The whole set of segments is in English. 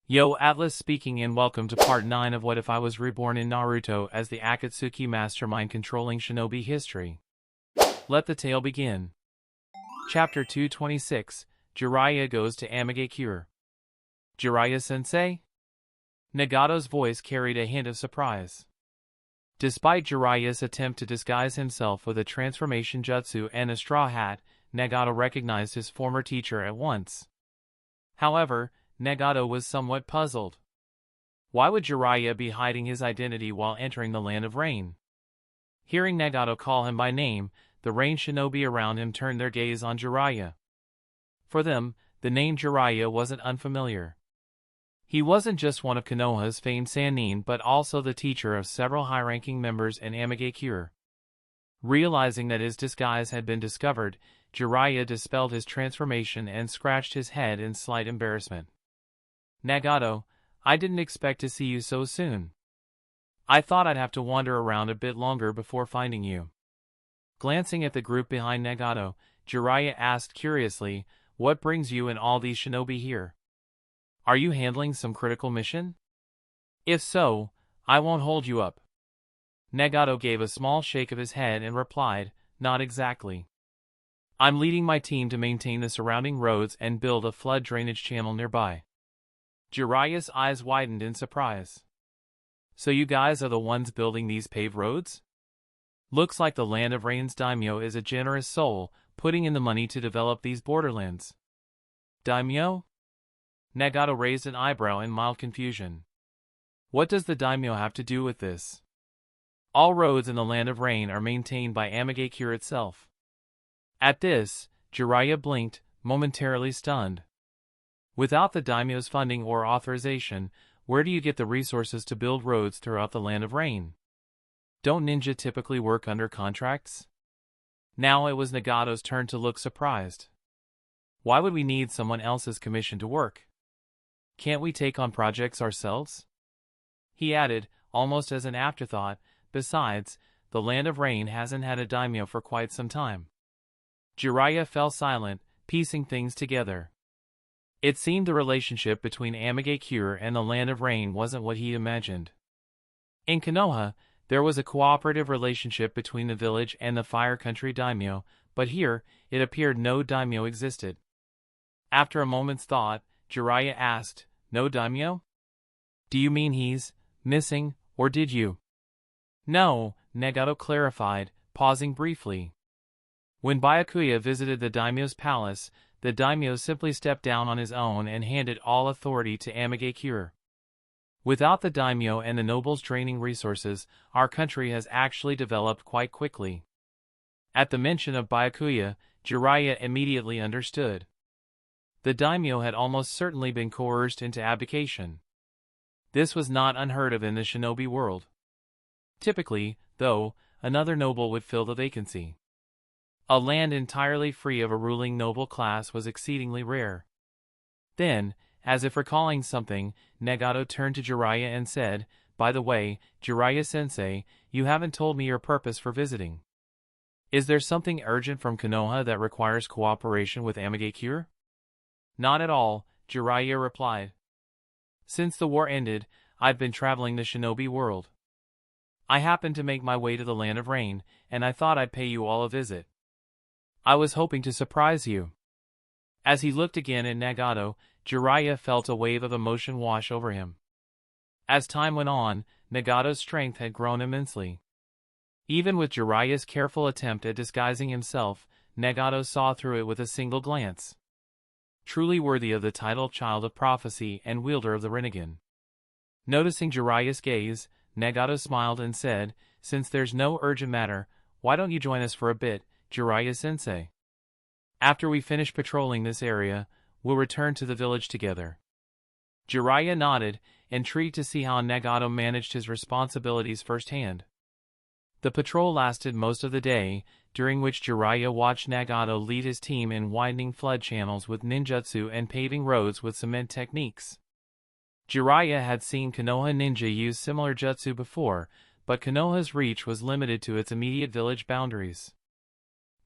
Yo, Atlas speaking and welcome to part 9 of What If I Was Reborn in Naruto as the Akatsuki Mastermind controlling Shinobi history. Let the tale begin. Chapter 226, Jiraiya goes to Amigakure. Jiraiya-sensei? Nagato's voice carried a hint of surprise. Despite Jiraiya's attempt to disguise himself with a transformation jutsu and a straw hat, Nagato recognized his former teacher at once. However, Nagato was somewhat puzzled. Why would Jiraiya be hiding his identity while entering the Land of Rain? Hearing Nagato call him by name, the Rain Shinobi around him turned their gaze on Jiraiya. For them, the name Jiraiya wasn't unfamiliar. He wasn't just one of Konoha's famed Sannin but also the teacher of several high-ranking members in Amigakure. Realizing that his disguise had been discovered, Jiraiya dispelled his transformation and scratched his head in slight embarrassment. Nagato, I didn't expect to see you so soon. I thought I'd have to wander around a bit longer before finding you. Glancing at the group behind Nagato, Jiraiya asked curiously, what brings you and all these shinobi here? Are you handling some critical mission? If so, I won't hold you up. Nagato gave a small shake of his head and replied, not exactly. I'm leading my team to maintain the surrounding roads and build a flood drainage channel nearby. Jiraiya's eyes widened in surprise. So you guys are the ones building these paved roads? Looks like the Land of Rain's daimyo is a generous soul, putting in the money to develop these borderlands. Daimyo? Nagato raised an eyebrow in mild confusion. What does the daimyo have to do with this? All roads in the Land of Rain are maintained by Amigakure itself. At this, Jiraiya blinked, momentarily stunned. Without the daimyo's funding or authorization, where do you get the resources to build roads throughout the Land of Rain? Don't ninja typically work under contracts? Now it was Nagato's turn to look surprised. Why would we need someone else's commission to work? Can't we take on projects ourselves? He added, almost as an afterthought, besides, the Land of Rain hasn't had a daimyo for quite some time. Jiraiya fell silent, piecing things together. It seemed the relationship between Amigakure and the Land of Rain wasn't what he imagined. In Konoha, there was a cooperative relationship between the village and the Fire Country daimyo, but here, it appeared no daimyo existed. After a moment's thought, Jiraiya asked, no daimyo? Do you mean he's missing, or did you? No, Nagato clarified, pausing briefly. When Byakuya visited the daimyo's palace, the daimyo simply stepped down on his own and handed all authority to Amigakure. Without the daimyo and the nobles draining resources, our country has actually developed quite quickly. At the mention of Byakuya, Jiraiya immediately understood. The daimyo had almost certainly been coerced into abdication. This was not unheard of in the shinobi world. Typically, though, another noble would fill the vacancy. A land entirely free of a ruling noble class was exceedingly rare. Then, as if recalling something, Nagato turned to Jiraiya and said, by the way, Jiraiya-sensei, you haven't told me your purpose for visiting. Is there something urgent from Konoha that requires cooperation with Amigakure? Not at all, Jiraiya replied. Since the war ended, I've been traveling the shinobi world. I happened to make my way to the Land of Rain, and I thought I'd pay you all a visit. I was hoping to surprise you. As he looked again at Nagato, Jiraiya felt a wave of emotion wash over him. As time went on, Nagato's strength had grown immensely. Even with Jiraiya's careful attempt at disguising himself, Nagato saw through it with a single glance. Truly worthy of the title Child of Prophecy and wielder of the Rinnegan. Noticing Jiraiya's gaze, Nagato smiled and said, since there's no urgent matter, why don't you join us for a bit, Jiraiya-sensei? After we finish patrolling this area, we'll return to the village together. Jiraiya nodded, intrigued to see how Nagato managed his responsibilities firsthand. The patrol lasted most of the day, during which Jiraiya watched Nagato lead his team in widening flood channels with ninjutsu and paving roads with cement techniques. Jiraiya had seen Konoha ninja use similar jutsu before, but Konoha's reach was limited to its immediate village boundaries.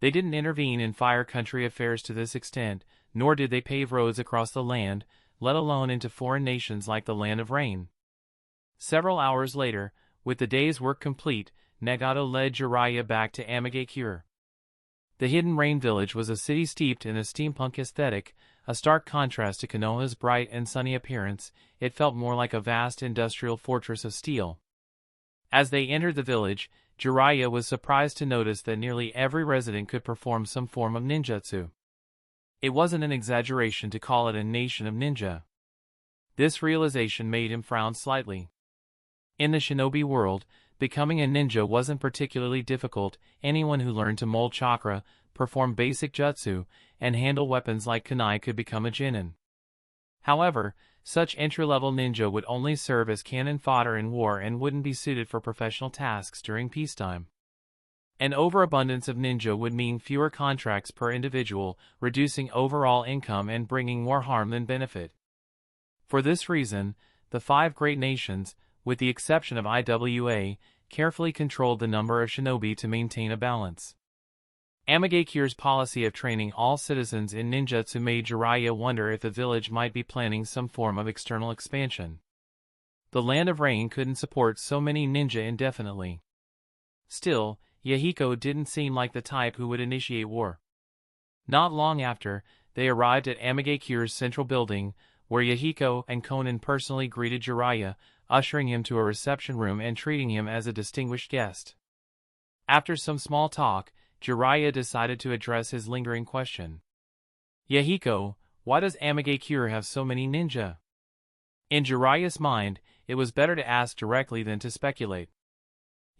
They didn't intervene in Fire Country affairs to this extent, nor did they pave roads across the land, let alone into foreign nations like the Land of Rain. Several hours later, with the day's work complete, Nagato led Jiraiya back to Amagakure. The Hidden Rain Village was a city steeped in a steampunk aesthetic, a stark contrast to Konoha's bright and sunny appearance. It felt more like a vast industrial fortress of steel. As they entered the village, Jiraiya was surprised to notice that nearly every resident could perform some form of ninjutsu. It wasn't an exaggeration to call it a nation of ninja. This realization made him frown slightly. In the shinobi world, becoming a ninja wasn't particularly difficult. Anyone who learned to mold chakra, perform basic jutsu, and handle weapons like kunai could become a genin. However, such entry-level ninja would only serve as cannon fodder in war and wouldn't be suited for professional tasks during peacetime. An overabundance of ninja would mean fewer contracts per individual, reducing overall income and bringing more harm than benefit. For this reason, the 5 great nations, with the exception of IWA, carefully controlled the number of shinobi to maintain a balance. Amagakure's policy of training all citizens in ninjutsu made Jiraiya wonder if the village might be planning some form of external expansion. The Land of Rain couldn't support so many ninja indefinitely. Still, Yahiko didn't seem like the type who would initiate war. Not long after, they arrived at Amagakure's central building, where Yahiko and Konan personally greeted Jiraiya, ushering him to a reception room and treating him as a distinguished guest. After some small talk, Jiraiya decided to address his lingering question. Yahiko, why does Amagakure have so many ninja? In Jiraiya's mind, it was better to ask directly than to speculate.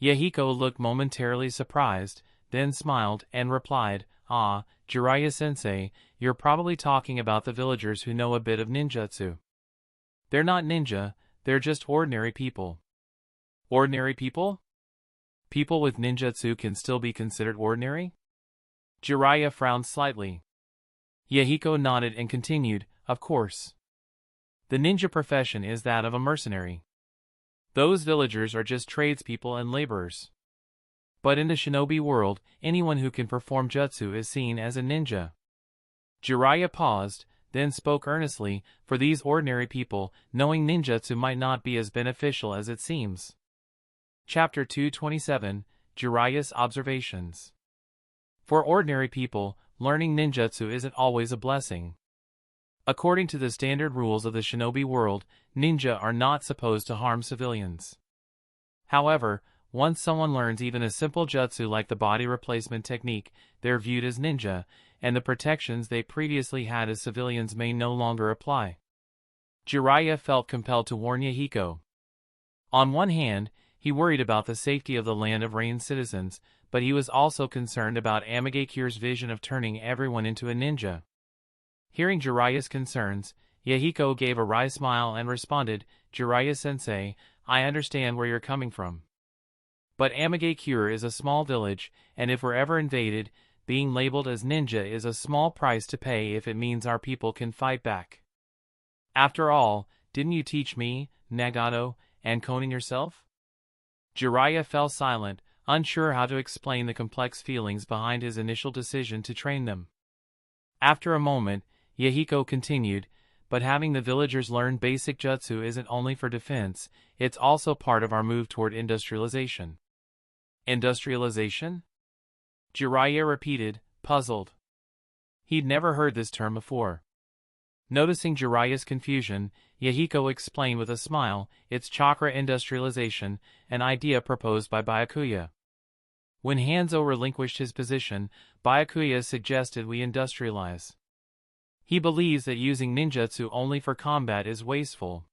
Yahiko looked momentarily surprised, then smiled and replied, Jiraiya-sensei, you're probably talking about the villagers who know a bit of ninjutsu. They're not ninja, they're just ordinary people. Ordinary people? People with ninjutsu can still be considered ordinary? Jiraiya frowned slightly. Yahiko nodded and continued, of course. The ninja profession is that of a mercenary. Those villagers are just tradespeople and laborers. But in the shinobi world, anyone who can perform jutsu is seen as a ninja. Jiraiya paused, then spoke earnestly. For these ordinary people, knowing ninjutsu might not be as beneficial as it seems. Chapter 227, Jiraiya's Observations. For ordinary people, learning ninjutsu isn't always a blessing. According to the standard rules of the shinobi world, ninja are not supposed to harm civilians. However, once someone learns even a simple jutsu like the body replacement technique, they're viewed as ninja, and the protections they previously had as civilians may no longer apply. Jiraiya felt compelled to warn Yahiko. On one hand, he worried about the safety of the Land of Rain citizens, but he was also concerned about Amagakure's vision of turning everyone into a ninja. Hearing Jiraiya's concerns, Yahiko gave a wry smile and responded, Jiraiya-sensei, I understand where you're coming from. But Amagakure is a small village, and if we're ever invaded, being labeled as ninja is a small price to pay if it means our people can fight back. After all, didn't you teach me, Nagato, and Konan yourself? Jiraiya fell silent, unsure how to explain the complex feelings behind his initial decision to train them. After a moment, Yahiko continued, but having the villagers learn basic jutsu isn't only for defense, it's also part of our move toward industrialization. Industrialization? Jiraiya repeated, puzzled. He'd never heard this term before. Noticing Jiraiya's confusion, Yahiko explained with a smile, it's chakra industrialization, an idea proposed by Byakuya. When Hanzo relinquished his position, Byakuya suggested we industrialize. He believes that using ninjutsu only for combat is wasteful.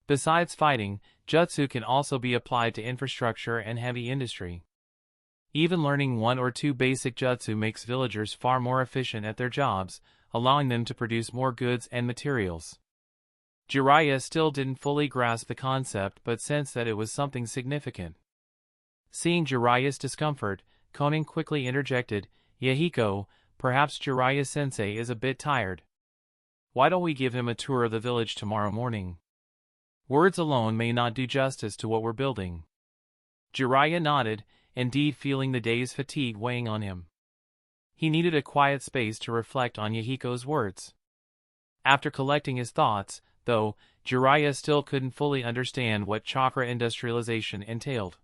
Besides fighting, jutsu can also be applied to infrastructure and heavy industry. Even learning 1 or 2 basic jutsu makes villagers far more efficient at their jobs, allowing them to produce more goods and materials. Jiraiya still didn't fully grasp the concept but sensed that it was something significant. Seeing Jiraiya's discomfort, Konan quickly interjected, Yahiko, perhaps Jiraiya-sensei is a bit tired. Why don't we give him a tour of the village tomorrow morning? Words alone may not do justice to what we're building. Jiraiya nodded, indeed feeling the day's fatigue weighing on him. He needed a quiet space to reflect on Yahiko's words. After collecting his thoughts, though, Jiraiya still couldn't fully understand what chakra industrialization entailed.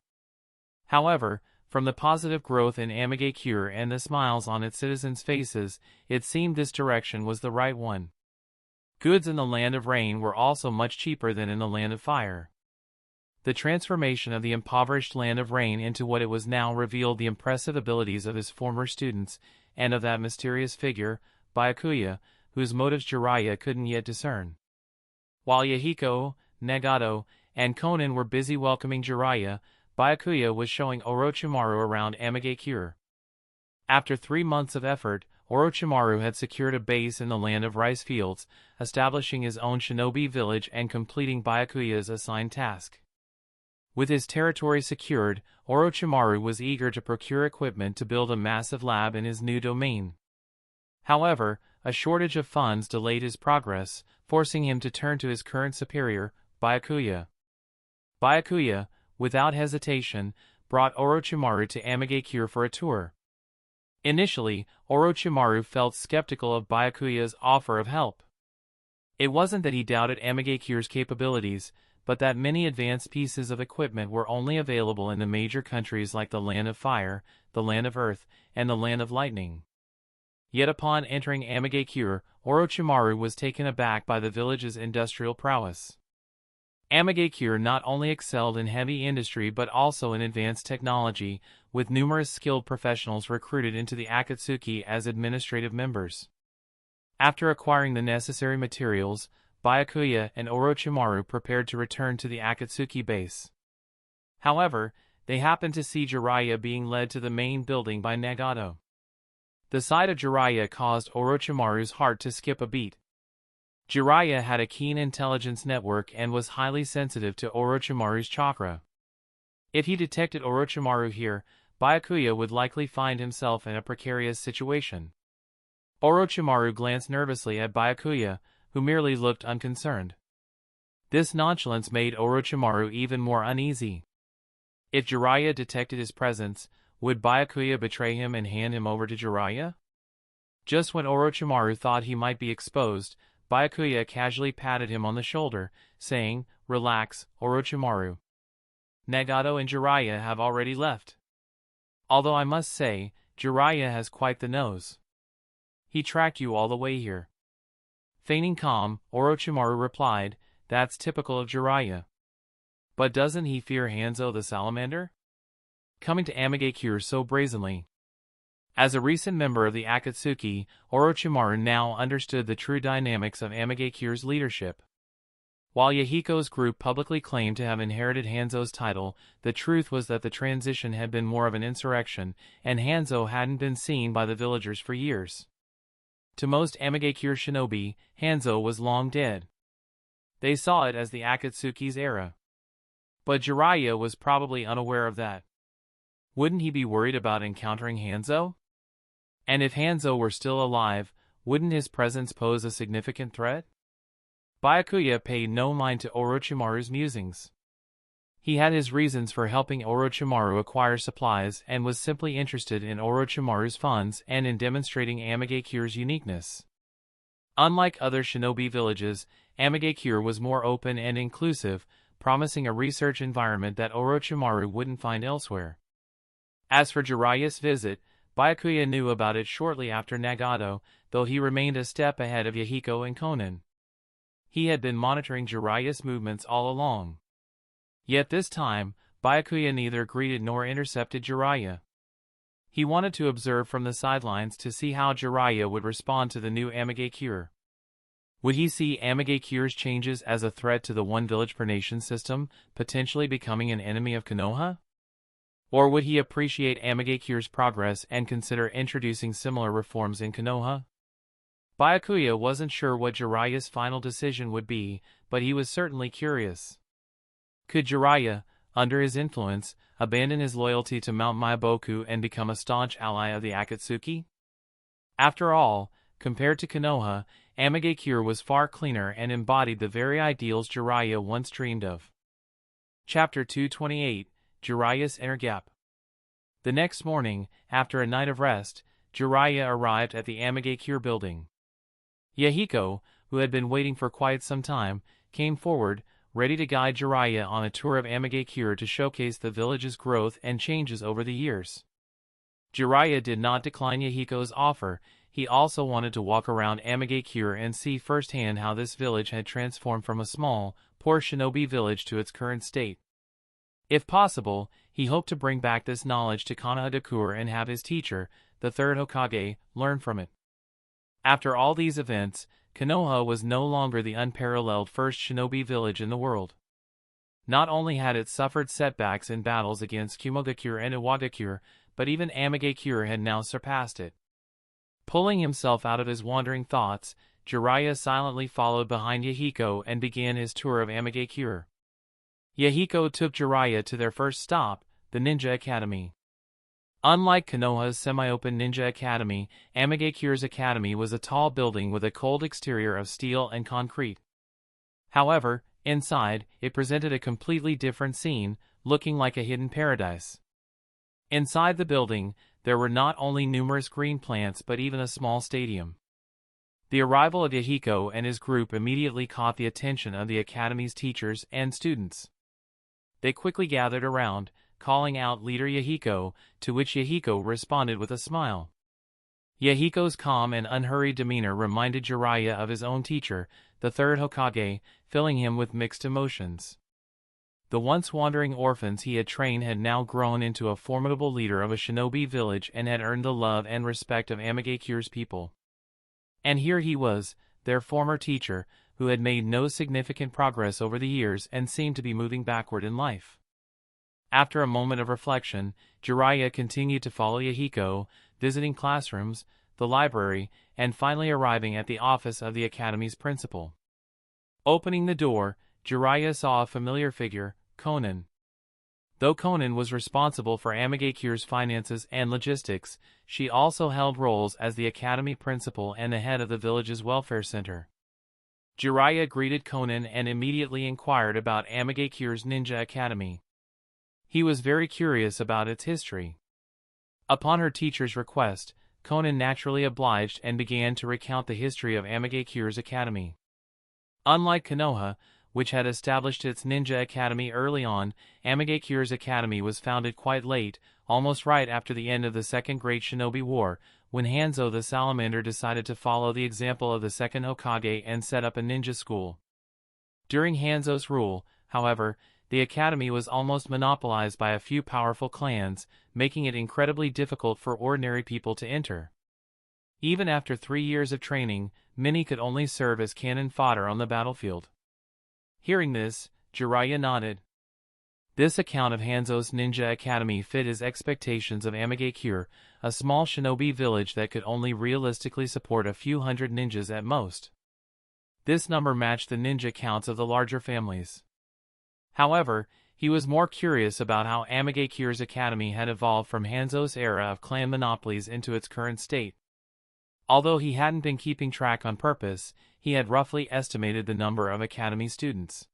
However, from the positive growth in Amagakure and the smiles on its citizens' faces, it seemed this direction was the right one. Goods in the Land of Rain were also much cheaper than in the Land of Fire. The transformation of the impoverished Land of Rain into what it was now revealed the impressive abilities of his former students, and of that mysterious figure, Byakuya, whose motives Jiraiya couldn't yet discern. While Yahiko, Nagato, and Konan were busy welcoming Jiraiya, Byakuya was showing Orochimaru around Amagakure. After 3 months of effort, Orochimaru had secured a base in the Land of Rice Fields, establishing his own shinobi village and completing Byakuya's assigned task. With his territory secured, Orochimaru was eager to procure equipment to build a massive lab in his new domain. However, a shortage of funds delayed his progress, forcing him to turn to his current superior, Byakuya. Byakuya, without hesitation, brought Orochimaru to Amagakure for a tour. Initially, Orochimaru felt skeptical of Byakuya's offer of help. It wasn't that he doubted Amagakure's capabilities, but that many advanced pieces of equipment were only available in the major countries like the Land of Fire, the Land of Earth, and the Land of Lightning. Yet upon entering Amagakure, Orochimaru was taken aback by the village's industrial prowess. Amagakure not only excelled in heavy industry but also in advanced technology, with numerous skilled professionals recruited into the Akatsuki as administrative members. After acquiring the necessary materials, Byakuya and Orochimaru prepared to return to the Akatsuki base. However, they happened to see Jiraiya being led to the main building by Nagato. The sight of Jiraiya caused Orochimaru's heart to skip a beat. Jiraiya had a keen intelligence network and was highly sensitive to Orochimaru's chakra. If he detected Orochimaru here, Byakuya would likely find himself in a precarious situation. Orochimaru glanced nervously at Byakuya, who merely looked unconcerned. This nonchalance made Orochimaru even more uneasy. If Jiraiya detected his presence, would Byakuya betray him and hand him over to Jiraiya? Just when Orochimaru thought he might be exposed, Byakuya casually patted him on the shoulder, saying, "Relax, Orochimaru. Nagato and Jiraiya have already left. Although I must say, Jiraiya has quite the nose. He tracked you all the way here." Feigning calm, Orochimaru replied, "That's typical of Jiraiya. But doesn't he fear Hanzo the Salamander? Coming to Amagakure so brazenly." As a recent member of the Akatsuki, Orochimaru now understood the true dynamics of Amagakure's leadership. While Yahiko's group publicly claimed to have inherited Hanzo's title, the truth was that the transition had been more of an insurrection, and Hanzo hadn't been seen by the villagers for years. To most Amagakure shinobi, Hanzo was long dead. They saw it as the Akatsuki's era. But Jiraiya was probably unaware of that. Wouldn't he be worried about encountering Hanzo? And if Hanzo were still alive, wouldn't his presence pose a significant threat? Byakuya paid no mind to Orochimaru's musings. He had his reasons for helping Orochimaru acquire supplies and was simply interested in Orochimaru's funds and in demonstrating Amagakure's uniqueness. Unlike other shinobi villages, Amagakure was more open and inclusive, promising a research environment that Orochimaru wouldn't find elsewhere. As for Jiraiya's visit, Byakuya knew about it shortly after Nagato, though he remained a step ahead of Yahiko and Konan. He had been monitoring Jiraiya's movements all along. Yet this time, Byakuya neither greeted nor intercepted Jiraiya. He wanted to observe from the sidelines to see how Jiraiya would respond to the new Amagakure. Would he see Amagakure's changes as a threat to the one village per nation system, potentially becoming an enemy of Konoha? Or would he appreciate Amagakure's progress and consider introducing similar reforms in Konoha? Byakuya wasn't sure what Jiraiya's final decision would be, but he was certainly curious. Could Jiraiya, under his influence, abandon his loyalty to Mount Myaboku and become a staunch ally of the Akatsuki? After all, compared to Konoha, Amagakure was far cleaner and embodied the very ideals Jiraiya once dreamed of. Chapter 228, Jiraiya's Inner Gap. The next morning, after a night of rest, Jiraiya arrived at the Amagakure building. Yahiko, who had been waiting for quite some time, came forward, ready to guide Jiraiya on a tour of Amagakure to showcase the village's growth and changes over the years. Jiraiya did not decline Yahiko's offer. He also wanted to walk around Amagakure and see firsthand how this village had transformed from a small, poor shinobi village to its current state. If possible, he hoped to bring back this knowledge to Konohadakure and have his teacher, the third Hokage, learn from it. After all these events, Konoha was no longer the unparalleled first shinobi village in the world. Not only had it suffered setbacks in battles against Kumogakure and Iwagakure, but even Amagakure had now surpassed it. Pulling himself out of his wandering thoughts, Jiraiya silently followed behind Yahiko and began his tour of Amagakure. Yahiko took Jiraiya to their first stop, the Ninja Academy. Unlike Konoha's semi-open Ninja Academy, Amagakure's academy was a tall building with a cold exterior of steel and concrete. However, inside, it presented a completely different scene, looking like a hidden paradise. Inside the building, there were not only numerous green plants but even a small stadium. The arrival of Yahiko and his group immediately caught the attention of the academy's teachers and students. They quickly gathered around, calling out Leader Yahiko, to which Yahiko responded with a smile. Yahiko's calm and unhurried demeanor reminded Jiraiya of his own teacher, the third Hokage, filling him with mixed emotions. The once wandering orphans he had trained had now grown into a formidable leader of a shinobi village and had earned the love and respect of Amagakure's people. And here he was, their former teacher, who had made no significant progress over the years and seemed to be moving backward in life. After a moment of reflection, Jiraiya continued to follow Yahiko, visiting classrooms, the library, and finally arriving at the office of the academy's principal. Opening the door, Jiraiya saw a familiar figure, Konan. Though Konan was responsible for Amagakure's finances and logistics, she also held roles as the academy principal and the head of the village's welfare center. Jiraiya greeted Konan and immediately inquired about Amagakure's ninja academy. He was very curious about its history. Upon her teacher's request, Konan naturally obliged and began to recount the history of Amagakure's academy. Unlike Konoha, which had established its ninja academy early on, Amagakure's academy was founded quite late, almost right after the end of the Second Great Shinobi War, when Hanzo the Salamander decided to follow the example of the second Hokage and set up a ninja school. During Hanzo's rule, however, the academy was almost monopolized by a few powerful clans, making it incredibly difficult for ordinary people to enter. Even after 3 years of training, many could only serve as cannon fodder on the battlefield. Hearing this, Jiraiya nodded. This account of Hanzo's ninja academy fit his expectations of Amagakure, a small shinobi village that could only realistically support a few hundred ninjas at most. This number matched the ninja counts of the larger families. However, he was more curious about how Amagakure's academy had evolved from Hanzo's era of clan monopolies into its current state. Although he hadn't been keeping track on purpose, he had roughly estimated the number of academy students.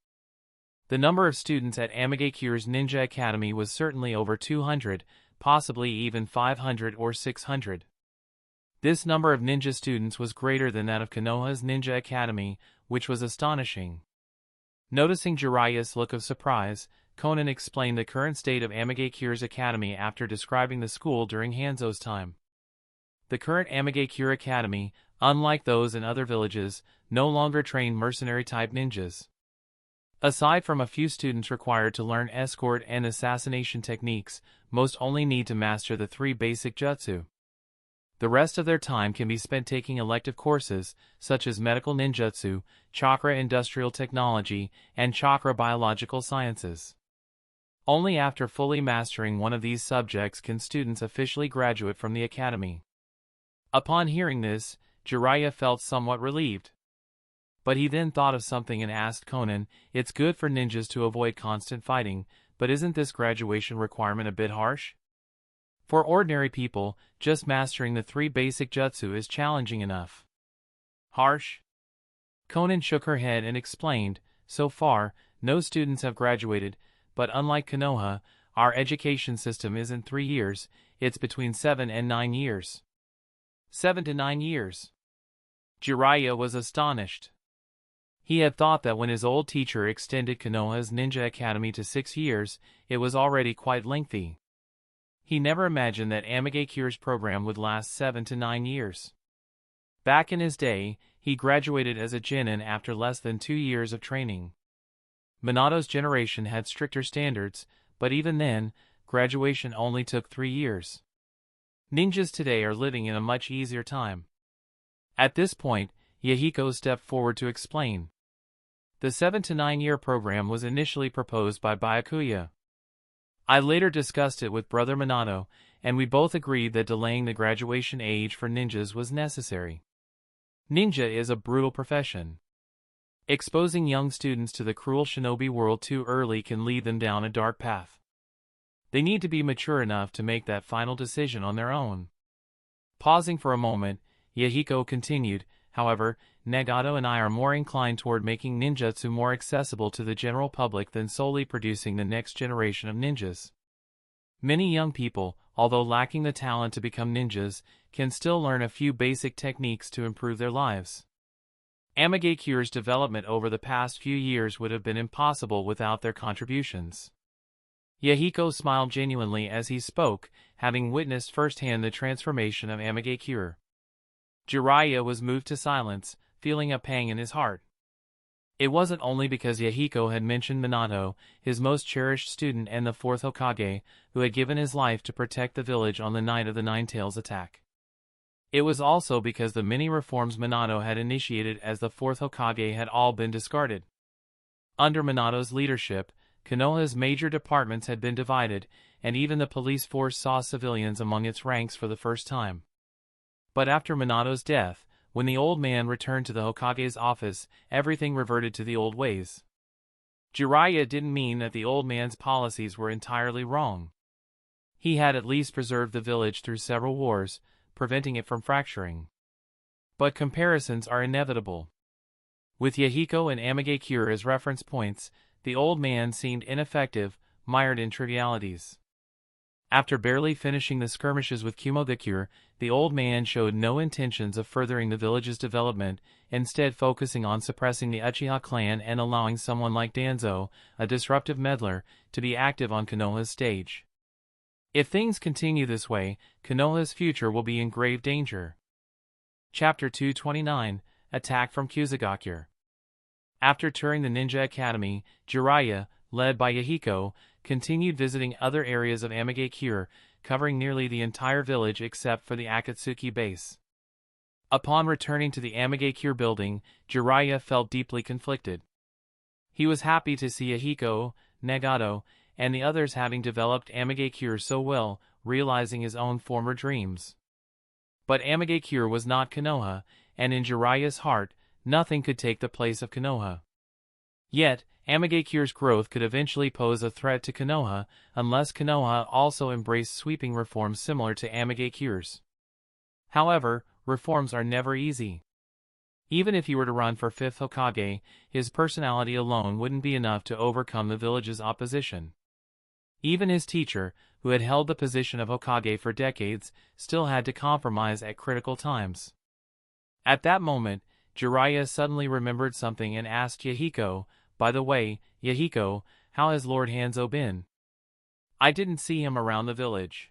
The number of students at Amagakure's ninja academy was certainly over 200, possibly even 500 or 600. This number of ninja students was greater than that of Konoha's ninja academy, which was astonishing. Noticing Jiraiya's look of surprise, Konan explained the current state of Amagakure's academy after describing the school during Hanzo's time. The current Amagakure academy, unlike those in other villages, no longer trained mercenary-type ninjas. Aside from a few students required to learn escort and assassination techniques, most only need to master the 3 basic jutsu. The rest of their time can be spent taking elective courses, such as medical ninjutsu, chakra industrial technology, and chakra biological sciences. Only after fully mastering one of these subjects can students officially graduate from the academy. Upon hearing this, Jiraiya felt somewhat relieved. But he then thought of something and asked Konan, "It's good for ninjas to avoid constant fighting, but isn't this graduation requirement a bit harsh? For ordinary people, just mastering the 3 basic jutsu is challenging enough." Harsh? Konan shook her head and explained, "So far, no students have graduated, but unlike Konoha, our education system isn't 3 years, it's between 7 and 9 years. 7 to 9 years. Jiraiya was astonished. He had thought that when his old teacher extended Konoha's ninja academy to 6 years, it was already quite lengthy. He never imagined that Amagekyure's program would last 7 to 9 years. Back in his day, he graduated as a genin after less than 2 years of training. Minato's generation had stricter standards, but even then, graduation only took 3 years. Ninjas today are living in a much easier time. At this point, Yahiko stepped forward to explain. The 7 to 9 year program was initially proposed by Byakuya. I later discussed it with Brother Minato, and we both agreed that delaying the graduation age for ninjas was necessary. Ninja is a brutal profession. Exposing young students to the cruel shinobi world too early can lead them down a dark path. They need to be mature enough to make that final decision on their own. Pausing for a moment, Yahiko continued, however, Nagato and I are more inclined toward making ninjutsu more accessible to the general public than solely producing the next generation of ninjas. Many young people, although lacking the talent to become ninjas, can still learn a few basic techniques to improve their lives. Amagekyure's development over the past few years would have been impossible without their contributions. Yahiko smiled genuinely as he spoke, having witnessed firsthand the transformation of Amagekyure. Jiraiya was moved to silence, feeling a pang in his heart. It wasn't only because Yahiko had mentioned Minato, his most cherished student and the fourth Hokage, who had given his life to protect the village on the night of the Nine-Tails attack. It was also because the many reforms Minato had initiated as the fourth Hokage had all been discarded. Under Minato's leadership, Konoha's major departments had been divided, and even the police force saw civilians among its ranks for the first time. But after Minato's death, when the old man returned to the Hokage's office, everything reverted to the old ways. Jiraiya didn't mean that the old man's policies were entirely wrong. He had at least preserved the village through several wars, preventing it from fracturing. But comparisons are inevitable. With Yahiko and Amagekyure as reference points, the old man seemed ineffective, mired in trivialities. After barely finishing the skirmishes with Kumogakure, the old man showed no intentions of furthering the village's development, instead focusing on suppressing the Uchiha clan and allowing someone like Danzo, a disruptive meddler, to be active on Konoha's stage. If things continue this way, Konoha's future will be in grave danger. Chapter 229, Attack from Kusagakure. After touring the Ninja Academy, Jiraiya, led by Yahiko, continued visiting other areas of Amagekyure, covering nearly the entire village except for the Akatsuki base. Upon returning to the Amagekyure building, Jiraiya felt deeply conflicted. He was happy to see Yahiko, Nagato, and the others having developed Amagekyure so well, realizing his own former dreams. But Amagekyure was not Konoha, and in Jiraiya's heart, nothing could take the place of Konoha. Yet, Amagekyure's growth could eventually pose a threat to Konoha, unless Konoha also embraced sweeping reforms similar to Amagekyure's. However, reforms are never easy. Even if he were to run for 5th Hokage, his personality alone wouldn't be enough to overcome the village's opposition. Even his teacher, who had held the position of Hokage for decades, still had to compromise at critical times. At that moment, Jiraiya suddenly remembered something and asked Yahiko, "By the way, Yahiko, how has Lord Hanzo been? I didn't see him around the village."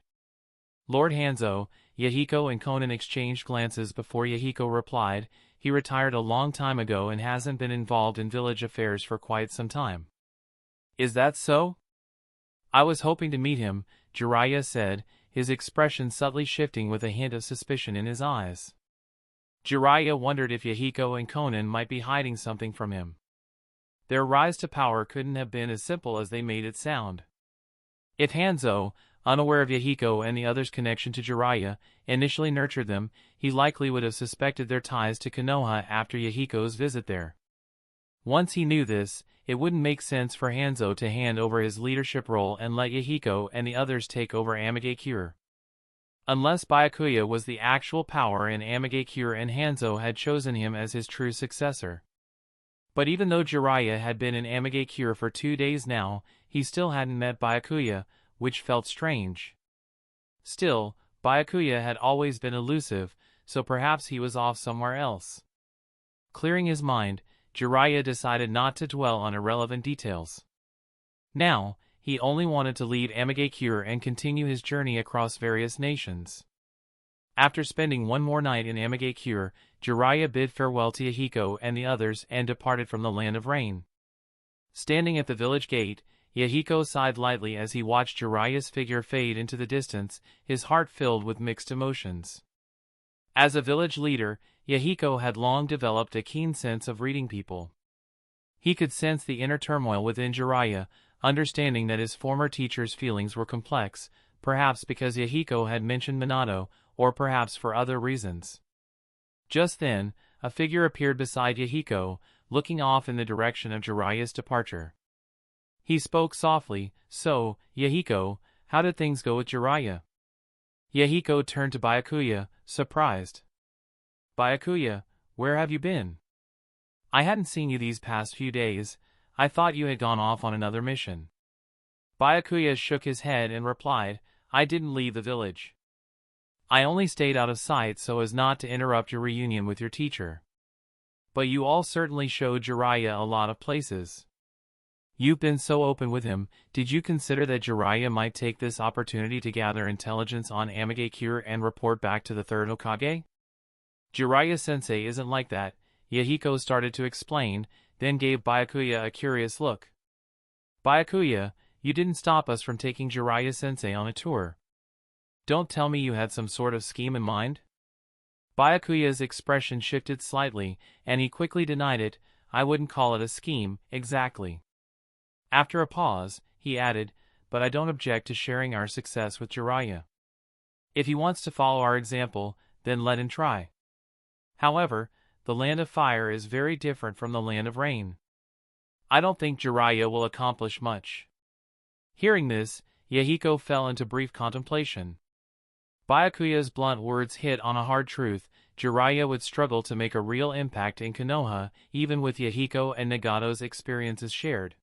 Lord Hanzo, Yahiko and Konan exchanged glances before Yahiko replied, "He retired a long time ago and hasn't been involved in village affairs for quite some time." "Is that so?" "I was hoping to meet him," Jiraiya said, his expression subtly shifting with a hint of suspicion in his eyes. Jiraiya wondered if Yahiko and Konan might be hiding something from him. Their rise to power couldn't have been as simple as they made it sound. If Hanzo, unaware of Yahiko and the others' connection to Jiraiya, initially nurtured them, he likely would have suspected their ties to Konoha after Yahiko's visit there. Once he knew this, it wouldn't make sense for Hanzo to hand over his leadership role and let Yahiko and the others take over Amagekyure. Unless Byakuya was the actual power in Amagekyure and Hanzo had chosen him as his true successor. But even though Jiraiya had been in Amagekyure for 2 days now, he still hadn't met Byakuya, which felt strange. Still, Byakuya had always been elusive, so perhaps he was off somewhere else. Clearing his mind, Jiraiya decided not to dwell on irrelevant details. Now, he only wanted to leave Amagakure and continue his journey across various nations. After spending one more night in Amagakure, Jiraiya bid farewell to Yahiko and the others and departed from the Land of Rain. Standing at the village gate, Yahiko sighed lightly as he watched Jiraiya's figure fade into the distance, his heart filled with mixed emotions. As a village leader, Yahiko had long developed a keen sense of reading people. He could sense the inner turmoil within Jiraiya, understanding that his former teacher's feelings were complex, perhaps because Yahiko had mentioned Minato, or perhaps for other reasons. Just then, a figure appeared beside Yahiko, looking off in the direction of Jiraiya's departure. He spoke softly, "So, Yahiko, how did things go with Jiraiya?" Yahiko turned to Byakuya, surprised. "Byakuya, where have you been? I hadn't seen you these past few days. I thought you had gone off on another mission." Byakuya shook his head and replied, "I didn't leave the village. I only stayed out of sight so as not to interrupt your reunion with your teacher. But you all certainly showed Jiraiya a lot of places. You've been so open with him, did you consider that Jiraiya might take this opportunity to gather intelligence on Amagakure and report back to the third Hokage?" "Jiraiya-sensei isn't like that," Yahiko started to explain, then gave Byakuya a curious look. "Byakuya, you didn't stop us from taking Jiraiya-sensei on a tour. Don't tell me you had some sort of scheme in mind?" Byakuya's expression shifted slightly, and he quickly denied it. "I wouldn't call it a scheme, exactly." After a pause, he added, "But I don't object to sharing our success with Jiraiya. If he wants to follow our example, then let him try. However, the Land of Fire is very different from the Land of Rain. I don't think Jiraiya will accomplish much." Hearing this, Yahiko fell into brief contemplation. Byakuya's blunt words hit on a hard truth. Jiraiya would struggle to make a real impact in Konoha, even with Yahiko and Nagato's experiences shared.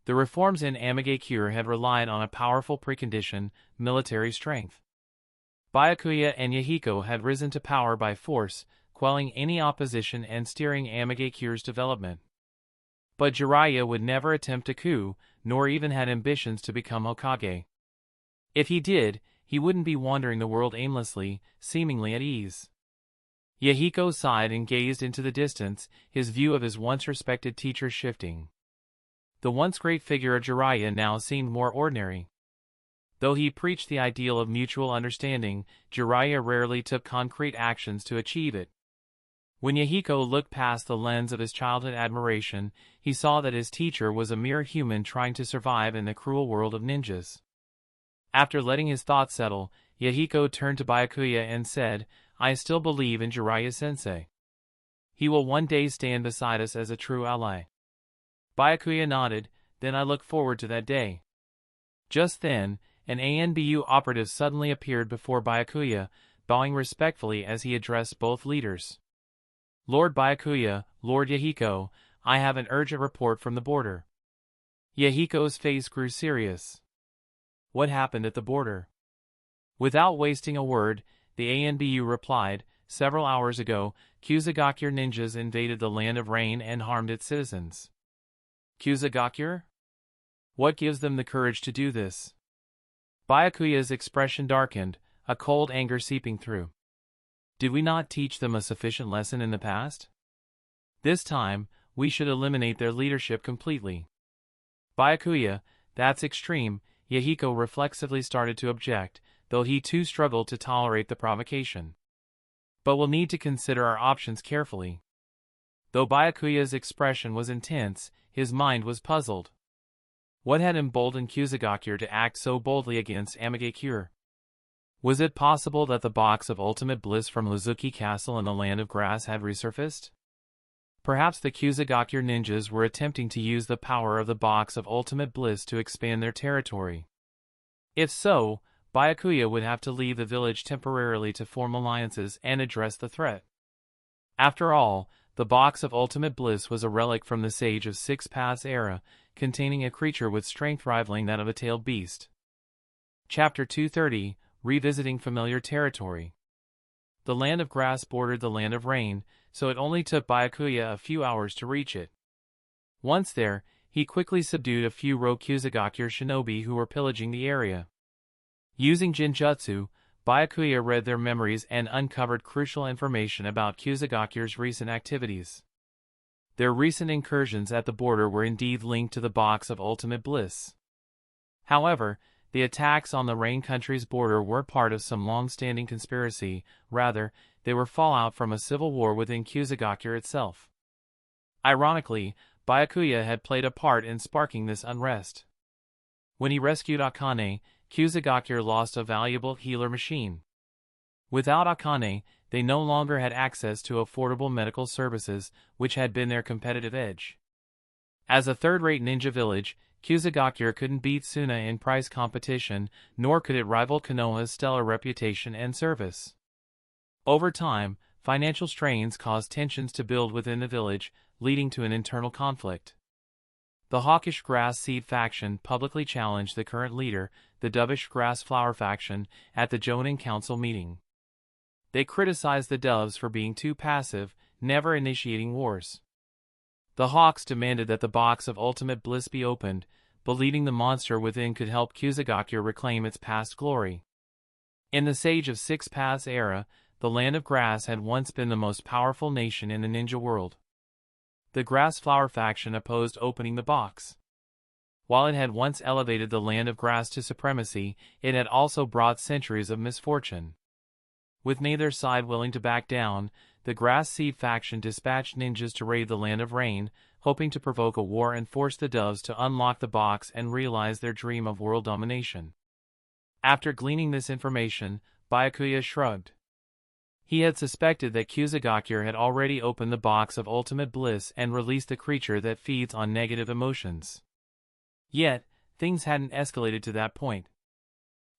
The reforms in Amagakure had relied on a powerful precondition, military strength. Byakuya and Yahiko had risen to power by force, quelling any opposition and steering Amagakure's development. But Jiraiya would never attempt a coup, nor even had ambitions to become Hokage. If he did, he wouldn't be wandering the world aimlessly, seemingly at ease. Yahiko sighed and gazed into the distance, his view of his once respected teacher shifting. The once great figure of Jiraiya now seemed more ordinary. Though he preached the ideal of mutual understanding, Jiraiya rarely took concrete actions to achieve it. When Yahiko looked past the lens of his childhood admiration, he saw that his teacher was a mere human trying to survive in the cruel world of ninjas. After letting his thoughts settle, Yahiko turned to Byakuya and said, "I still believe in Jiraiya-sensei. He will one day stand beside us as a true ally." Byakuya nodded, "Then I look forward to that day." Just then, an ANBU operative suddenly appeared before Byakuya, bowing respectfully as he addressed both leaders. "Lord Byakuya, Lord Yahiko, I have an urgent report from the border." Yahiko's face grew serious. "What happened at the border?" Without wasting a word, the ANBU replied, "Several hours ago, Kusagakure ninjas invaded the Land of Rain and harmed its citizens." "Kusagakure? What gives them the courage to do this?" Byakuya's expression darkened, a cold anger seeping through. "Did we not teach them a sufficient lesson in the past? This time, we should eliminate their leadership completely." "Byakuya, that's extreme," Yahiko reflexively started to object, though he too struggled to tolerate the provocation. "But we'll need to consider our options carefully." Though Byakuya's expression was intense, his mind was puzzled. What had emboldened Kusagakure to act so boldly against Amagakure? Was it possible that the box of ultimate bliss from Uzuki Castle in the Land of Grass had resurfaced? Perhaps the Kusagakure ninjas were attempting to use the power of the box of ultimate bliss to expand their territory. If so, Byakuya would have to leave the village temporarily to form alliances and address the threat. After all, the box of ultimate bliss was a relic from the Sage of Six Paths era, containing a creature with strength rivaling that of a tailed beast. Chapter 230, Revisiting Familiar Territory. The Land of Grass bordered the Land of Rain, so it only took Byakuya a few hours to reach it. Once there, he quickly subdued a few rogue Kyuzugaku shinobi who were pillaging the area. Using Jinjutsu, Byakuya read their memories and uncovered crucial information about Kyuzugaku's recent activities. Their recent incursions at the border were indeed linked to the Box of Ultimate Bliss. However, the attacks on the Rain country's border weren't part of some long-standing conspiracy, rather, they were fallout from a civil war within Kyuzugaku itself. Ironically, Byakuya had played a part in sparking this unrest. When he rescued Akane, Kyuzugaku lost a valuable healer machine. Without Akane, they no longer had access to affordable medical services, which had been their competitive edge. As a third-rate ninja village, Kyuzugaku couldn't beat Suna in price competition, nor could it rival Konoha's stellar reputation and service. Over time, financial strains caused tensions to build within the village, leading to an internal conflict. The hawkish grass seed faction publicly challenged the current leader, the dovish grass flower faction, at the Jonin Council meeting. They criticized the doves for being too passive, never initiating wars. The hawks demanded that the Box of Ultimate Bliss be opened, believing the monster within could help Kyuzugaku reclaim its past glory. In the Sage of Six Paths era, the Land of Grass had once been the most powerful nation in the ninja world. The Grass Flower faction opposed opening the box. While it had once elevated the Land of Grass to supremacy, it had also brought centuries of misfortune. With neither side willing to back down, the Grass Seed faction dispatched ninjas to raid the Land of Rain, hoping to provoke a war and force the doves to unlock the box and realize their dream of world domination. After gleaning this information, Byakuya shrugged. He had suspected that Kyuzugaku had already opened the Box of Ultimate Bliss and released the creature that feeds on negative emotions. Yet, things hadn't escalated to that point.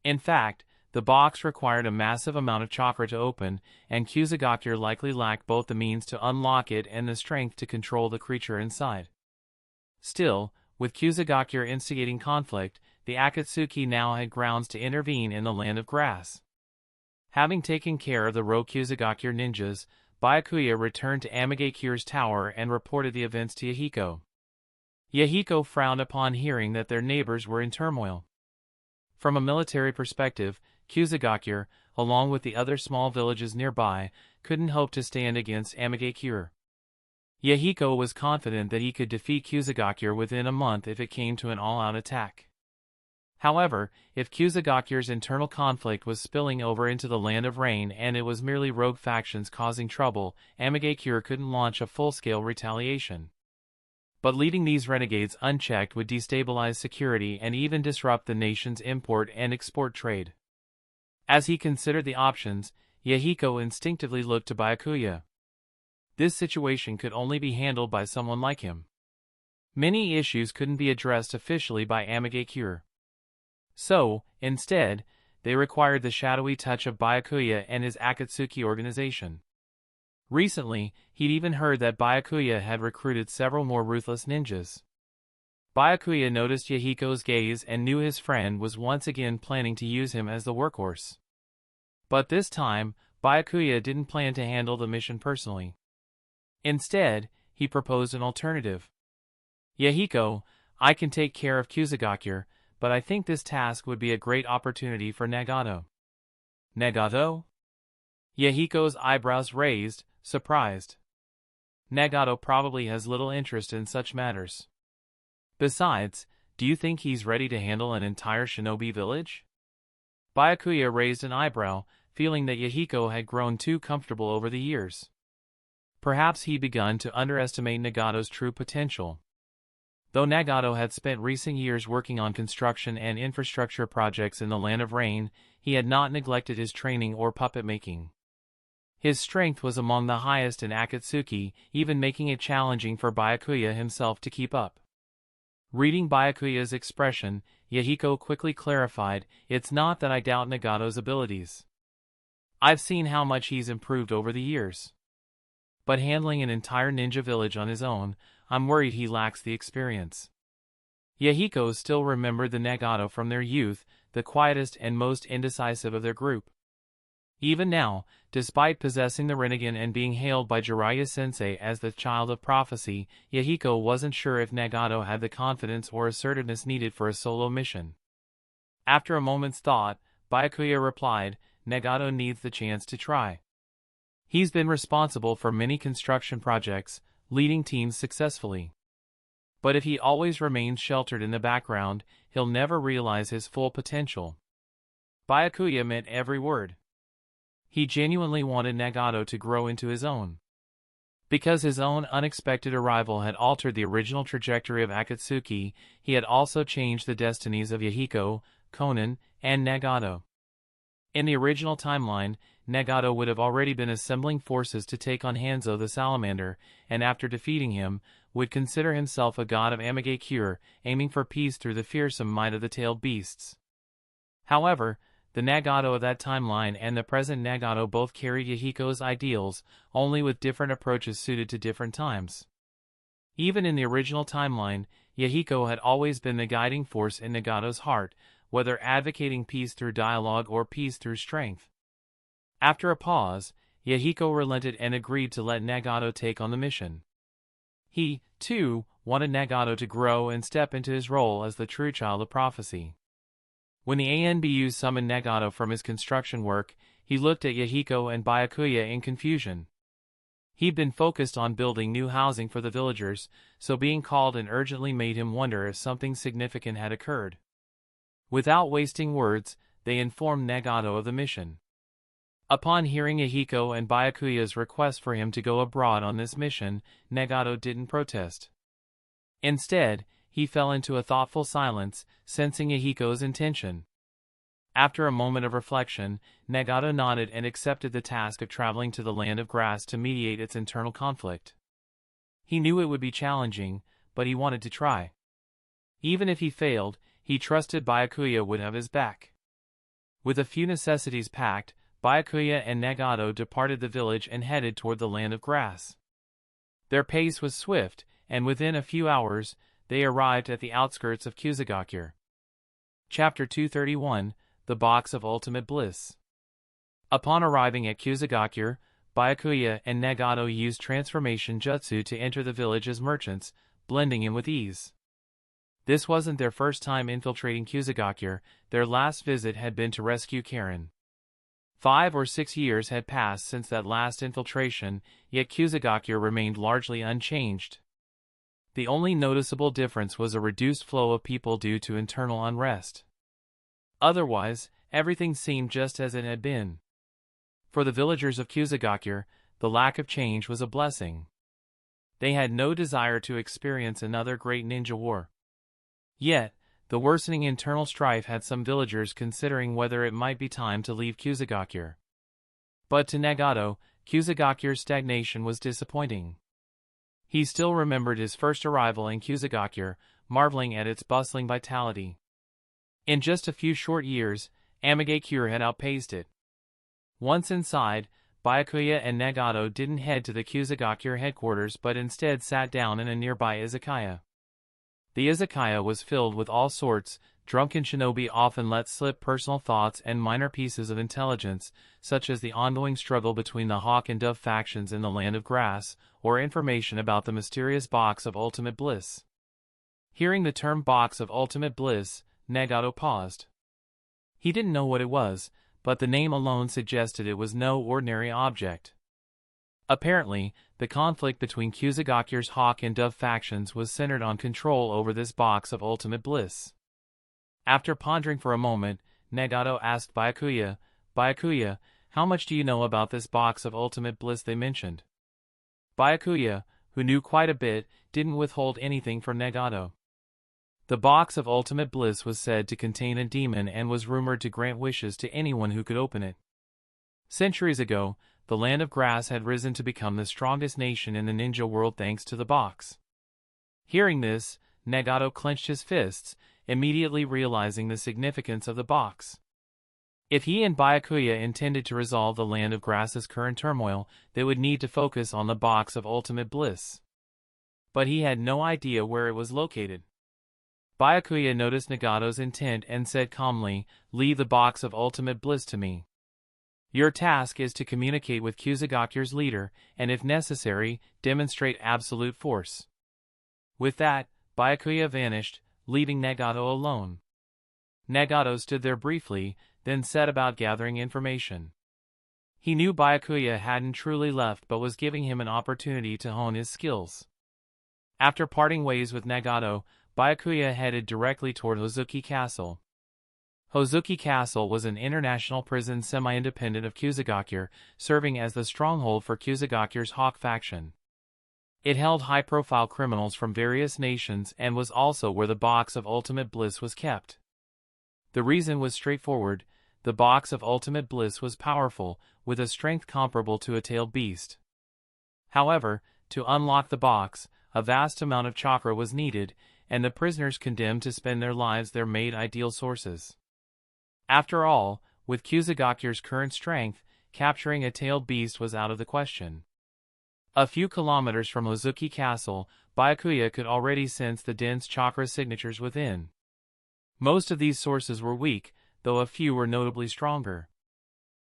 In fact, the box required a massive amount of chakra to open, and Kyuzugaku likely lacked both the means to unlock it and the strength to control the creature inside. Still, with Kyuzugaku instigating conflict, the Akatsuki now had grounds to intervene in the Land of Grass. Having taken care of the rogue Kyuzugaku ninjas, Byakuya returned to Amagakure's tower and reported the events to Yahiko. Yahiko frowned upon hearing that their neighbors were in turmoil. From a military perspective, Kyuzugaku, along with the other small villages nearby, couldn't hope to stand against Amagakure. Yahiko was confident that he could defeat Kyuzugaku within a month if it came to an all-out attack. However, if Kyuzugaku's internal conflict was spilling over into the Land of Rain and it was merely rogue factions causing trouble, Amagakure couldn't launch a full-scale retaliation. But leading these renegades unchecked would destabilize security and even disrupt the nation's import and export trade. As he considered the options, Yahiko instinctively looked to Byakuya. This situation could only be handled by someone like him. Many issues couldn't be addressed officially by Amagakure. So, instead, they required the shadowy touch of Byakuya and his Akatsuki organization. Recently, he'd even heard that Byakuya had recruited several more ruthless ninjas. Byakuya noticed Yahiko's gaze and knew his friend was once again planning to use him as the workhorse. But this time, Byakuya didn't plan to handle the mission personally. Instead, he proposed an alternative. Yahiko, I can take care of Kyuzugaku, but I think this task would be a great opportunity for Nagato. Nagato? Yahiko's eyebrows raised, surprised. Nagato probably has little interest in such matters. Besides, do you think he's ready to handle an entire shinobi village? Byakuya raised an eyebrow, feeling that Yahiko had grown too comfortable over the years. Perhaps he'd begun to underestimate Nagato's true potential. Though Nagato had spent recent years working on construction and infrastructure projects in the Land of Rain, he had not neglected his training or puppet making. His strength was among the highest in Akatsuki, even making it challenging for Byakuya himself to keep up. Reading Byakuya's expression, Yahiko quickly clarified, "It's not that I doubt Nagato's abilities. I've seen how much he's improved over the years. But handling an entire ninja village on his own, I'm worried he lacks the experience." Yahiko still remembered the Nagato from their youth, the quietest and most indecisive of their group. Even now, despite possessing the Rinnegan and being hailed by Jiraiya-sensei as the child of prophecy, Yahiko wasn't sure if Nagato had the confidence or assertiveness needed for a solo mission. After a moment's thought, Byakuya replied, "Nagato needs the chance to try. He's been responsible for many construction projects, leading teams successfully. But if he always remains sheltered in the background, he'll never realize his full potential." Byakuya meant every word. He genuinely wanted Nagato to grow into his own. Because his own unexpected arrival had altered the original trajectory of Akatsuki, he had also changed the destinies of Yahiko, Konan, and Nagato. In the original timeline, Nagato would have already been assembling forces to take on Hanzo the Salamander, and after defeating him, would consider himself a god of Amigakure, aiming for peace through the fearsome might of the tailed beasts. However, the Nagato of that timeline and the present Nagato both carried Yahiko's ideals, only with different approaches suited to different times. Even in the original timeline, Yahiko had always been the guiding force in Nagato's heart, whether advocating peace through dialogue or peace through strength. After a pause, Yahiko relented and agreed to let Nagato take on the mission. He, too, wanted Nagato to grow and step into his role as the true child of prophecy. When the ANBU summoned Nagato from his construction work, he looked at Yahiko and Byakuya in confusion. He'd been focused on building new housing for the villagers, so being called in urgently made him wonder if something significant had occurred. Without wasting words, they informed Nagato of the mission. Upon hearing Yahiko and Byakuya's request for him to go abroad on this mission, Nagato didn't protest. Instead, he fell into a thoughtful silence, sensing Yahiko's intention. After a moment of reflection, Nagato nodded and accepted the task of traveling to the Land of Grass to mediate its internal conflict. He knew it would be challenging, but he wanted to try. Even if he failed, he trusted Byakuya would have his back. With a few necessities packed, Byakuya and Nagato departed the village and headed toward the Land of Grass. Their pace was swift, and within a few hours, they arrived at the outskirts of Kusagakure. Chapter 231, The Box of Ultimate Bliss. Upon arriving at Kusagakure, Byakuya and Nagato used transformation jutsu to enter the village as merchants, blending in with ease. This wasn't their first time infiltrating Kusagakure, their last visit had been to rescue Karen. 5 or 6 years had passed since that last infiltration, yet Kusagakure remained largely unchanged. The only noticeable difference was a reduced flow of people due to internal unrest. Otherwise, everything seemed just as it had been. For the villagers of Kusagakure, the lack of change was a blessing. They had no desire to experience another great ninja war. Yet, the worsening internal strife had some villagers considering whether it might be time to leave Kusagakure. But to Nagato, Kusagakure's stagnation was disappointing. He still remembered his first arrival in Kusagakure, marveling at its bustling vitality. In just a few short years, Amigakure had outpaced it. Once inside, Byakuya and Nagato didn't head to the Kusagakure headquarters but instead sat down in a nearby izakaya. The izakaya was filled with all sorts. Drunken shinobi often let slip personal thoughts and minor pieces of intelligence, such as the ongoing struggle between the Hawk and Dove factions in the Land of Grass, or information about the mysterious Box of Ultimate Bliss. Hearing the term Box of Ultimate Bliss, Nagato paused. He didn't know what it was, but the name alone suggested it was no ordinary object. Apparently, the conflict between Kusagakure's Hawk and Dove factions was centered on control over this Box of Ultimate Bliss. After pondering for a moment, Nagato asked Byakuya, "Byakuya, how much do you know about this Box of Ultimate Bliss they mentioned?" Byakuya, who knew quite a bit, didn't withhold anything from Nagato. The Box of Ultimate Bliss was said to contain a demon and was rumored to grant wishes to anyone who could open it. Centuries ago, the Land of Grass had risen to become the strongest nation in the ninja world thanks to the box. Hearing this, Nagato clenched his fists, immediately realizing the significance of the box. If he and Byakuya intended to resolve the Land of Grass's current turmoil, they would need to focus on the Box of Ultimate Bliss. But he had no idea where it was located. Byakuya noticed Nagato's intent and said calmly, "Leave the Box of Ultimate Bliss to me. Your task is to communicate with Kuzugaku's leader, and if necessary, demonstrate absolute force. With that, Byakuya vanished, leaving Nagato alone. Nagato stood there briefly, then set about gathering information. He knew Byakuya hadn't truly left but was giving him an opportunity to hone his skills. After parting ways with Nagato, Byakuya headed directly toward Hozuki Castle. Hozuki Castle was an international prison semi-independent of Kuzugaku, serving as the stronghold for Kuzugaku's Hawk faction. It held high-profile criminals from various nations and was also where the box of ultimate bliss was kept. The reason was straightforward: the box of ultimate bliss was powerful, with a strength comparable to a tailed beast. However, to unlock the box, a vast amount of chakra was needed, and the prisoners condemned to spend their lives there made ideal sources. After all, with Kuzugaku's current strength, capturing a tailed beast was out of the question. A few kilometers from Hozuki Castle, Byakuya could already sense the dense chakra signatures within. Most of these sources were weak, though a few were notably stronger.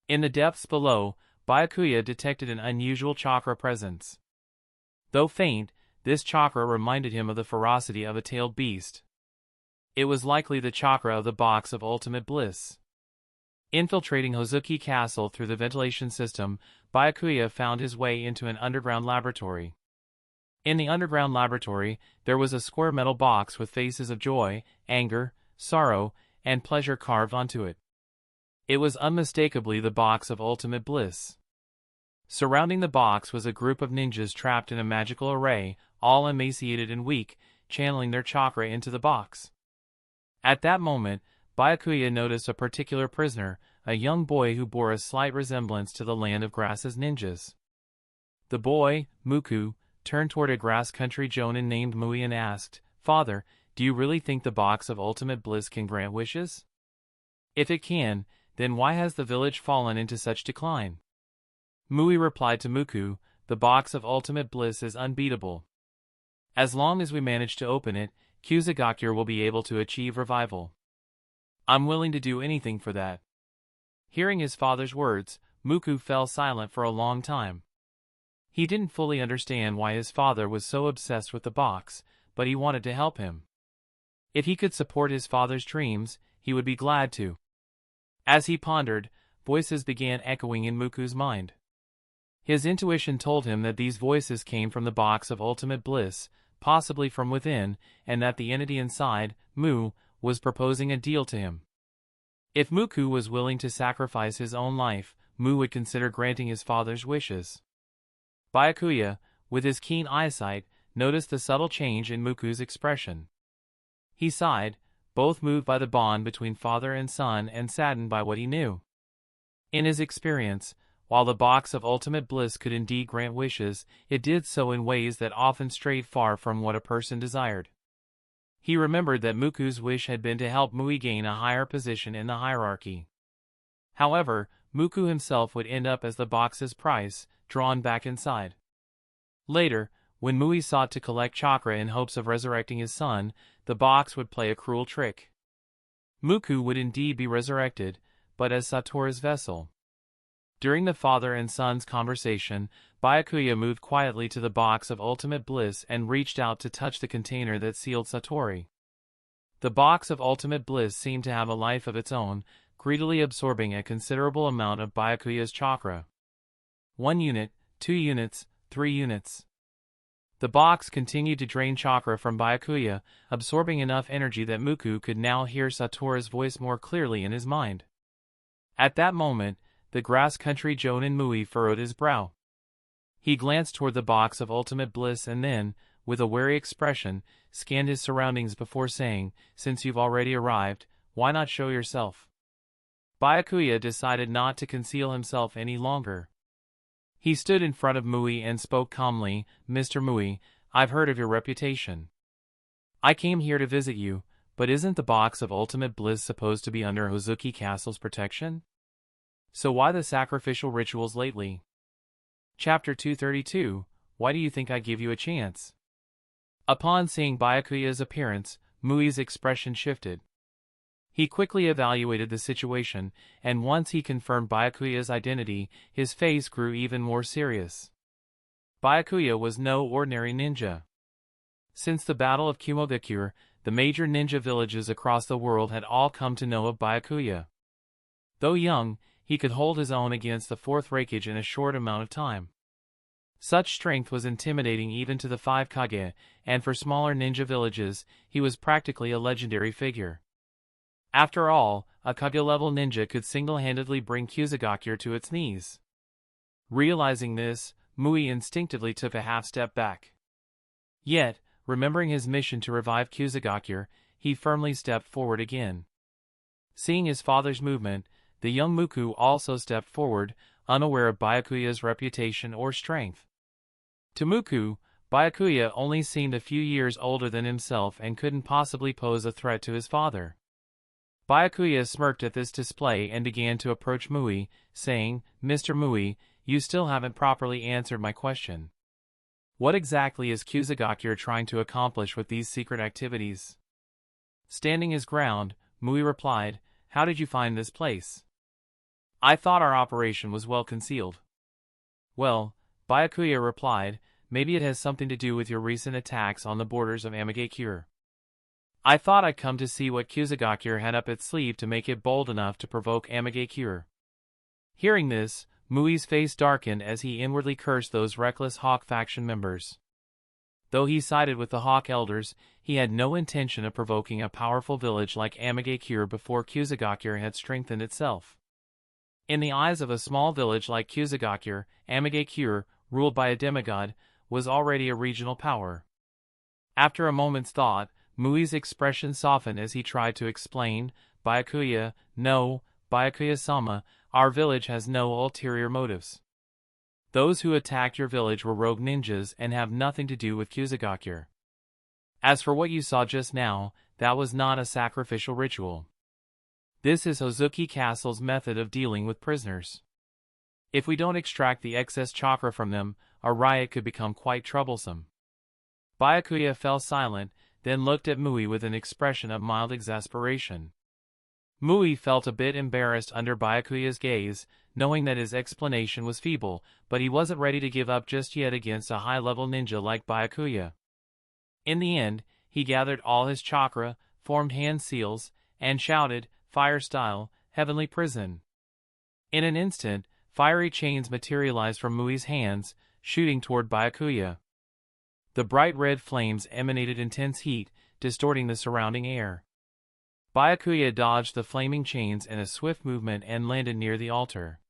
In the depths below, Byakuya detected an unusual chakra presence. Though faint, this chakra reminded him of the ferocity of a tailed beast. It was likely the chakra of the box of ultimate bliss. Infiltrating Hozuki Castle through the ventilation system, Byakuya found his way into an underground laboratory. In the underground laboratory, there was a square metal box with faces of joy, anger, sorrow, and pleasure carved onto it. It was unmistakably the box of ultimate bliss. Surrounding the box was a group of ninjas trapped in a magical array, all emaciated and weak, channeling their chakra into the box. At that moment, Byakuya noticed a particular prisoner, a young boy who bore a slight resemblance to the Land of Grass's ninjas. The boy, Muku, turned toward a grass country jonin named Mui and asked, "Father, do you really think the box of ultimate bliss can grant wishes? If it can, then why has the village fallen into such decline?" Mui replied to Muku, "The box of ultimate bliss is unbeatable. As long as we manage to open it, Kuzugaku will be able to achieve revival. I'm willing to do anything for that." Hearing his father's words, Muku fell silent for a long time. He didn't fully understand why his father was so obsessed with the box, but he wanted to help him. If he could support his father's dreams, he would be glad to. As he pondered, voices began echoing in Muku's mind. His intuition told him that these voices came from the box of ultimate bliss, possibly from within, and that the entity inside, Mu, was proposing a deal to him. If Muku was willing to sacrifice his own life, Mu would consider granting his father's wishes. Byakuya, with his keen eyesight, noticed the subtle change in Muku's expression. He sighed, both moved by the bond between father and son and saddened by what he knew. In his experience, while the box of ultimate bliss could indeed grant wishes, it did so in ways that often strayed far from what a person desired. He remembered that Muku's wish had been to help Mui gain a higher position in the hierarchy. However, Muku himself would end up as the box's price, drawn back inside. Later, when Mui sought to collect chakra in hopes of resurrecting his son, the box would play a cruel trick. Muku would indeed be resurrected, but as Satoru's vessel. During the father and son's conversation, Byakuya moved quietly to the box of ultimate bliss and reached out to touch the container that sealed Satori. The box of ultimate bliss seemed to have a life of its own, greedily absorbing a considerable amount of Byakuya's chakra. 1 unit, 2 units, 3 units. The box continued to drain chakra from Byakuya, absorbing enough energy that Muku could now hear Satoru's voice more clearly in his mind. At that moment, the grass country jonin Mui furrowed his brow. He glanced toward the box of ultimate bliss and then, with a wary expression, scanned his surroundings before saying, "Since you've already arrived, why not show yourself?" Byakuya decided not to conceal himself any longer. He stood in front of Mui and spoke calmly, "Mr. Mui, I've heard of your reputation. I came here to visit you, but isn't the box of ultimate bliss supposed to be under Hozuki Castle's protection? So why the sacrificial rituals lately?" Chapter 232, Why do you think I give you a chance? Upon seeing Byakuya's appearance, Mui's expression shifted. He quickly evaluated the situation, and once he confirmed Byakuya's identity, his face grew even more serious. Byakuya was no ordinary ninja. Since the Battle of Kumogakure, the major ninja villages across the world had all come to know of Byakuya. Though young, he could hold his own against the fourth Raikage in a short amount of time. Such strength was intimidating even to the 5 Kage, and for smaller ninja villages, he was practically a legendary figure. After all, a Kage-level ninja could single-handedly bring Kusagakure to its knees. Realizing this, Mui instinctively took a half-step back. Yet, remembering his mission to revive Kusagakure, he firmly stepped forward again. Seeing his father's movement, the young Muku also stepped forward, unaware of Byakuya's reputation or strength. To Muku, Byakuya only seemed a few years older than himself and couldn't possibly pose a threat to his father. Byakuya smirked at this display and began to approach Mui, saying, "Mr. Mui, you still haven't properly answered my question. What exactly is Kusagakure trying to accomplish with these secret activities?" Standing his ground, Mui replied, "How did you find this place?" "I thought our operation was well concealed." "Well," Byakuya replied, "maybe it has something to do with your recent attacks on the borders of Amigakure. I thought I'd come to see what Kusagakure had up its sleeve to make it bold enough to provoke Amigakure." Hearing this, Mui's face darkened as he inwardly cursed those reckless Hawk faction members. Though he sided with the Hawk elders, he had no intention of provoking a powerful village like Amigakure before Kusagakure had strengthened itself. In the eyes of a small village like Kusagakure, Amigakure, ruled by a demigod, was already a regional power. After a moment's thought, Mui's expression softened as he tried to explain, "Byakuya, no, Byakuya-sama, our village has no ulterior motives. Those who attacked your village were rogue ninjas and have nothing to do with Kusagakure. As for what you saw just now, that was not a sacrificial ritual. This is Uzumaki Castle's method of dealing with prisoners. If we don't extract the excess chakra from them, a riot could become quite troublesome." Byakuya fell silent, then looked at Mui with an expression of mild exasperation. Mui felt a bit embarrassed under Byakuya's gaze, knowing that his explanation was feeble, but he wasn't ready to give up just yet against a high-level ninja like Byakuya. In the end, he gathered all his chakra, formed hand seals, and shouted, "Fire style, heavenly prison." In an instant, fiery chains materialized from Mui's hands, shooting toward Byakuya. The bright red flames emanated intense heat, distorting the surrounding air. Byakuya dodged the flaming chains in a swift movement and landed near the altar.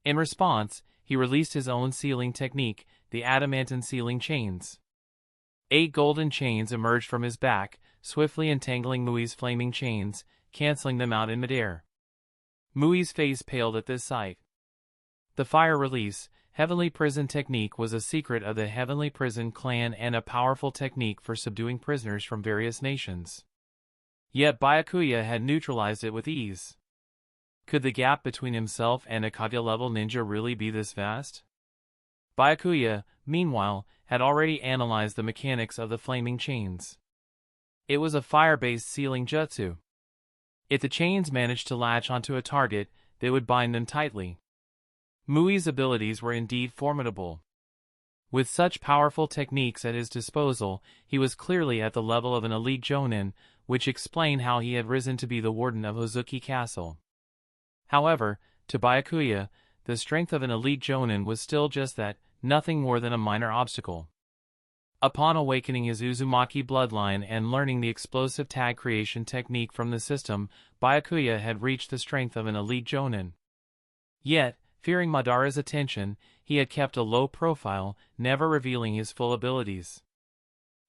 In response, he released his own sealing technique, the adamantine sealing chains. 8 golden chains emerged from his back, swiftly entangling Mui's flaming chains, canceling them out in midair. Mui's face paled at this sight. The fire release, Heavenly Prison technique was a secret of the Heavenly Prison clan and a powerful technique for subduing prisoners from various nations. Yet Byakuya had neutralized it with ease. Could the gap between himself and a Kage-level ninja really be this vast? Byakuya, meanwhile, had already analyzed the mechanics of the flaming chains. It was a fire-based sealing jutsu. If the chains managed to latch onto a target, they would bind them tightly. Mui's abilities were indeed formidable. With such powerful techniques at his disposal, he was clearly at the level of an elite jonin, which explained how he had risen to be the warden of Uzumaki Castle. However, to Byakuya, the strength of an elite jonin was still just that, nothing more than a minor obstacle. Upon awakening his Uzumaki bloodline and learning the explosive tag creation technique from the system, Byakuya had reached the strength of an elite jonin. Yet, fearing Madara's attention, he had kept a low profile, never revealing his full abilities.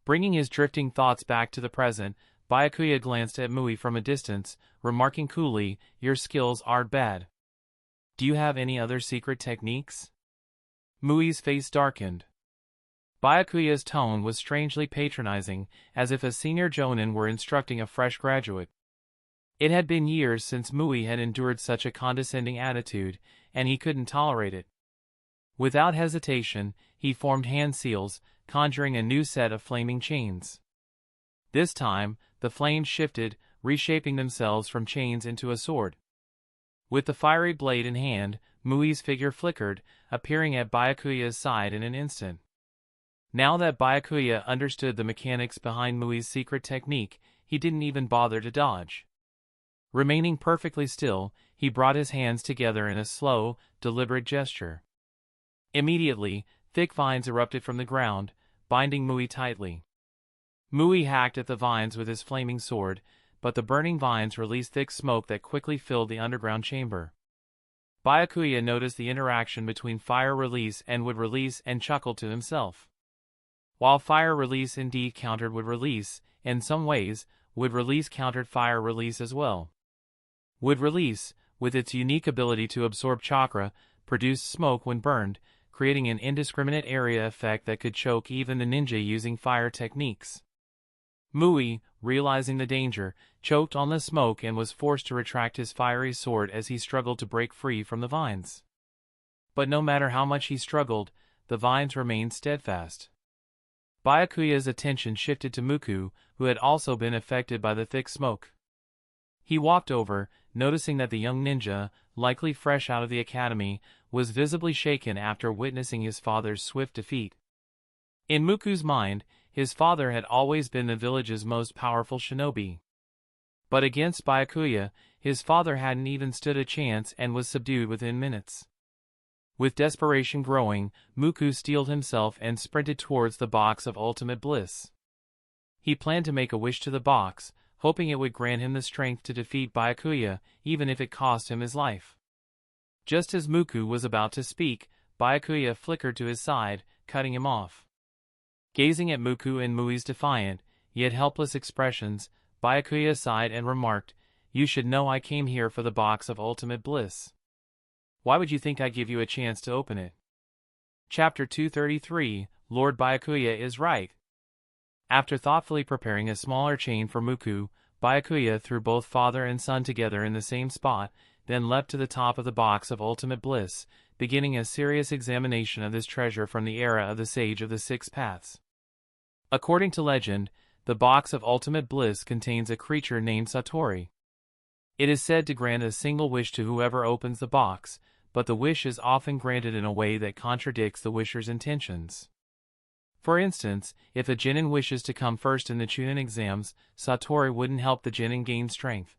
Bringing his drifting thoughts back to the present, Byakuya glanced at Mui from a distance, remarking coolly, "Your skills aren't bad. Do you have any other secret techniques?" Mui's face darkened. Byakuya's tone was strangely patronizing, as if a senior jonin were instructing a fresh graduate. It had been years since Mui had endured such a condescending attitude, and he couldn't tolerate it. Without hesitation, he formed hand seals, conjuring a new set of flaming chains. This time, the flames shifted, reshaping themselves from chains into a sword. With the fiery blade in hand, Mui's figure flickered, appearing at Byakuya's side in an instant. Now that Byakuya understood the mechanics behind Mui's secret technique, he didn't even bother to dodge. Remaining perfectly still, he brought his hands together in a slow, deliberate gesture. Immediately, thick vines erupted from the ground, binding Mui tightly. Mui hacked at the vines with his flaming sword, but the burning vines released thick smoke that quickly filled the underground chamber. Byakuya noticed the interaction between fire release and wood release and chuckled to himself. While fire release indeed countered wood release, in some ways, wood release countered fire release as well. Wood release, with its unique ability to absorb chakra, produced smoke when burned, creating an indiscriminate area effect that could choke even the ninja using fire techniques. Mui, realizing the danger, choked on the smoke and was forced to retract his fiery sword as he struggled to break free from the vines. But no matter how much he struggled, the vines remained steadfast. Byakuya's attention shifted to Muku, who had also been affected by the thick smoke. He walked over, noticing that the young ninja, likely fresh out of the academy, was visibly shaken after witnessing his father's swift defeat. In Muku's mind, his father had always been the village's most powerful shinobi. But against Byakuya, his father hadn't even stood a chance and was subdued within minutes. With desperation growing, Muku steeled himself and sprinted towards the box of ultimate bliss. He planned to make a wish to the box, hoping it would grant him the strength to defeat Byakuya, even if it cost him his life. Just as Muku was about to speak, Byakuya flickered to his side, cutting him off. Gazing at Muku and Mui's defiant, yet helpless expressions, Byakuya sighed and remarked, "You should know I came here for the box of ultimate bliss. Why would you think I'd give you a chance to open it?" Chapter 233, Lord Byakuya is right. After thoughtfully preparing a smaller chain for Muku, Byakuya threw both father and son together in the same spot, then leapt to the top of the box of ultimate bliss, beginning a serious examination of this treasure from the era of the Sage of the Six Paths. According to legend, the box of ultimate bliss contains a creature named Satori. It is said to grant a single wish to whoever opens the box, but the wish is often granted in a way that contradicts the wisher's intentions. For instance, if a genin wishes to come first in the Chunin exams, Satori wouldn't help the genin gain strength.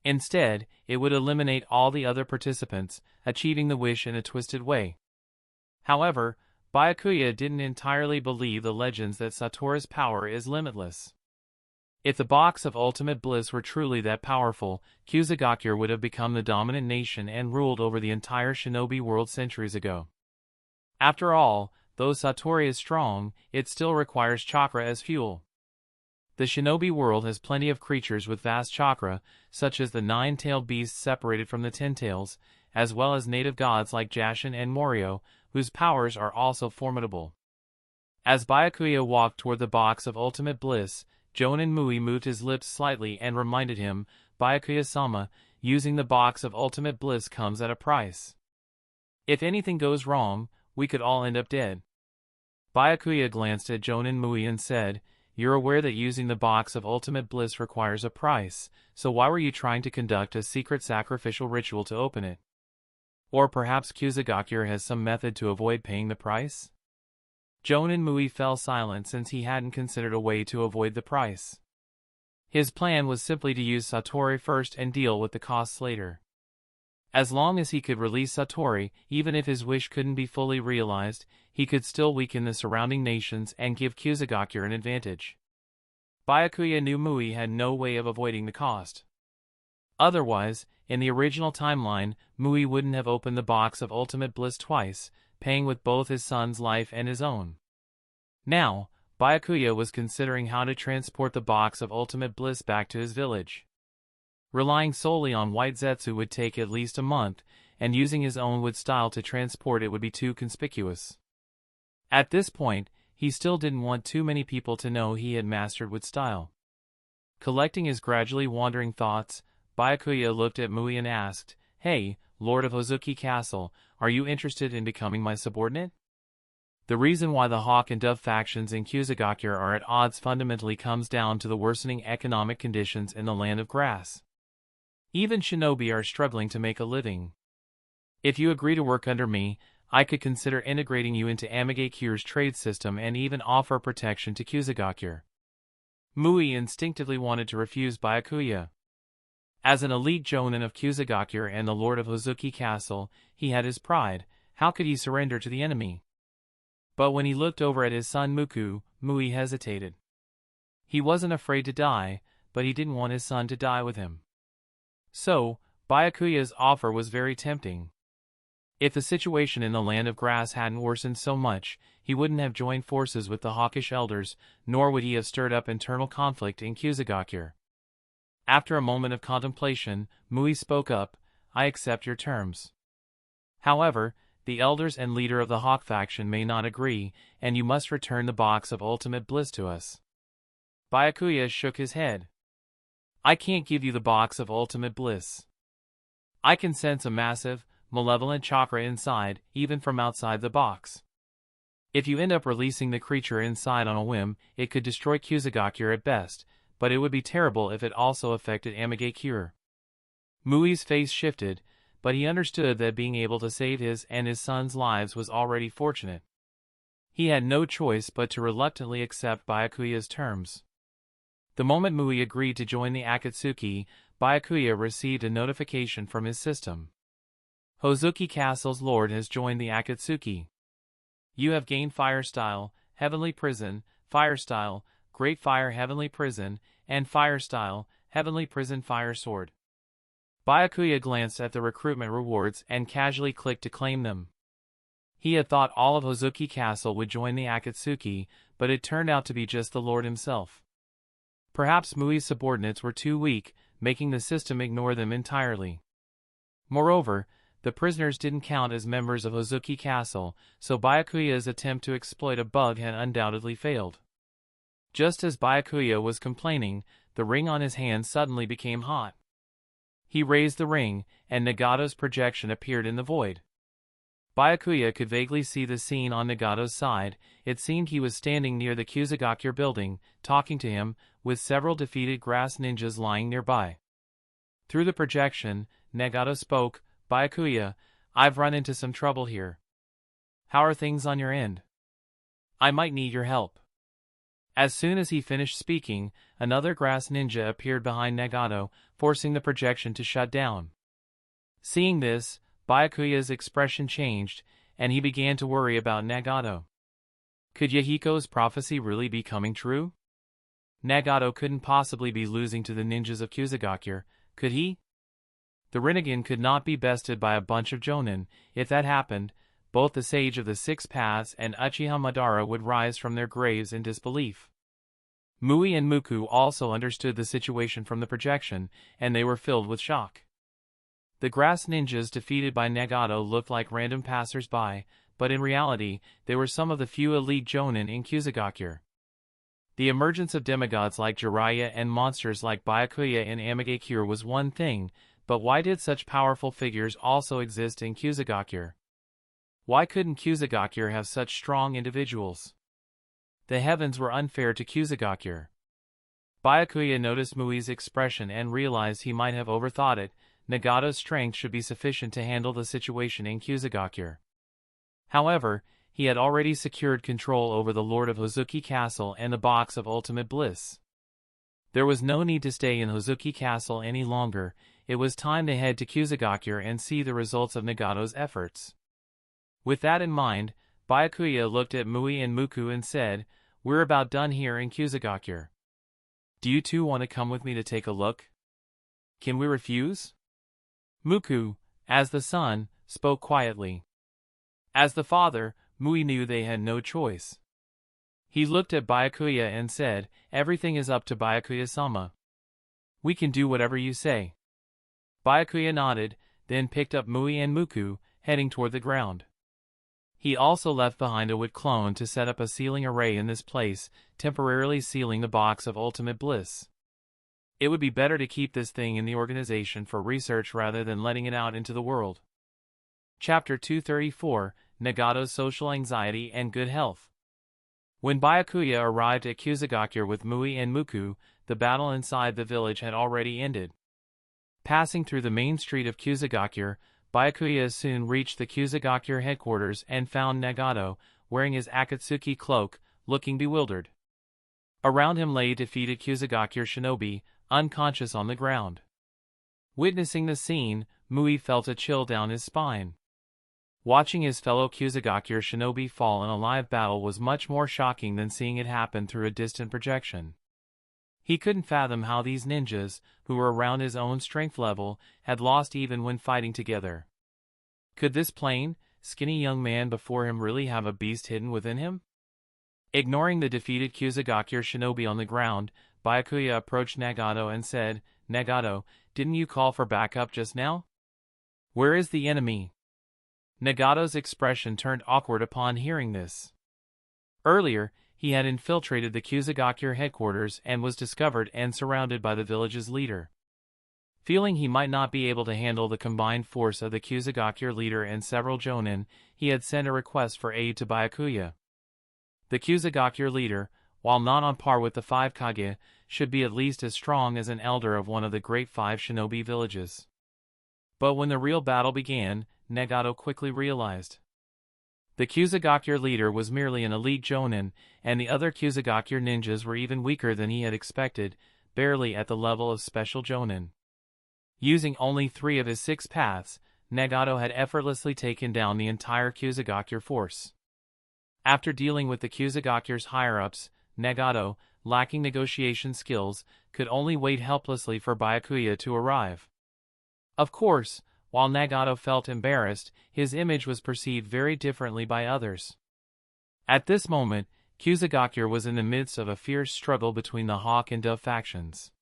Instead, it would eliminate all the other participants, achieving the wish in a twisted way. However, Byakuya didn't entirely believe the legends that Satori's power is limitless. If the box of ultimate bliss were truly that powerful, Kusagakure would have become the dominant nation and ruled over the entire shinobi world centuries ago. After all, though Satori is strong, it still requires chakra as fuel. The shinobi world has plenty of creatures with vast chakra, such as the nine-tailed beasts separated from the ten-tails, as well as native gods like Jashin and Morio, whose powers are also formidable. As Byakuya walked toward the box of ultimate bliss, Jonin Mui moved his lips slightly and reminded him, "Byakuya-sama, using the box of ultimate bliss comes at a price. If anything goes wrong, we could all end up dead." Byakuya glanced at Jonin Mui and said, "You're aware that using the box of ultimate bliss requires a price, so why were you trying to conduct a secret sacrificial ritual to open it? Or perhaps Kusagakure has some method to avoid paying the price?" Jonin Mui fell silent since he hadn't considered a way to avoid the price. His plan was simply to use Satori first and deal with the costs later. As long as he could release Satori, even if his wish couldn't be fully realized, he could still weaken the surrounding nations and give Kusagakure an advantage. Byakuya knew Mui had no way of avoiding the cost. Otherwise, in the original timeline, Mui wouldn't have opened the box of ultimate bliss twice, paying with both his son's life and his own. Now, Byakuya was considering how to transport the box of ultimate bliss back to his village. Relying solely on white Zetsu would take at least a month, and using his own wood style to transport it would be too conspicuous. At this point, he still didn't want too many people to know he had mastered wood style. Collecting his gradually wandering thoughts, Byakuya looked at Mui and asked, "Hey, Lord of Hozuki Castle, are you interested in becoming my subordinate?" The reason why the Hawk and Dove factions in Kusagakure are at odds fundamentally comes down to the worsening economic conditions in the Land of Grass. Even Shinobi are struggling to make a living. If you agree to work under me, I could consider integrating you into Amagakure's trade system and even offer protection to Kusagakure. Mui instinctively wanted to refuse Byakuya. As an elite jonin of Kusagakure and the lord of Hozuki Castle, he had his pride. How could he surrender to the enemy? But when he looked over at his son Muku, Mui hesitated. He wasn't afraid to die, but he didn't want his son to die with him. So, Byakuya's offer was very tempting. If the situation in the Land of Grass hadn't worsened so much, he wouldn't have joined forces with the hawkish elders, nor would he have stirred up internal conflict in Kusagakure. After a moment of contemplation, Mui spoke up, "I accept your terms. However, the elders and leader of the Hawk faction may not agree, and you must return the box of ultimate bliss to us." Byakuya shook his head. "I can't give you the box of ultimate bliss. I can sense a massive, malevolent chakra inside, even from outside the box. If you end up releasing the creature inside on a whim, it could destroy Kusagakure at best, but it would be terrible if it also affected Amagakure." Mui's face shifted, but he understood that being able to save his and his son's lives was already fortunate. He had no choice but to reluctantly accept Byakuya's terms. The moment Mui agreed to join the Akatsuki, Byakuya received a notification from his system. "Hozuki Castle's lord has joined the Akatsuki. You have gained Fire Style, Heavenly Prison, Fire Style, Great Fire Heavenly Prison, and Fire Style, Heavenly Prison Fire Sword." Byakuya glanced at the recruitment rewards and casually clicked to claim them. He had thought all of Hozuki Castle would join the Akatsuki, but it turned out to be just the lord himself. Perhaps Mui's subordinates were too weak, making the system ignore them entirely. Moreover, the prisoners didn't count as members of Hozuki Castle, so Byakuya's attempt to exploit a bug had undoubtedly failed. Just as Byakuya was complaining, the ring on his hand suddenly became hot. He raised the ring, and Nagato's projection appeared in the void. Byakuya could vaguely see the scene on Nagato's side. It seemed he was standing near the Kusagakure building, talking to him, with several defeated grass ninjas lying nearby. Through the projection, Nagato spoke, "Byakuya, I've run into some trouble here. How are things on your end? I might need your help." As soon as he finished speaking, another grass ninja appeared behind Nagato, forcing the projection to shut down. Seeing this, Byakuya's expression changed, and he began to worry about Nagato. Could Yahiko's prophecy really be coming true? Nagato couldn't possibly be losing to the ninjas of Kusagakure, could he? The Rinnegan could not be bested by a bunch of jonin. If that happened, both the Sage of the Six Paths and Uchiha Madara would rise from their graves in disbelief. Mui and Muku also understood the situation from the projection, and they were filled with shock. The grass ninjas defeated by Nagato looked like random passers-by, but in reality, they were some of the few elite jonin in Kusagakure. The emergence of demigods like Jiraiya and monsters like Byakuya in Amagakure was one thing, but why did such powerful figures also exist in Kusagakure? Why couldn't Kusagakure have such strong individuals? The heavens were unfair to Kusagakure. Byakuya noticed Mui's expression and realized he might have overthought it. Nagato's strength should be sufficient to handle the situation in Kusagakure. However, he had already secured control over the Lord of Hozuki Castle and the Box of Ultimate Bliss. There was no need to stay in Hozuki Castle any longer. It was time to head to Kusagakure and see the results of Nagato's efforts. With that in mind, Byakuya looked at Mui and Muku and said, "We're about done here in Kusagakure. Do you two want to come with me to take a look? Can we refuse?" Muku, as the son, spoke quietly. As the father, Mui knew they had no choice. He looked at Byakuya and said, "Everything is up to Byakuya-sama. We can do whatever you say." Byakuya nodded, then picked up Mui and Muku, heading toward the ground. He also left behind a wood clone to set up a sealing array in this place, temporarily sealing the Box of Ultimate Bliss. It would be better to keep this thing in the organization for research rather than letting it out into the world. Chapter 234, Nagato's social anxiety and good health. When Byakuya arrived at Kusagakure with Mui and Muku, the battle inside the village had already ended. Passing through the main street of Kusagakure, Byakuya soon reached the Kusagakure headquarters and found Nagato, wearing his Akatsuki cloak, looking bewildered. Around him lay defeated Kusagakure shinobi, unconscious on the ground. Witnessing the scene, Mui felt a chill down his spine. Watching his fellow Kusagakure shinobi fall in a live battle was much more shocking than seeing it happen through a distant projection. He couldn't fathom how these ninjas, who were around his own strength level, had lost even when fighting together. Could this plain, skinny young man before him really have a beast hidden within him? Ignoring the defeated Kusagakure shinobi on the ground, Byakuya approached Nagato and said, "Nagato, didn't you call for backup just now? Where is the enemy?" Nagato's expression turned awkward upon hearing this. Earlier, he had infiltrated the Kusagakure headquarters and was discovered and surrounded by the village's leader. Feeling he might not be able to handle the combined force of the Kusagakure leader and several jonin, he had sent a request for aid to Byakuya. The Kusagakure leader, while not on par with the 5 Kage, should be at least as strong as an elder of one of the great 5 shinobi villages. But when the real battle began, Nagato quickly realized. The Kusagakure leader was merely an elite jonin, and the other Kusagakure ninjas were even weaker than he had expected, barely at the level of special jonin. Using only 3 of his 6 paths, Nagato had effortlessly taken down the entire Kusagakure force. After dealing with the Kusagakure's higher-ups, Nagato, lacking negotiation skills, could only wait helplessly for Byakuya to arrive. Of course, while Nagato felt embarrassed, his image was perceived very differently by others. At this moment, Kusagakure was in the midst of a fierce struggle between the Hawk and Dove factions.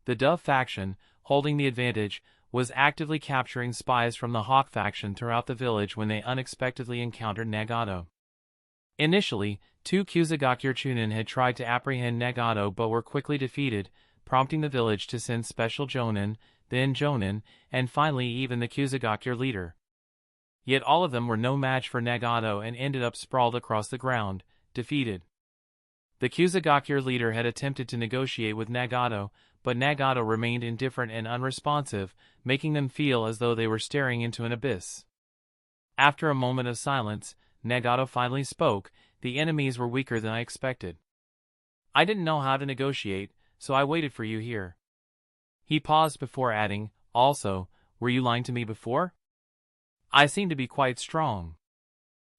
The Dove faction, holding the advantage, was actively capturing spies from the Hawk faction throughout the village when they unexpectedly encountered Nagato. Initially, 2 Kusagakure chunin had tried to apprehend Nagato but were quickly defeated, prompting the village to send special jonin, then jonin, and finally even the Kusagakure leader. Yet all of them were no match for Nagato and ended up sprawled across the ground, defeated. The Kusagakure leader had attempted to negotiate with Nagato, but Nagato remained indifferent and unresponsive, making them feel as though they were staring into an abyss. After a moment of silence, Nagato finally spoke. "The enemies were weaker than I expected. I didn't know how to negotiate, so I waited for you here." He paused before adding, "Also, were you lying to me before? I seem to be quite strong."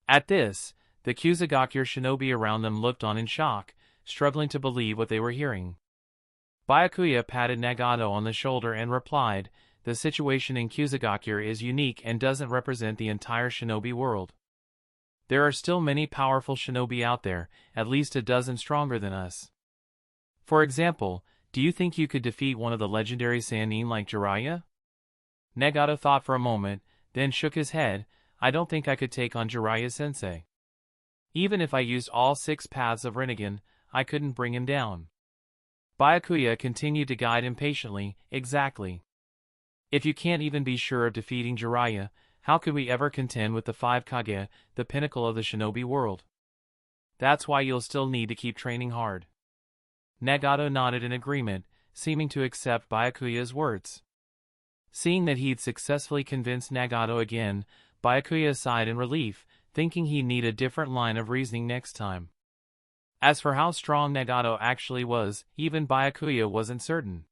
At this, the Kusagakure shinobi around them looked on in shock, struggling to believe what they were hearing. Byakuya patted Nagato on the shoulder and replied, "The situation in Kusagakure is unique and doesn't represent the entire shinobi world. There are still many powerful shinobi out there, at least a dozen stronger than us. For example, do you think you could defeat one of the legendary Sannin like Jiraiya?" Nagato thought for a moment, then shook his head. "I don't think I could take on Jiraiya-sensei. Even if I used all 6 paths of Rinnegan, I couldn't bring him down." Byakuya continued to guide impatiently, "Exactly. If you can't even be sure of defeating Jiraiya, how could we ever contend with the 5 Kage, the pinnacle of the shinobi world? That's why you'll still need to keep training hard." Nagato nodded in agreement, seeming to accept Byakuya's words. Seeing that he'd successfully convinced Nagato again, Byakuya sighed in relief, thinking he'd need a different line of reasoning next time. As for how strong Nagato actually was, even Byakuya wasn't certain.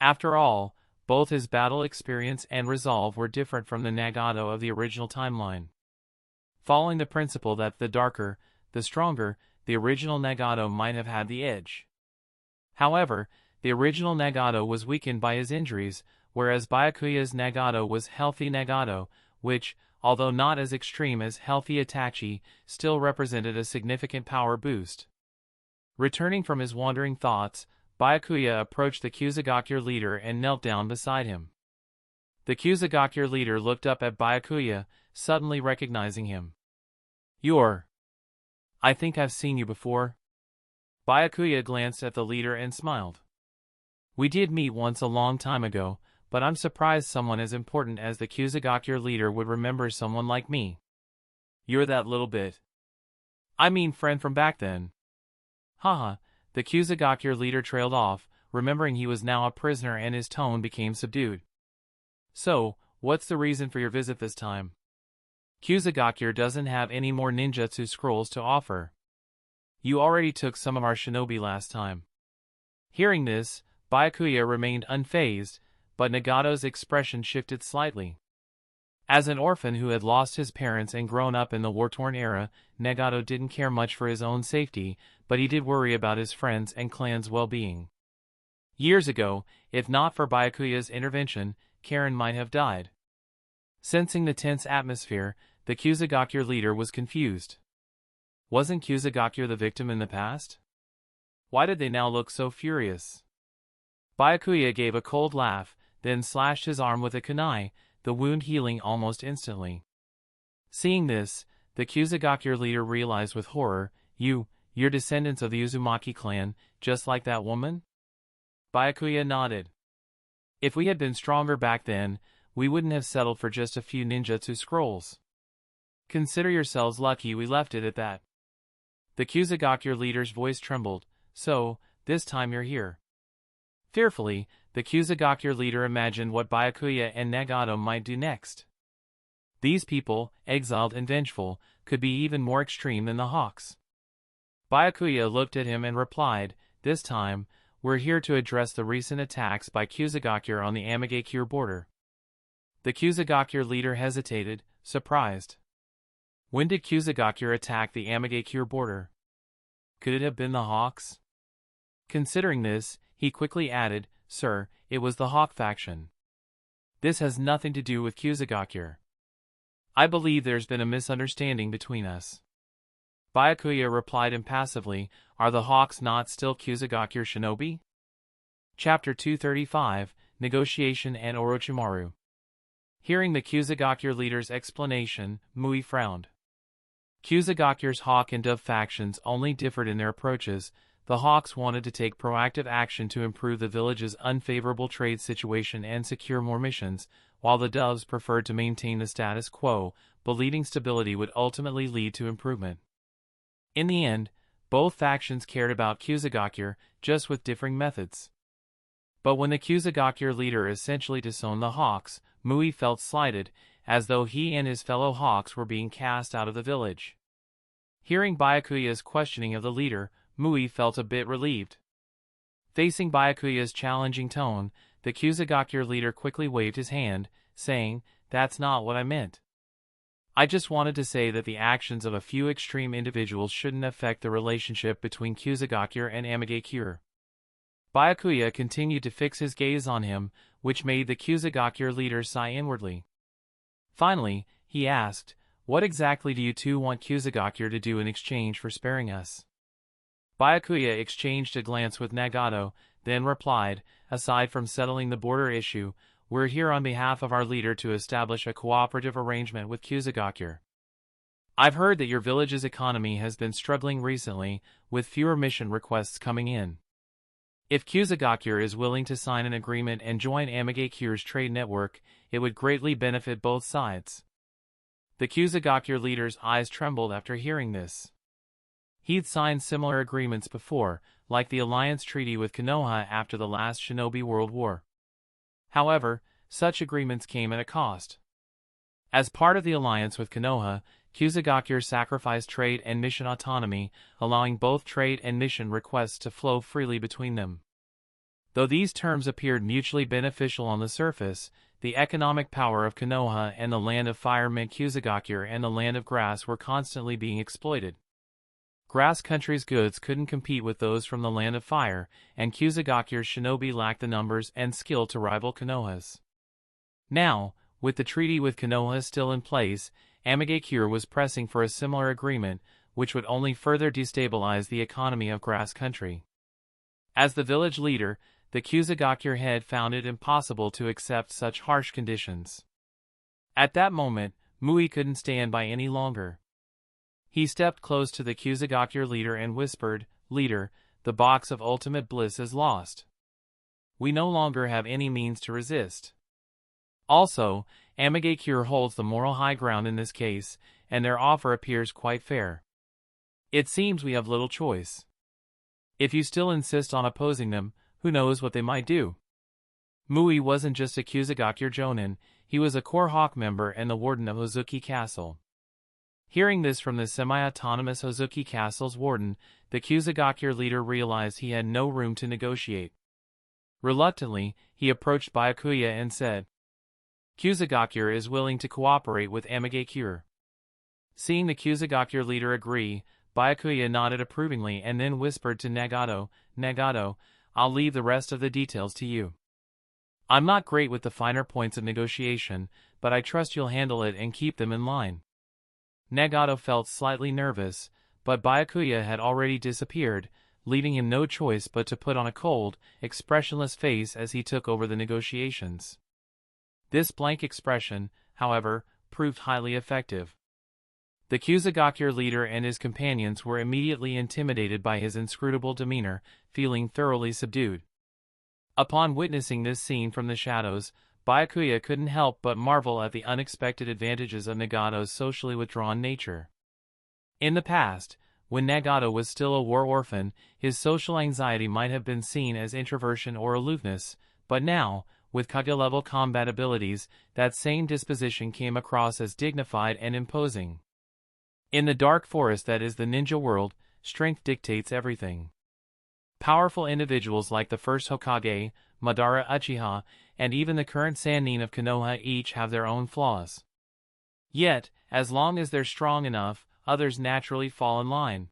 After all, both his battle experience and resolve were different from the Nagato of the original timeline. Following the principle that the darker, the stronger, the original Nagato might have had the edge. However, the original Nagato was weakened by his injuries, whereas Byakuya's Nagato was healthy Nagato, which, although not as extreme as healthy Itachi, still represented a significant power boost. Returning from his wandering thoughts, Byakuya approached the Kusagakure leader and knelt down beside him. The Kusagakure leader looked up at Byakuya, suddenly recognizing him. I think I've seen you before." Byakuya glanced at the leader and smiled. "We did meet once a long time ago, but I'm surprised someone as important as the Kusagakure leader would remember someone like me." You're that little bit. I mean friend from back then. Haha, the Kusagakure leader trailed off, remembering he was now a prisoner and his tone became subdued. So, what's the reason for your visit this time? Kusagakure doesn't have any more ninjutsu scrolls to offer. You already took some of our shinobi last time. Hearing this, Byakuya remained unfazed, but Nagato's expression shifted slightly. As an orphan who had lost his parents and grown up in the war-torn era, Nagato didn't care much for his own safety, but he did worry about his friends' and clan's well-being. Years ago, if not for Byakuya's intervention, Karen might have died. Sensing the tense atmosphere, the Kusagakure leader was confused. Wasn't Kusagakure the victim in the past? Why did they now look so furious? Byakuya gave a cold laugh, then slashed his arm with a kunai, the wound healing almost instantly. Seeing this, the Kusagakure leader realized with horror, you're descendants of the Uzumaki clan, just like that woman? Byakuya nodded. If we had been stronger back then, we wouldn't have settled for just a few ninjutsu scrolls. Consider yourselves lucky we left it at that. The Kusagakure leader's voice trembled. So, this time you're here. Fearfully, the Kusagakure leader imagined what Byakuya and Nagato might do next. These people, exiled and vengeful, could be even more extreme than the Hawks. Byakuya looked at him and replied, this time, we're here to address the recent attacks by Kusagakure on the Amagakure border. The Kusagakure leader hesitated, surprised. When did Kusagakure attack the Amagakure border? Could it have been the Hawks? Considering this, he quickly added, Sir, it was the Hawk faction. This has nothing to do with Kusagakure. I believe there's been a misunderstanding between us. Byakuya replied impassively, Are the Hawks not still Kusagakure shinobi? Chapter 235, Negotiation and Orochimaru. Hearing the Kusagakure leader's explanation, Mui frowned. Kusagakure's Hawk and Dove factions only differed in their approaches. The Hawks wanted to take proactive action to improve the village's unfavorable trade situation and secure more missions, while the Doves preferred to maintain the status quo, believing stability would ultimately lead to improvement. In the end, both factions cared about Kusagakure, just with differing methods. But when the Kusagakure leader essentially disowned the Hawks, Mui felt slighted, as though he and his fellow Hawks were being cast out of the village. Hearing Byakuya's questioning of the leader, Mui felt a bit relieved. Facing Byakuya's challenging tone, the Kusagakure leader quickly waved his hand, saying, That's not what I meant. I just wanted to say that the actions of a few extreme individuals shouldn't affect the relationship between Kusagakure and Amagakure. Byakuya continued to fix his gaze on him, which made the Kusagakure leader sigh inwardly. Finally, he asked, What exactly do you two want Kusagakure to do in exchange for sparing us? Byakuya exchanged a glance with Nagato, then replied, Aside from settling the border issue, we're here on behalf of our leader to establish a cooperative arrangement with Kusagakure. I've heard that your village's economy has been struggling recently, with fewer mission requests coming in. If Kusagakure is willing to sign an agreement and join Amagakure's trade network, it would greatly benefit both sides. The Kusagakure leader's eyes trembled after hearing this. He'd signed similar agreements before, like the alliance treaty with Konoha after the last Shinobi World War. However, such agreements came at a cost. As part of the alliance with Konoha, Kusagakure sacrificed trade and mission autonomy, allowing both trade and mission requests to flow freely between them. Though these terms appeared mutually beneficial on the surface, the economic power of Konoha and the Land of Fire meant Kusagakure and the Land of Grass were constantly being exploited. Grass Country's goods couldn't compete with those from the Land of Fire, and Kusagakure's shinobi lacked the numbers and skill to rival Konoha's. Now, with the treaty with Konoha still in place, Amagakure was pressing for a similar agreement, which would only further destabilize the economy of Grass Country. As the village leader, the Kusagakure head found it impossible to accept such harsh conditions. At that moment, Mui couldn't stand by any longer. He stepped close to the Kusagakure leader and whispered, Leader, the box of ultimate bliss is lost. We no longer have any means to resist. Also, Amigakure holds the moral high ground in this case, and their offer appears quite fair. It seems we have little choice. If you still insist on opposing them, who knows what they might do. Mui wasn't just a Kusagakure Jonin, he was a core Hawk member and the warden of Hozuki Castle. Hearing this from the semi-autonomous Hozuki Castle's warden, the Kusagakure leader realized he had no room to negotiate. Reluctantly, he approached Byakuya and said, "Kusagakure is willing to cooperate with Amigakure." Seeing the Kusagakure leader agree, Byakuya nodded approvingly and then whispered to Nagato, "Nagato, I'll leave the rest of the details to you. I'm not great with the finer points of negotiation, but I trust you'll handle it and keep them in line." Nagato felt slightly nervous, but Byakuya had already disappeared, leaving him no choice but to put on a cold, expressionless face as he took over the negotiations. This blank expression, however, proved highly effective. The Kusagakure leader and his companions were immediately intimidated by his inscrutable demeanor, feeling thoroughly subdued. Upon witnessing this scene from the shadows, Byakuya couldn't help but marvel at the unexpected advantages of Nagato's socially withdrawn nature. In the past, when Nagato was still a war orphan, his social anxiety might have been seen as introversion or aloofness, but now, with Kage-level combat abilities, that same disposition came across as dignified and imposing. In the dark forest that is the ninja world, strength dictates everything. Powerful individuals like the first Hokage, Madara Uchiha, and even the current Sannin of Konoha each have their own flaws. Yet, as long as they're strong enough, others naturally fall in line.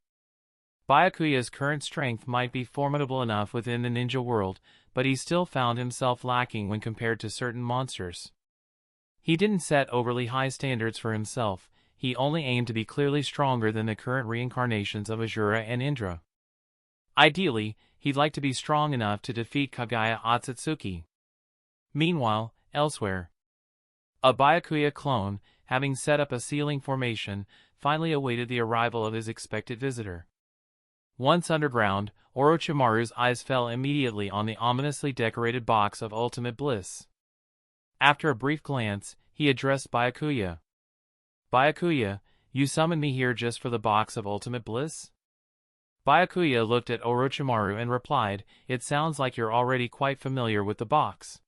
Byakuya's current strength might be formidable enough within the ninja world, but he still found himself lacking when compared to certain monsters. He didn't set overly high standards for himself, he only aimed to be clearly stronger than the current reincarnations of Azura and Indra. Ideally, he'd like to be strong enough to defeat Kagaya Akatsuki. Meanwhile, elsewhere, a Byakuya clone, having set up a sealing formation, finally awaited the arrival of his expected visitor. Once underground, Orochimaru's eyes fell immediately on the ominously decorated box of ultimate bliss. After a brief glance, he addressed Byakuya. "Byakuya, you summoned me here just for the box of ultimate bliss?" Byakuya looked at Orochimaru and replied, "It sounds like you're already quite familiar with the box."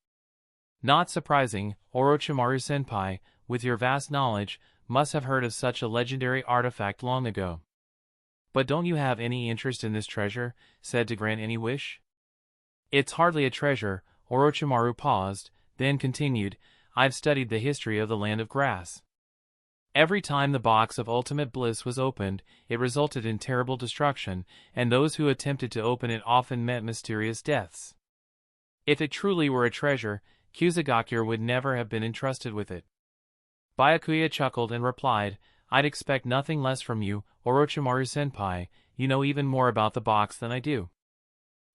"Not surprising, Orochimaru-senpai, with your vast knowledge, must have heard of such a legendary artifact long ago. But don't you have any interest in this treasure, said to grant any wish?" "It's hardly a treasure," Orochimaru paused, then continued, "I've studied the history of the Land of Grass. Every time the box of ultimate bliss was opened, it resulted in terrible destruction, and those who attempted to open it often met mysterious deaths. If it truly were a treasure, Kusagakure would never have been entrusted with it." Byakuya chuckled and replied, "I'd expect nothing less from you, Orochimaru-senpai, you know even more about the box than I do.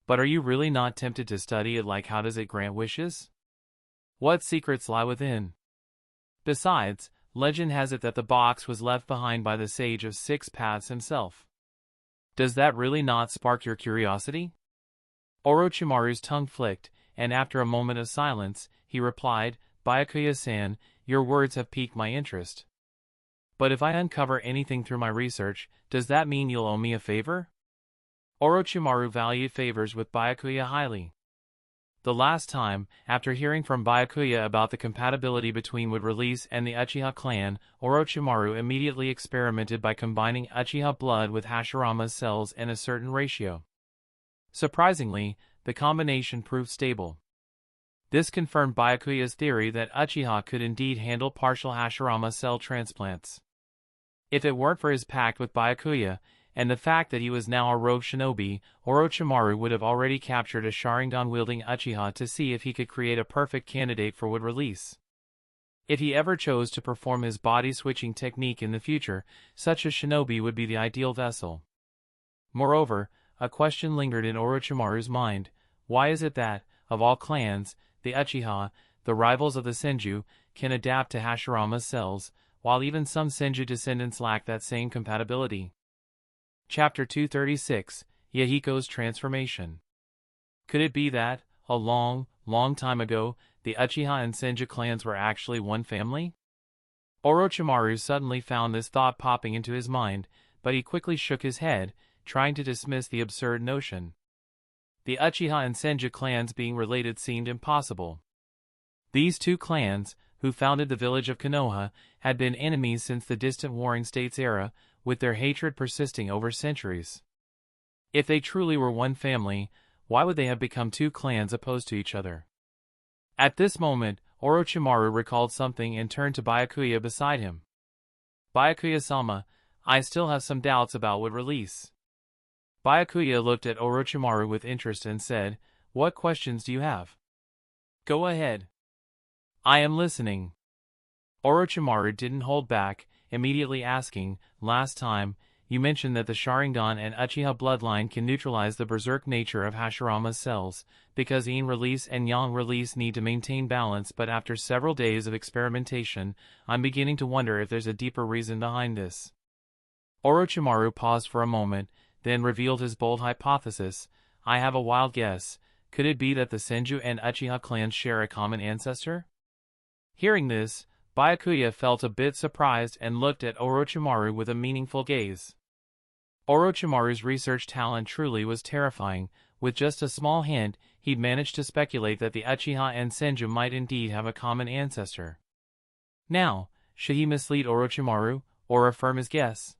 But are you really not tempted to study it? Like, how does it grant wishes? What secrets lie within? Besides, legend has it that the box was left behind by the Sage of Six Paths himself. Does that really not spark your curiosity?" Orochimaru's tongue flicked, and after a moment of silence, he replied, "Byakuya-san, your words have piqued my interest. But if I uncover anything through my research, does that mean you'll owe me a favor?" Orochimaru valued favors with Byakuya highly. The last time, after hearing from Byakuya about the compatibility between Wood Release and the Uchiha clan, Orochimaru immediately experimented by combining Uchiha blood with Hashirama's cells in a certain ratio. Surprisingly, the combination proved stable. This confirmed Byakuya's theory that Uchiha could indeed handle partial Hashirama cell transplants. If it weren't for his pact with Byakuya, and the fact that he was now a rogue shinobi, Orochimaru would have already captured a Sharingan-wielding Uchiha to see if he could create a perfect candidate for Wood Release. If he ever chose to perform his body-switching technique in the future, such a shinobi would be the ideal vessel. Moreover, a question lingered in Orochimaru's mind: why is it that, of all clans, the Uchiha, the rivals of the Senju, can adapt to Hashirama's cells, while even some Senju descendants lack that same compatibility? Chapter 236, Yahiko's Transformation. Could it be that, a long, long time ago, the Uchiha and Senju clans were actually one family? Orochimaru suddenly found this thought popping into his mind, but he quickly shook his head, trying to dismiss the absurd notion. The Uchiha and Senju clans being related seemed impossible. These two clans, who founded the village of Konoha, had been enemies since the distant Warring States era, with their hatred persisting over centuries. If they truly were one family, why would they have become two clans opposed to each other? At this moment, Orochimaru recalled something and turned to Byakuya beside him. Byakuya-sama, I still have some doubts about what release. Byakuya looked at Orochimaru with interest and said, What questions do you have? Go ahead. I am listening. Orochimaru didn't hold back, immediately asking, Last time, you mentioned that the Sharingan and Uchiha bloodline can neutralize the berserk nature of Hashirama's cells, because Yin release and Yang release need to maintain balance, but after several days of experimentation, I'm beginning to wonder if there's a deeper reason behind this. Orochimaru paused for a moment, then revealed his bold hypothesis. I have a wild guess. Could it be that the Senju and Uchiha clans share a common ancestor? Hearing this, Byakuya felt a bit surprised and looked at Orochimaru with a meaningful gaze. Orochimaru's research talent truly was terrifying. With just a small hint, he'd managed to speculate that the Uchiha and Senju might indeed have a common ancestor. Now, should he mislead Orochimaru, or affirm his guess?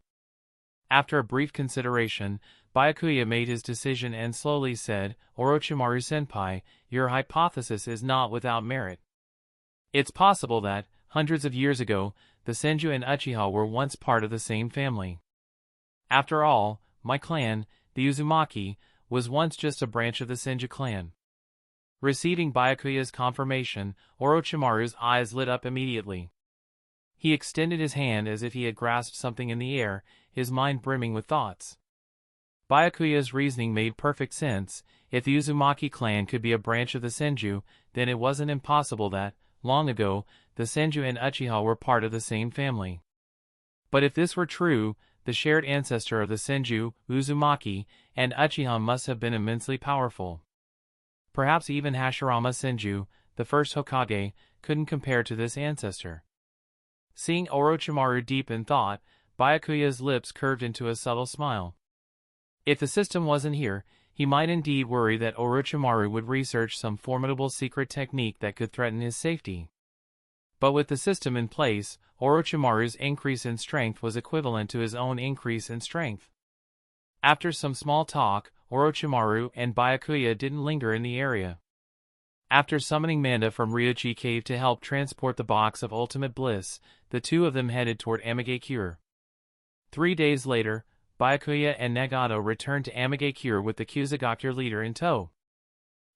After a brief consideration, Byakuya made his decision and slowly said, Orochimaru-senpai, your hypothesis is not without merit. It's possible that, hundreds of years ago, the Senju and Uchiha were once part of the same family. After all, my clan, the Uzumaki, was once just a branch of the Senju clan. Receiving Byakuya's confirmation, Orochimaru's eyes lit up immediately. He extended his hand as if he had grasped something in the air, his mind brimming with thoughts. Byakuya's reasoning made perfect sense. If the Uzumaki clan could be a branch of the Senju, then it wasn't impossible that, long ago, the Senju and Uchiha were part of the same family. But if this were true, the shared ancestor of the Senju, Uzumaki, and Uchiha must have been immensely powerful. Perhaps even Hashirama Senju, the first Hokage, couldn't compare to this ancestor. Seeing Orochimaru deep in thought, Byakuya's lips curved into a subtle smile. If the system wasn't here, he might indeed worry that Orochimaru would research some formidable secret technique that could threaten his safety. But with the system in place, Orochimaru's increase in strength was equivalent to his own increase in strength. After some small talk, Orochimaru and Byakuya didn't linger in the area. After summoning Manda from Ryuchi Cave to help transport the box of ultimate bliss, the two of them headed toward Amigakure. 3 days later, Byakuya and Nagato returned to Amigakure with the Kyuzugakure leader in tow.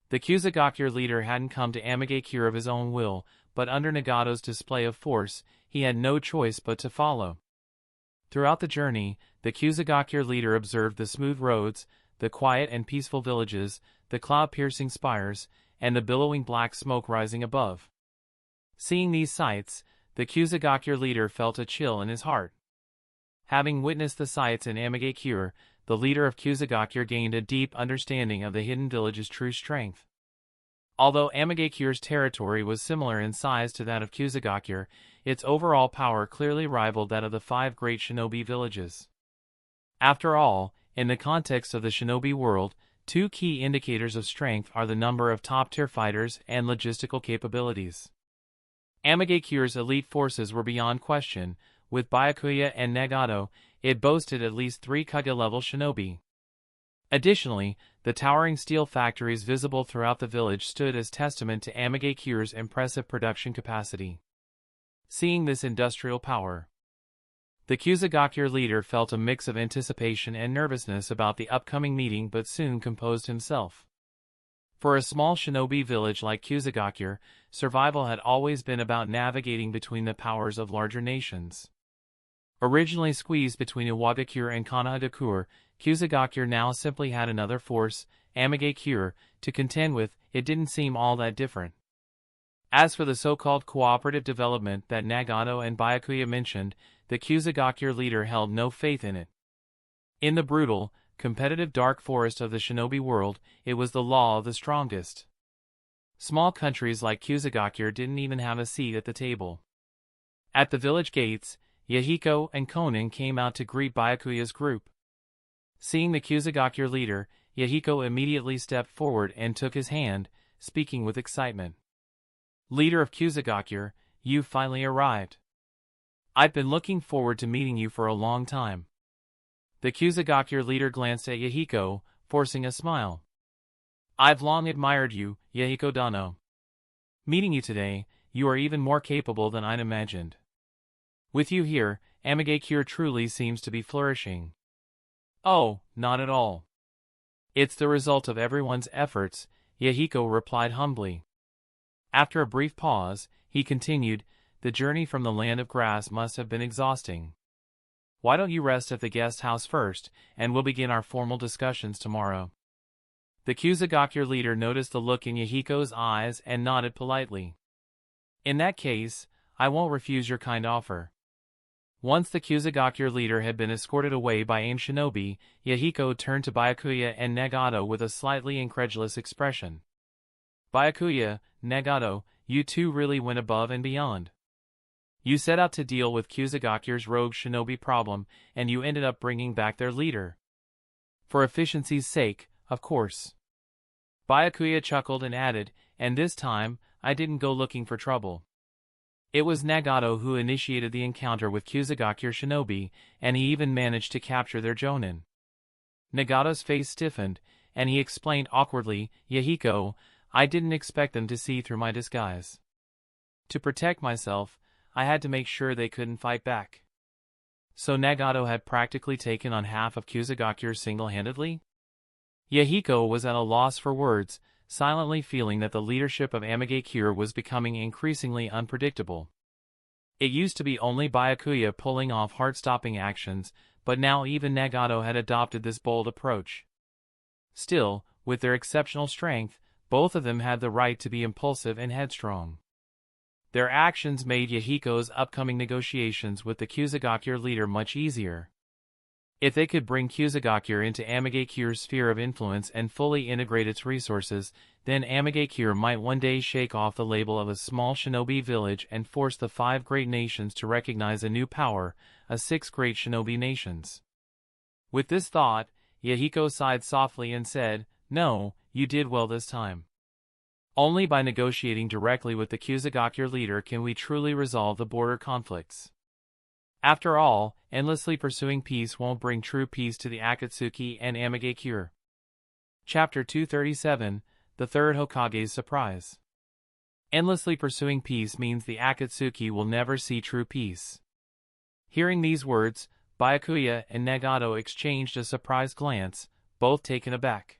The Kyuzugakure leader hadn't come to Amigakure of his own will, but under Nagato's display of force, he had no choice but to follow. Throughout the journey, the Kyuzugakure leader observed the smooth roads, the quiet and peaceful villages, the cloud-piercing spires, and the billowing black smoke rising above. Seeing these sights, the Kyuzugakure leader felt a chill in his heart. Having witnessed the sights in Amigakure, the leader of Kyuzugakure gained a deep understanding of the hidden village's true strength. Although Amigakure's territory was similar in size to that of Kyuzugakure, its overall power clearly rivaled that of the 5 great shinobi villages. After all, in the context of the shinobi world, 2 key indicators of strength are the number of top-tier fighters and logistical capabilities. Amigakure's elite forces were beyond question. With Byakuya and Nagato, it boasted at least 3 Kage-level shinobi. Additionally, the towering steel factories visible throughout the village stood as testament to Amigakure's impressive production capacity. Seeing this industrial power, the Kyuzugakure leader felt a mix of anticipation and nervousness about the upcoming meeting, but soon composed himself. For a small shinobi village like Kyuzugakure, survival had always been about navigating between the powers of larger nations. Originally squeezed between Iwagakure and Konohagakure, Kyuzugakure now simply had another force, Amigakure, to contend with. It didn't seem all that different. As for the so-called cooperative development that Nagato and Byakuya mentioned, the Kyuzugakure leader held no faith in it. In the brutal, competitive dark forest of the shinobi world, it was the law of the strongest. Small countries like Kusagakure didn't even have a seat at the table. At the village gates, Yahiko and Konan came out to greet Byakuya's group. Seeing the Kusagakure leader, Yahiko immediately stepped forward and took his hand, speaking with excitement. "Leader of Kusagakure, you've finally arrived. I've been looking forward to meeting you for a long time." The Kusagakure leader glanced at Yahiko, forcing a smile. "I've long admired you, Yahiko Dano. Meeting you today, you are even more capable than I'd imagined. With you here, Amagakure truly seems to be flourishing." "Oh, not at all. It's the result of everyone's efforts," Yahiko replied humbly. After a brief pause, he continued, "The journey from the land of grass must have been exhausting. Why don't you rest at the guest house first, and we'll begin our formal discussions tomorrow." The Kusagakure leader noticed the look in Yahiko's eyes and nodded politely. "In that case, I won't refuse your kind offer." Once the Kusagakure leader had been escorted away by AIM Shinobi, Yahiko turned to Byakuya and Nagato with a slightly incredulous expression. "Byakuya, Nagato, you two really went above and beyond. You set out to deal with Kusagakure's rogue shinobi problem, and you ended up bringing back their leader. For efficiency's sake, of course." Byakuya chuckled and added, "And this time, I didn't go looking for trouble. It was Nagato who initiated the encounter with Kusagakure shinobi, and he even managed to capture their jonin." Nagato's face stiffened, and he explained awkwardly, "Yahiko, I didn't expect them to see through my disguise. To protect myself, I had to make sure they couldn't fight back." So Nagato had practically taken on half of Kusagakure single-handedly? Yahiko was at a loss for words, silently feeling that the leadership of Amagakure was becoming increasingly unpredictable. It used to be only Byakuya pulling off heart-stopping actions, but now even Nagato had adopted this bold approach. Still, with their exceptional strength, both of them had the right to be impulsive and headstrong. Their actions made Yahiko's upcoming negotiations with the Kusagakure leader much easier. If they could bring Kusagakure into Amagakure's sphere of influence and fully integrate its resources, then Amagakure might one day shake off the label of a small shinobi village and force the 5 great nations to recognize a new power, a 6 great shinobi nations. With this thought, Yahiko sighed softly and said, "No, you did well this time. Only by negotiating directly with the Kusagakure leader can we truly resolve the border conflicts. After all, endlessly pursuing peace won't bring true peace to the Akatsuki and Amagakure." Chapter 237, The Third Hokage's Surprise. Endlessly pursuing peace means the Akatsuki will never see true peace. Hearing these words, Byakuya and Nagato exchanged a surprised glance, both taken aback.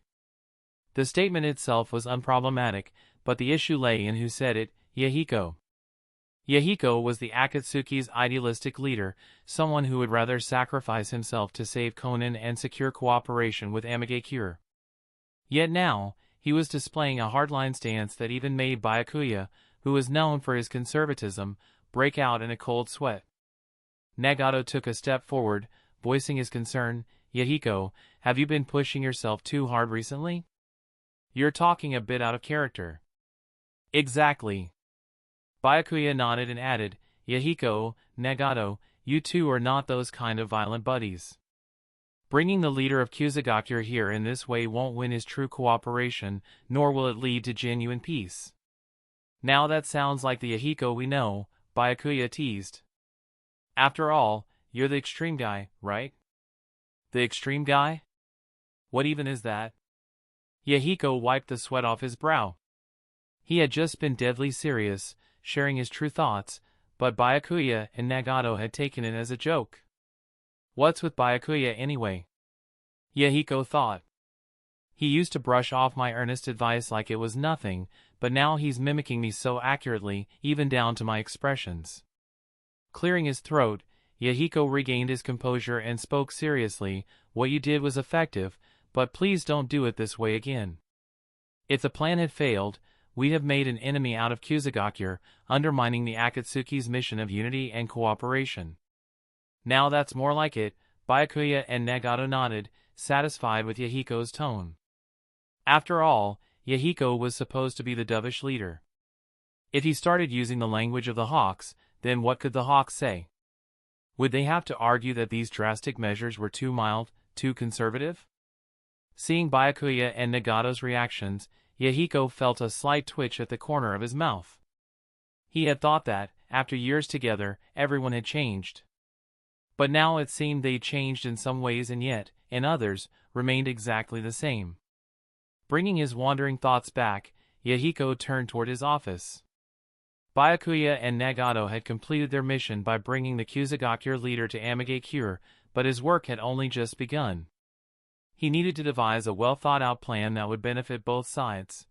The statement itself was unproblematic, but the issue lay in who said it, Yahiko. Yahiko was the Akatsuki's idealistic leader, someone who would rather sacrifice himself to save Konan and secure cooperation with Amagakure. Yet now, he was displaying a hardline stance that even made Byakuya, who was known for his conservatism, break out in a cold sweat. Nagato took a step forward, voicing his concern, "Yahiko, have you been pushing yourself too hard recently? You're talking a bit out of character." "Exactly." Byakuya nodded and added, "Yahiko, Nagato, you two are not those kind of violent buddies. Bringing the leader of Kusagakure here in this way won't win his true cooperation, nor will it lead to genuine peace." "Now that sounds like the Yahiko we know," Byakuya teased. "After all, you're the extreme guy, right?" "The extreme guy? What even is that?" Yahiko wiped the sweat off his brow. He had just been deadly serious, sharing his true thoughts, but Byakuya and Nagato had taken it as a joke. What's with Byakuya anyway? Yahiko thought. He used to brush off my earnest advice like it was nothing, but now he's mimicking me so accurately, even down to my expressions. Clearing his throat, Yahiko regained his composure and spoke seriously, "What you did was effective, but please don't do it this way again. If the plan had failed, we'd have made an enemy out of Kusagakure, undermining the Akatsuki's mission of unity and cooperation." "Now that's more like it," Byakuya and Nagato nodded, satisfied with Yahiko's tone. After all, Yahiko was supposed to be the dovish leader. If he started using the language of the Hawks, then what could the Hawks say? Would they have to argue that these drastic measures were too mild, too conservative? Seeing Byakuya and Nagato's reactions, Yahiko felt a slight twitch at the corner of his mouth. He had thought that, after years together, everyone had changed. But now it seemed they'd changed in some ways and yet, in others, remained exactly the same. Bringing his wandering thoughts back, Yahiko turned toward his office. Byakuya and Nagato had completed their mission by bringing the Kusagakure leader to Amigakure, but his work had only just begun. He needed to devise a well-thought-out plan that would benefit both sides.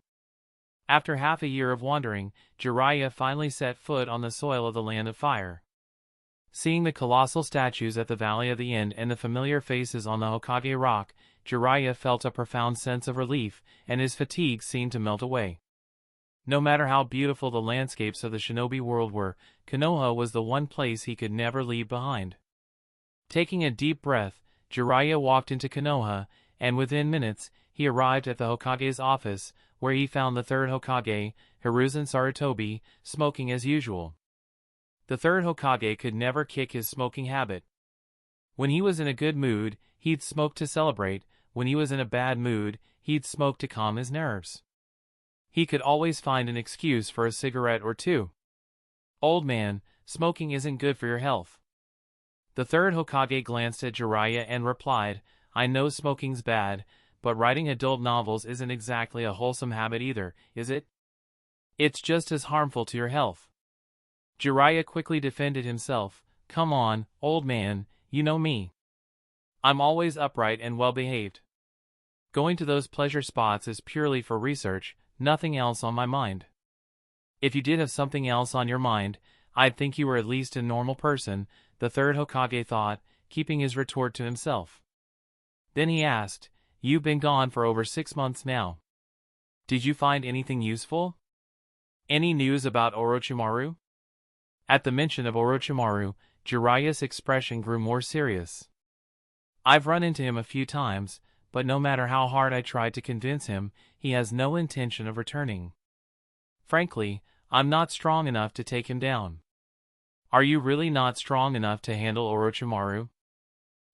After half a year of wandering, Jiraiya finally set foot on the soil of the Land of Fire. Seeing the colossal statues at the Valley of the End and the familiar faces on the Hokage Rock, Jiraiya felt a profound sense of relief, and his fatigue seemed to melt away. No matter how beautiful the landscapes of the shinobi world were, Konoha was the one place he could never leave behind. Taking a deep breath, Jiraiya walked into Konoha, and within minutes, he arrived at the Hokage's office, where he found the third Hokage, Hiruzen Sarutobi, smoking as usual. The third Hokage could never kick his smoking habit. When he was in a good mood, he'd smoke to celebrate. When he was in a bad mood, he'd smoke to calm his nerves. He could always find an excuse for a cigarette or two. "Old man, smoking isn't good for your health." The third Hokage glanced at Jiraiya and replied, "I know smoking's bad, but writing adult novels isn't exactly a wholesome habit either, is it? It's just as harmful to your health." Jiraiya quickly defended himself. "Come on, old man, you know me. I'm always upright and well-behaved. Going to those pleasure spots is purely for research, nothing else on my mind. If you did have something else on your mind, I'd think you were at least a normal person," the third Hokage thought, keeping his retort to himself. Then he asked, "You've been gone for over 6 months now. Did you find anything useful? Any news about Orochimaru?" At the mention of Orochimaru, Jiraiya's expression grew more serious. "I've run into him a few times, but no matter how hard I tried to convince him, he has no intention of returning. Frankly, I'm not strong enough to take him down." "Are you really not strong enough to handle Orochimaru?"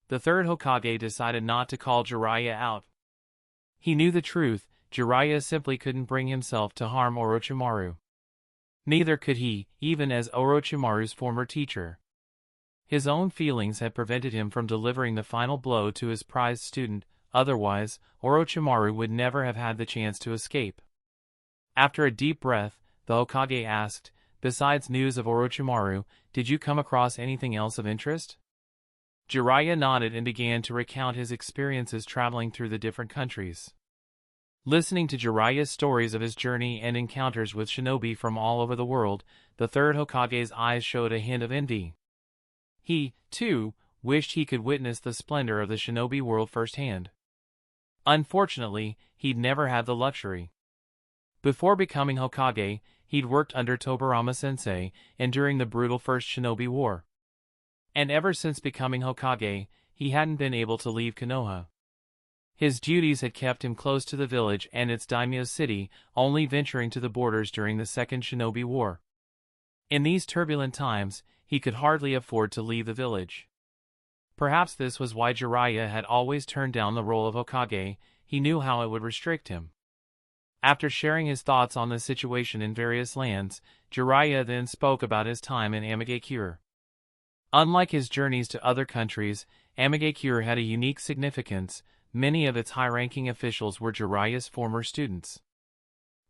The third Hokage decided not to call Jiraiya out. He knew the truth, Jiraiya simply couldn't bring himself to harm Orochimaru. Neither could he, even as Orochimaru's former teacher. His own feelings had prevented him from delivering the final blow to his prized student, otherwise, Orochimaru would never have had the chance to escape. After a deep breath, the Hokage asked, "Besides news of Orochimaru, did you come across anything else of interest?" Jiraiya nodded and began to recount his experiences traveling through the different countries. Listening to Jiraiya's stories of his journey and encounters with shinobi from all over the world, the third Hokage's eyes showed a hint of envy. He, too, wished he could witness the splendor of the shinobi world firsthand. Unfortunately, he'd never had the luxury. Before becoming Hokage, he'd worked under Tobirama-sensei, enduring the brutal First Shinobi War. And ever since becoming Hokage, he hadn't been able to leave Konoha. His duties had kept him close to the village and its daimyo city, only venturing to the borders during the Second Shinobi War. In these turbulent times, he could hardly afford to leave the village. Perhaps this was why Jiraiya had always turned down the role of Hokage. He knew how it would restrict him. After sharing his thoughts on the situation in various lands, Jiraiya then spoke about his time in Amigakure. Unlike his journeys to other countries, Amigakure had a unique significance. Many of its high-ranking officials were Jiraiya's former students.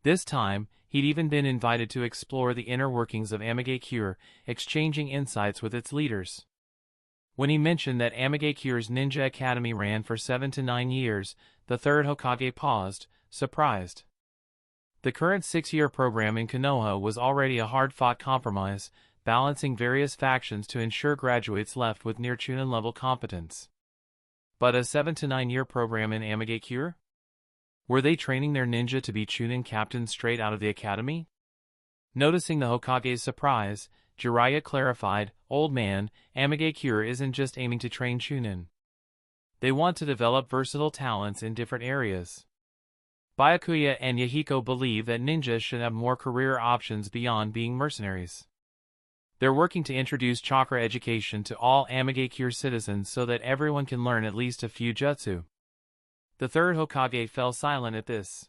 This time, he'd even been invited to explore the inner workings of Amigakure, exchanging insights with its leaders. When he mentioned that Amigakure's ninja academy ran for 7 to 9 years, the third Hokage paused, surprised. The current 6-year program in Konoha was already a hard-fought compromise, balancing various factions to ensure graduates left with near Chunin-level competence. But a 7 to 9 year program in Amigakure? Were they training their ninja to be Chunin captains straight out of the academy? Noticing the Hokage's surprise, Jiraiya clarified, "Old man, Amigakure isn't just aiming to train Chunin. They want to develop versatile talents in different areas. Byakuya and Yahiko believe that ninjas should have more career options beyond being mercenaries. They're working to introduce chakra education to all Amagakure citizens so that everyone can learn at least a few jutsu. The third Hokage fell silent at this.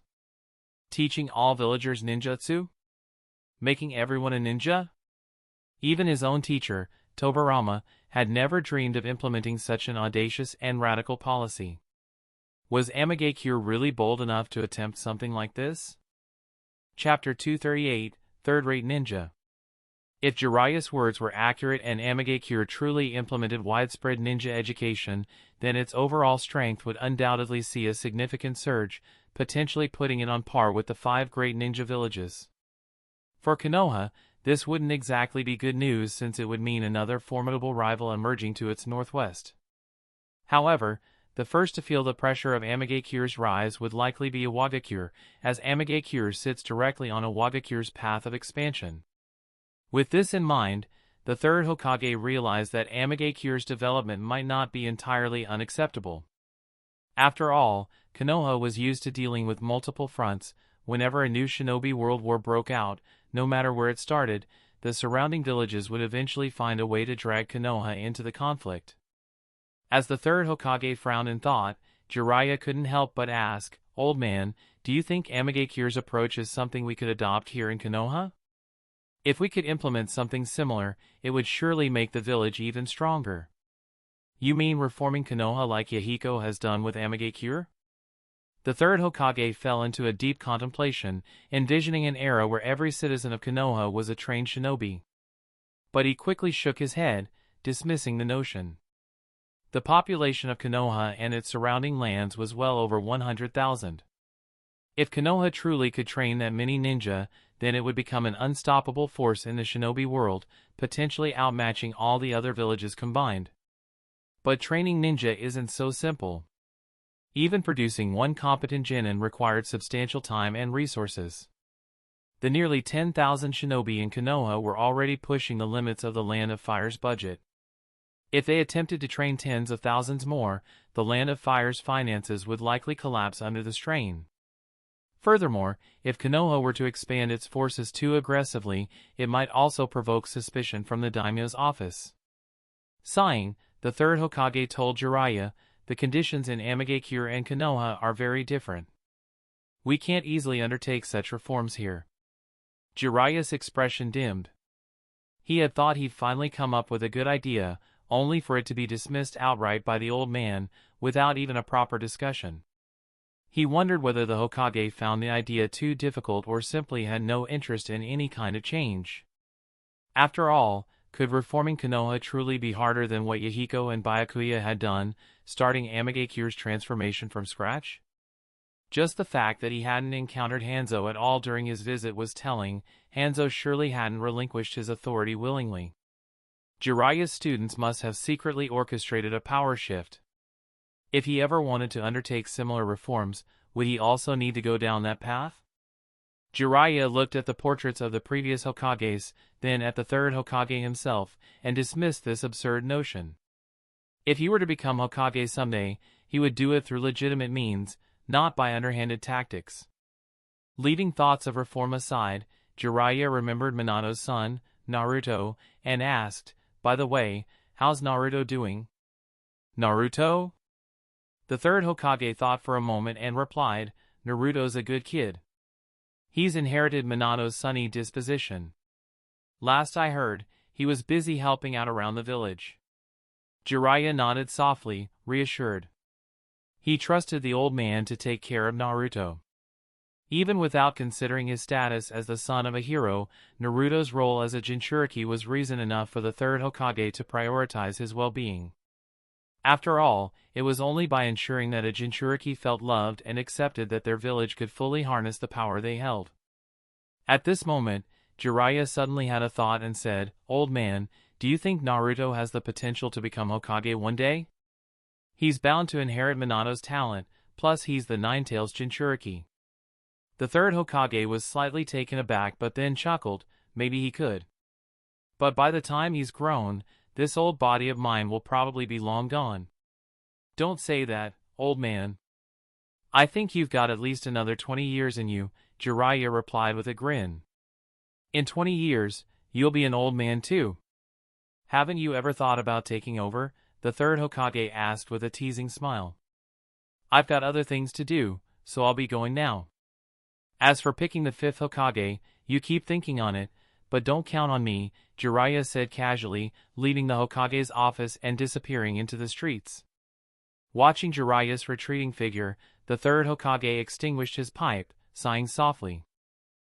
Teaching all villagers ninjutsu? Making everyone a ninja? Even his own teacher, Tobarama, had never dreamed of implementing such an audacious and radical policy. Was Amagakure really bold enough to attempt something like this? Chapter 238, Third-Rate Ninja. If Jiraiya's words were accurate and Amagakure truly implemented widespread ninja education, then its overall strength would undoubtedly see a significant surge, potentially putting it on par with the 5 great ninja villages. For Konoha, this wouldn't exactly be good news since it would mean another formidable rival emerging to its northwest. However, the first to feel the pressure of Amagakure's rise would likely be Iwagakure, as Amagakure sits directly on Iwagakure's path of expansion. With this in mind, the third Hokage realized that Amagakure's development might not be entirely unacceptable. After all, Konoha was used to dealing with multiple fronts. Whenever a new shinobi world war broke out, no matter where it started, the surrounding villages would eventually find a way to drag Konoha into the conflict. As the third Hokage frowned in thought, Jiraiya couldn't help but ask, "Old man, do you think Amagakure's approach is something we could adopt here in Konoha? If we could implement something similar, it would surely make the village even stronger." "You mean reforming Konoha like Yahiko has done with Amagakure?" The third Hokage fell into a deep contemplation, envisioning an era where every citizen of Konoha was a trained shinobi. But he quickly shook his head, dismissing the notion. The population of Konoha and its surrounding lands was well over 100,000. If Konoha truly could train that many ninja, then it would become an unstoppable force in the shinobi world, potentially outmatching all the other villages combined. But training ninja isn't so simple. Even producing one competent genin required substantial time and resources. The nearly 10,000 shinobi in Konoha were already pushing the limits of the Land of Fire's budget. If they attempted to train tens of thousands more, the Land of Fire's finances would likely collapse under the strain. Furthermore, if Konoha were to expand its forces too aggressively, it might also provoke suspicion from the daimyo's office. Sighing, the third Hokage told Jiraiya, "The conditions in Amagakure and Konoha are very different. We can't easily undertake such reforms here." Jiraiya's expression dimmed. He had thought he'd finally come up with a good idea, only for it to be dismissed outright by the old man, without even a proper discussion. He wondered whether the Hokage found the idea too difficult or simply had no interest in any kind of change. After all, could reforming Konoha truly be harder than what Yahiko and Byakuya had done, starting Amagakure's transformation from scratch? Just the fact that he hadn't encountered Hanzo at all during his visit was telling. Hanzo surely hadn't relinquished his authority willingly. Jiraiya's students must have secretly orchestrated a power shift. If he ever wanted to undertake similar reforms, would he also need to go down that path? Jiraiya looked at the portraits of the previous Hokages, then at the third Hokage himself, and dismissed this absurd notion. If he were to become Hokage someday, he would do it through legitimate means, not by underhanded tactics. Leaving thoughts of reform aside, Jiraiya remembered Minato's son, Naruto, and asked, "By the way, how's Naruto doing?" "Naruto?" The third Hokage thought for a moment and replied, "Naruto's a good kid. He's inherited Minato's sunny disposition. Last I heard, he was busy helping out around the village." Jiraiya nodded softly, reassured. He trusted the old man to take care of Naruto. Even without considering his status as the son of a hero, Naruto's role as a Jinchuriki was reason enough for the third Hokage to prioritize his well-being. After all, it was only by ensuring that a Jinchuriki felt loved and accepted that their village could fully harness the power they held. At this moment, Jiraiya suddenly had a thought and said, "Old man, do you think Naruto has the potential to become Hokage one day? He's bound to inherit Minato's talent, plus he's the Nine-Tails Jinchuriki." The third Hokage was slightly taken aback but then chuckled, "Maybe he could. But by the time he's grown, this old body of mine will probably be long gone." "Don't say that, old man. I think you've got at least another 20 years in you, Jiraiya replied with a grin. In 20 years, you'll be an old man too. Haven't you ever thought about taking over? The third Hokage asked with a teasing smile. I've got other things to do, so I'll be going now. As for picking the fifth Hokage, you keep thinking on it, but don't count on me, Jiraiya said casually, leaving the Hokage's office and disappearing into the streets. Watching Jiraiya's retreating figure, the third Hokage extinguished his pipe, sighing softly.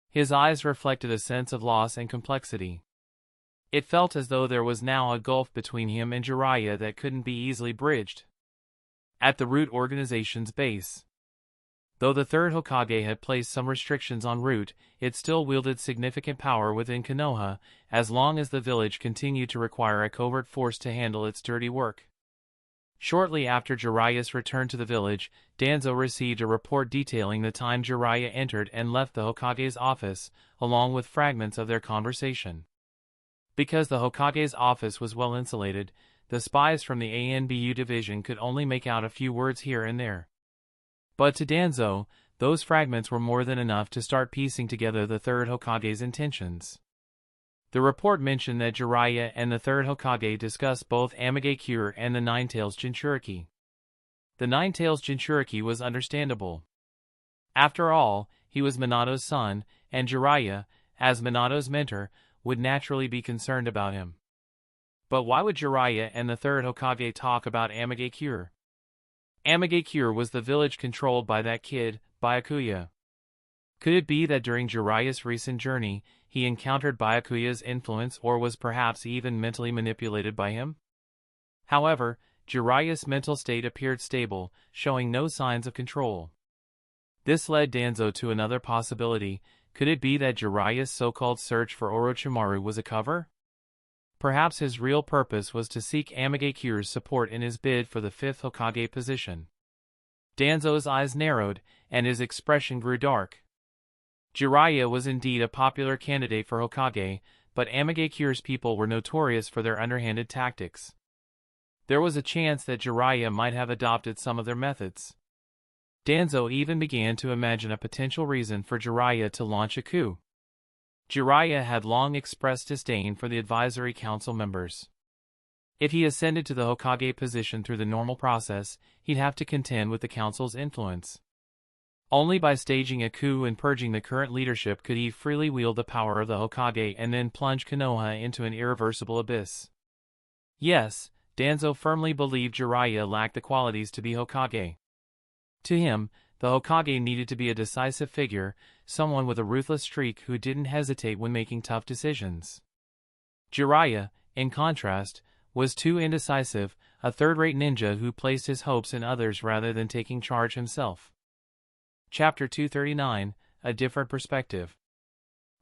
His eyes reflected a sense of loss and complexity. It felt as though there was now a gulf between him and Jiraiya that couldn't be easily bridged. At the Root organization's base. Though the third Hokage had placed some restrictions on Root, it still wielded significant power within Konoha, as long as the village continued to require a covert force to handle its dirty work. Shortly after Jiraiya's return to the village, Danzo received a report detailing the time Jiraiya entered and left the Hokage's office, along with fragments of their conversation. Because the Hokage's office was well insulated, the spies from the ANBU division could only make out a few words here and there. But to Danzo, those fragments were more than enough to start piecing together the third Hokage's intentions. The report mentioned that Jiraiya and the third Hokage discussed both Amage-Cure and the Nine-Tails Jinchuriki. The Nine-Tails Jinchuriki was understandable. After all, he was Minato's son, and Jiraiya, as Minato's mentor, would naturally be concerned about him. But why would Jiraiya and the third Hokage talk about Amage-Cure? Amage-Cure was the village controlled by that kid, Byakuya. Could it be that during Jiraiya's recent journey, he encountered Byakuya's influence or was perhaps even mentally manipulated by him? However, Jiraiya's mental state appeared stable, showing no signs of control. This led Danzo to another possibility. Could it be that Jiraiya's so-called search for Orochimaru was a cover? Perhaps his real purpose was to seek Amage-Cure's support in his bid for the fifth Hokage position. Danzo's eyes narrowed, and his expression grew dark. Jiraiya was indeed a popular candidate for Hokage, but Amage-Cure's people were notorious for their underhanded tactics. There was a chance that Jiraiya might have adopted some of their methods. Danzo even began to imagine a potential reason for Jiraiya to launch a coup. Jiraiya had long expressed disdain for the advisory council members. If he ascended to the Hokage position through the normal process, he'd have to contend with the council's influence. Only by staging a coup and purging the current leadership could he freely wield the power of the Hokage and then plunge Konoha into an irreversible abyss. Yes, Danzo firmly believed Jiraiya lacked the qualities to be Hokage. To him, the Hokage needed to be a decisive figure, someone with a ruthless streak who didn't hesitate when making tough decisions. Jiraiya, in contrast, was too indecisive, a third-rate ninja who placed his hopes in others rather than taking charge himself. Chapter 239, A Different Perspective.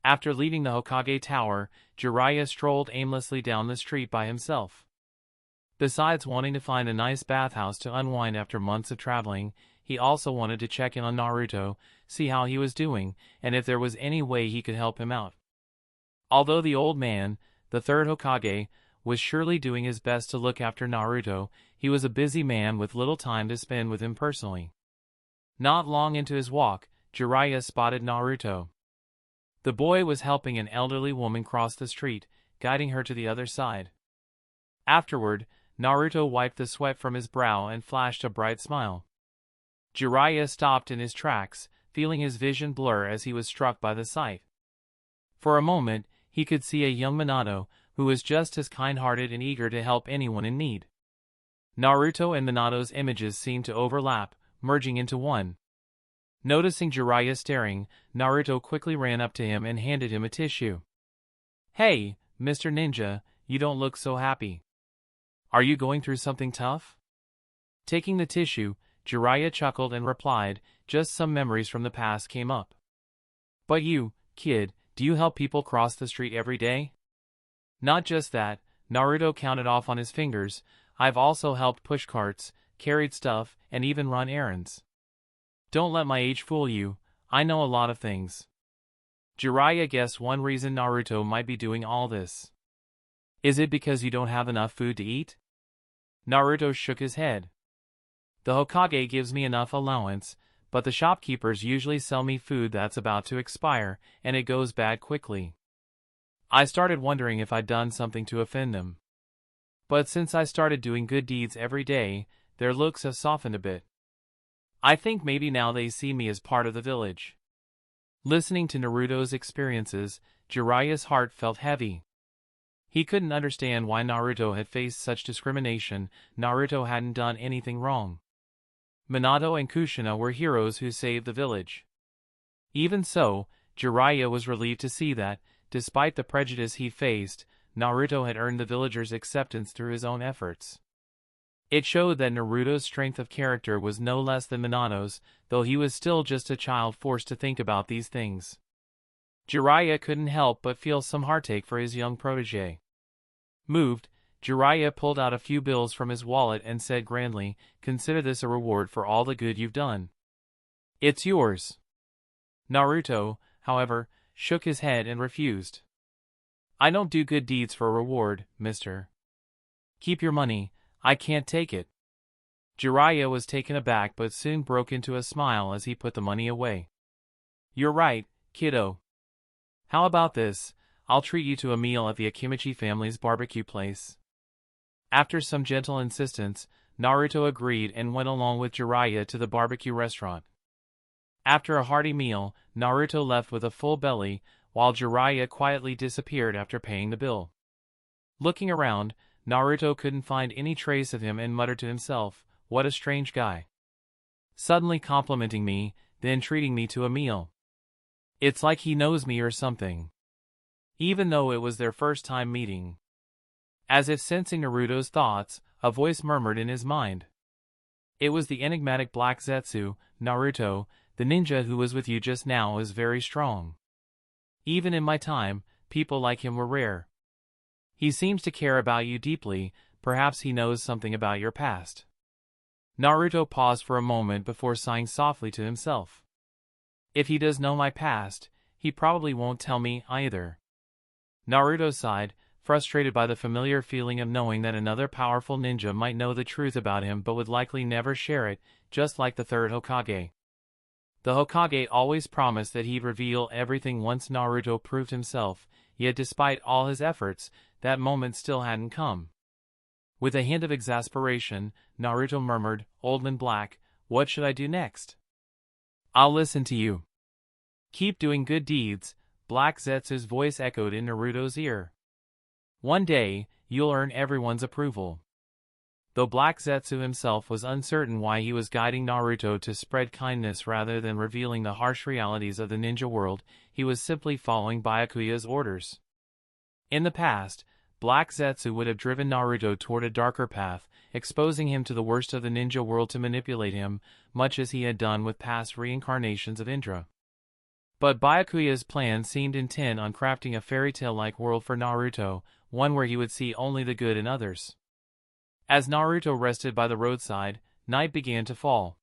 After leaving the Hokage Tower, Jiraiya strolled aimlessly down the street by himself. Besides wanting to find a nice bathhouse to unwind after months of traveling, he also wanted to check in on Naruto, see how he was doing, and if there was any way he could help him out. Although the old man, the third Hokage, was surely doing his best to look after Naruto, he was a busy man with little time to spend with him personally. Not long into his walk, Jiraiya spotted Naruto. The boy was helping an elderly woman cross the street, guiding her to the other side. Afterward, Naruto wiped the sweat from his brow and flashed a bright smile. Jiraiya stopped in his tracks, feeling his vision blur as he was struck by the sight. For a moment, he could see a young Minato, who was just as kind-hearted and eager to help anyone in need. Naruto and Minato's images seemed to overlap, merging into one. Noticing Jiraiya staring, Naruto quickly ran up to him and handed him a tissue. "Hey, Mr. Ninja, you don't look so happy. Are you going through something tough?" Taking the tissue, Jiraiya chuckled and replied, "Just some memories from the past came up." "But you, kid, do you help people cross the street every day?" "Not just that," Naruto counted off on his fingers, "I've also helped push carts, carried stuff, and even run errands. Don't let my age fool you, I know a lot of things." Jiraiya guessed one reason Naruto might be doing all this. "Is it because you don't have enough food to eat?" Naruto shook his head. "The Hokage gives me enough allowance, but the shopkeepers usually sell me food that's about to expire, and it goes bad quickly. I started wondering if I'd done something to offend them. But since I started doing good deeds every day, their looks have softened a bit. I think maybe now they see me as part of the village." Listening to Naruto's experiences, Jiraiya's heart felt heavy. He couldn't understand why Naruto had faced such discrimination. Naruto hadn't done anything wrong. Minato and Kushina were heroes who saved the village. Even so, Jiraiya was relieved to see that, despite the prejudice he faced, Naruto had earned the villagers' acceptance through his own efforts. It showed that Naruto's strength of character was no less than Minato's, though he was still just a child forced to think about these things. Jiraiya couldn't help but feel some heartache for his young protege. Moved, Jiraiya pulled out a few bills from his wallet and said grandly, "Consider this a reward for all the good you've done. It's yours." Naruto, however, shook his head and refused. "I don't do good deeds for a reward, mister. Keep your money, I can't take it." Jiraiya was taken aback but soon broke into a smile as he put the money away. "You're right, kiddo. How about this? I'll treat you to a meal at the Akimichi family's barbecue place." After some gentle insistence, Naruto agreed and went along with Jiraiya to the barbecue restaurant. After a hearty meal, Naruto left with a full belly, while Jiraiya quietly disappeared after paying the bill. Looking around, Naruto couldn't find any trace of him and muttered to himself, "What a strange guy. Suddenly complimenting me, then treating me to a meal. It's like he knows me or something." Even though it was their first time meeting. As if sensing Naruto's thoughts, a voice murmured in his mind. It was the enigmatic Black Zetsu. "Naruto, the ninja who was with you just now is very strong. Even in my time, people like him were rare. He seems to care about you deeply, perhaps he knows something about your past." Naruto paused for a moment before sighing softly to himself. "If he does know my past, he probably won't tell me either." Naruto sighed, frustrated by the familiar feeling of knowing that another powerful ninja might know the truth about him but would likely never share it, just like the third Hokage. The Hokage always promised that he'd reveal everything once Naruto proved himself, yet despite all his efforts, that moment still hadn't come. With a hint of exasperation, Naruto murmured, "Old Man Black, what should I do next?" "I'll listen to you. Keep doing good deeds," Black Zetsu's voice echoed in Naruto's ear. "One day, you'll earn everyone's approval." Though Black Zetsu himself was uncertain why he was guiding Naruto to spread kindness rather than revealing the harsh realities of the ninja world, he was simply following Byakuya's orders. In the past, Black Zetsu would have driven Naruto toward a darker path, exposing him to the worst of the ninja world to manipulate him, much as he had done with past reincarnations of Indra. But Byakuya's plan seemed intent on crafting a fairy tale-like world for Naruto, one where he would see only the good in others. As Naruto rested by the roadside, night began to fall.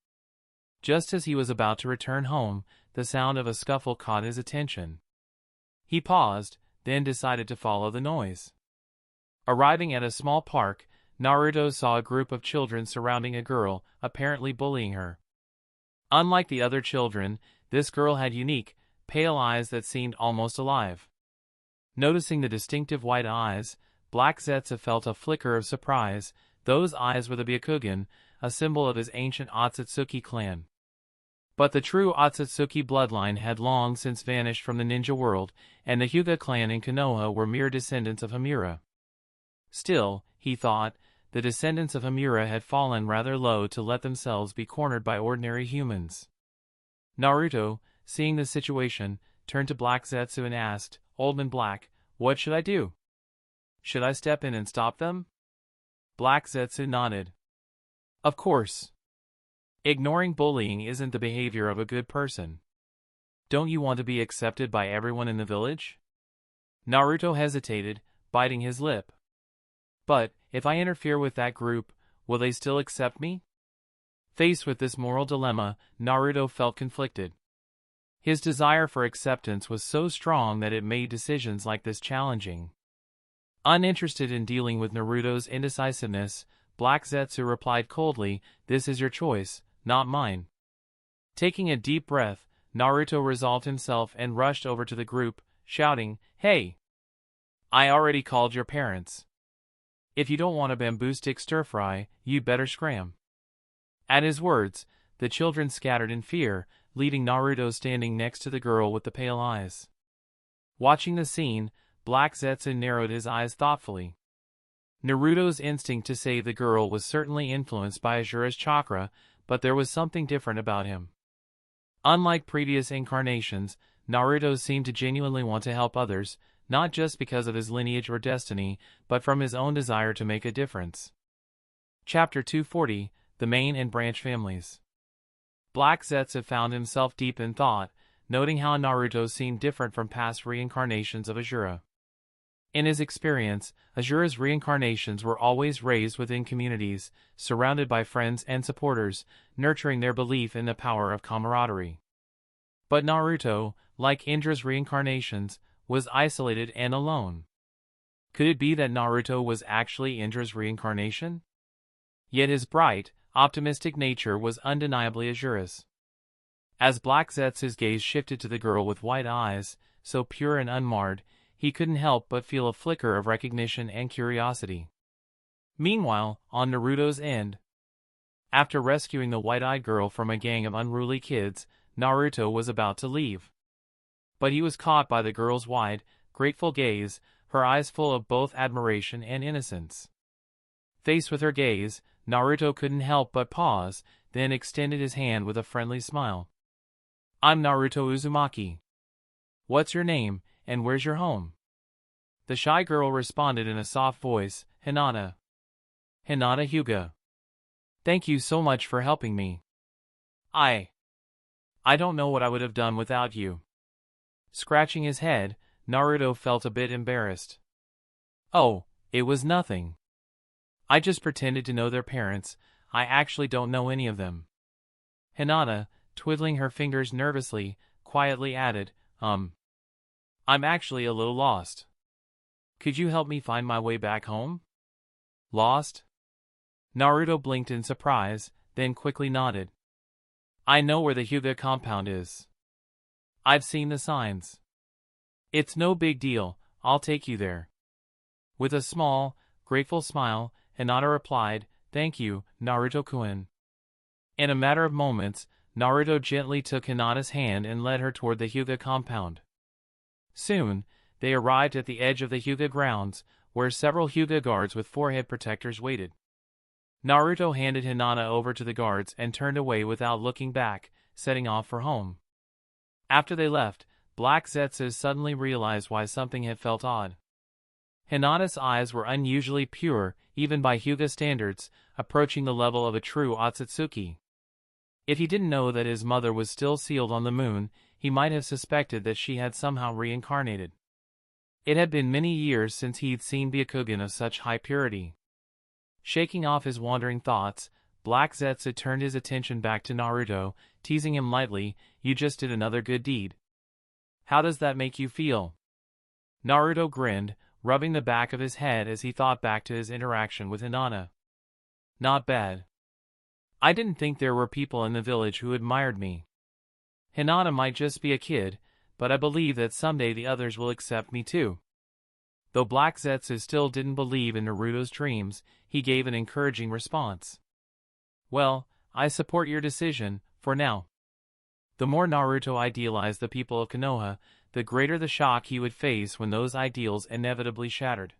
Just as he was about to return home, the sound of a scuffle caught his attention. He paused, then decided to follow the noise. Arriving at a small park, Naruto saw a group of children surrounding a girl, apparently bullying her. Unlike the other children, this girl had unique, pale eyes that seemed almost alive. Noticing the distinctive white eyes, Black Zetsu felt a flicker of surprise. Those eyes were the Byakugan, a symbol of his ancient Akatsuki clan. But the true Akatsuki bloodline had long since vanished from the ninja world, and the Hyuga clan in Konoha were mere descendants of Hamura. Still, he thought, the descendants of Hamura had fallen rather low to let themselves be cornered by ordinary humans. Naruto, seeing the situation, turned to Black Zetsu and asked, "Old Man Black, what should I do? Should I step in and stop them?" Black Zetsu nodded. "Of course. Ignoring bullying isn't the behavior of a good person. Don't you want to be accepted by everyone in the village?" Naruto hesitated, biting his lip. "But, if I interfere with that group, will they still accept me?" Faced with this moral dilemma, Naruto felt conflicted. His desire for acceptance was so strong that it made decisions like this challenging. Uninterested in dealing with Naruto's indecisiveness, Black Zetsu replied coldly, "This is your choice, not mine." Taking a deep breath, Naruto resolved himself and rushed over to the group, shouting, "Hey! I already called your parents. If you don't want a bamboo stick stir-fry, you'd better scram." At his words, the children scattered in fear, leaving Naruto standing next to the girl with the pale eyes. Watching the scene, Black Zetsu narrowed his eyes thoughtfully. Naruto's instinct to save the girl was certainly influenced by Asura's chakra, but there was something different about him. Unlike previous incarnations, Naruto seemed to genuinely want to help others, not just because of his lineage or destiny, but from his own desire to make a difference. Chapter 240, The Main and Branch Families. Black Zetsu found himself deep in thought, noting how Naruto seemed different from past reincarnations of Asura. In his experience, Asura's reincarnations were always raised within communities, surrounded by friends and supporters, nurturing their belief in the power of camaraderie. But Naruto, like Indra's reincarnations, was isolated and alone. Could it be that Naruto was actually Indra's reincarnation? Yet his bright, optimistic nature was undeniably Asura's. As Black Zetsu's gaze shifted to the girl with white eyes, so pure and unmarred, he couldn't help but feel a flicker of recognition and curiosity. Meanwhile, on Naruto's end, after rescuing the white-eyed girl from a gang of unruly kids, Naruto was about to leave. But he was caught by the girl's wide, grateful gaze, her eyes full of both admiration and innocence. Faced with her gaze, Naruto couldn't help but pause, then extended his hand with a friendly smile. "I'm Naruto Uzumaki. What's your name, and where's your home?" The shy girl responded in a soft voice, "Hinata. Hinata Hyuga. Thank you so much for helping me. I don't know what I would have done without you." Scratching his head, Naruto felt a bit embarrassed. "Oh, it was nothing. I just pretended to know their parents. I actually don't know any of them." Hinata, twiddling her fingers nervously, quietly added, I'm actually a little lost. Could you help me find my way back home?" "Lost?" Naruto blinked in surprise, then quickly nodded. "I know where the Hyuga compound is. I've seen the signs. It's no big deal, I'll take you there." With a small, grateful smile, Hinata replied, "Thank you, Naruto-kun." In a matter of moments, Naruto gently took Hinata's hand and led her toward the Hyuga compound. Soon, they arrived at the edge of the Hyuga grounds, where several Hyuga guards with forehead protectors waited. Naruto handed Hinata over to the guards and turned away without looking back, setting off for home. After they left, Black Zetsu suddenly realized why something had felt odd. Hinata's eyes were unusually pure, even by Hyuga standards, approaching the level of a true Akatsuki. If he didn't know that his mother was still sealed on the moon, he might have suspected that she had somehow reincarnated. It had been many years since he'd seen Byakuya of such high purity. Shaking off his wandering thoughts, Black Zetsu turned his attention back to Naruto, teasing him lightly, "You just did another good deed. How does that make you feel?" Naruto grinned, rubbing the back of his head as he thought back to his interaction with Hinata. "Not bad. I didn't think there were people in the village who admired me. Hinata might just be a kid, but I believe that someday the others will accept me too." Though Black Zetsu still didn't believe in Naruto's dreams, he gave an encouraging response. "Well, I support your decision, for now." The more Naruto idealized the people of Konoha, the greater the shock he would face when those ideals inevitably shattered.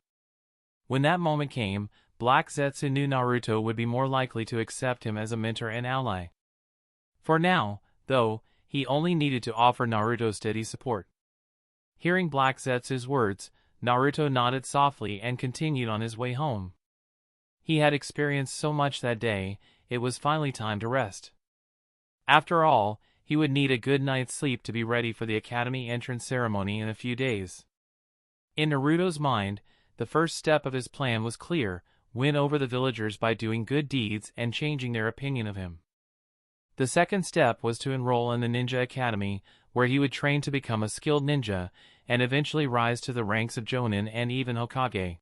When that moment came, Black Zetsu knew Naruto would be more likely to accept him as a mentor and ally. For now, though, he only needed to offer Naruto steady support. Hearing Black Zetsu's words, Naruto nodded softly and continued on his way home. He had experienced so much that day, it was finally time to rest. After all, he would need a good night's sleep to be ready for the academy entrance ceremony in a few days. In Naruto's mind, the first step of his plan was clear: win over the villagers by doing good deeds and changing their opinion of him. The second step was to enroll in the Ninja Academy, where he would train to become a skilled ninja, and eventually rise to the ranks of Jonin and even Hokage.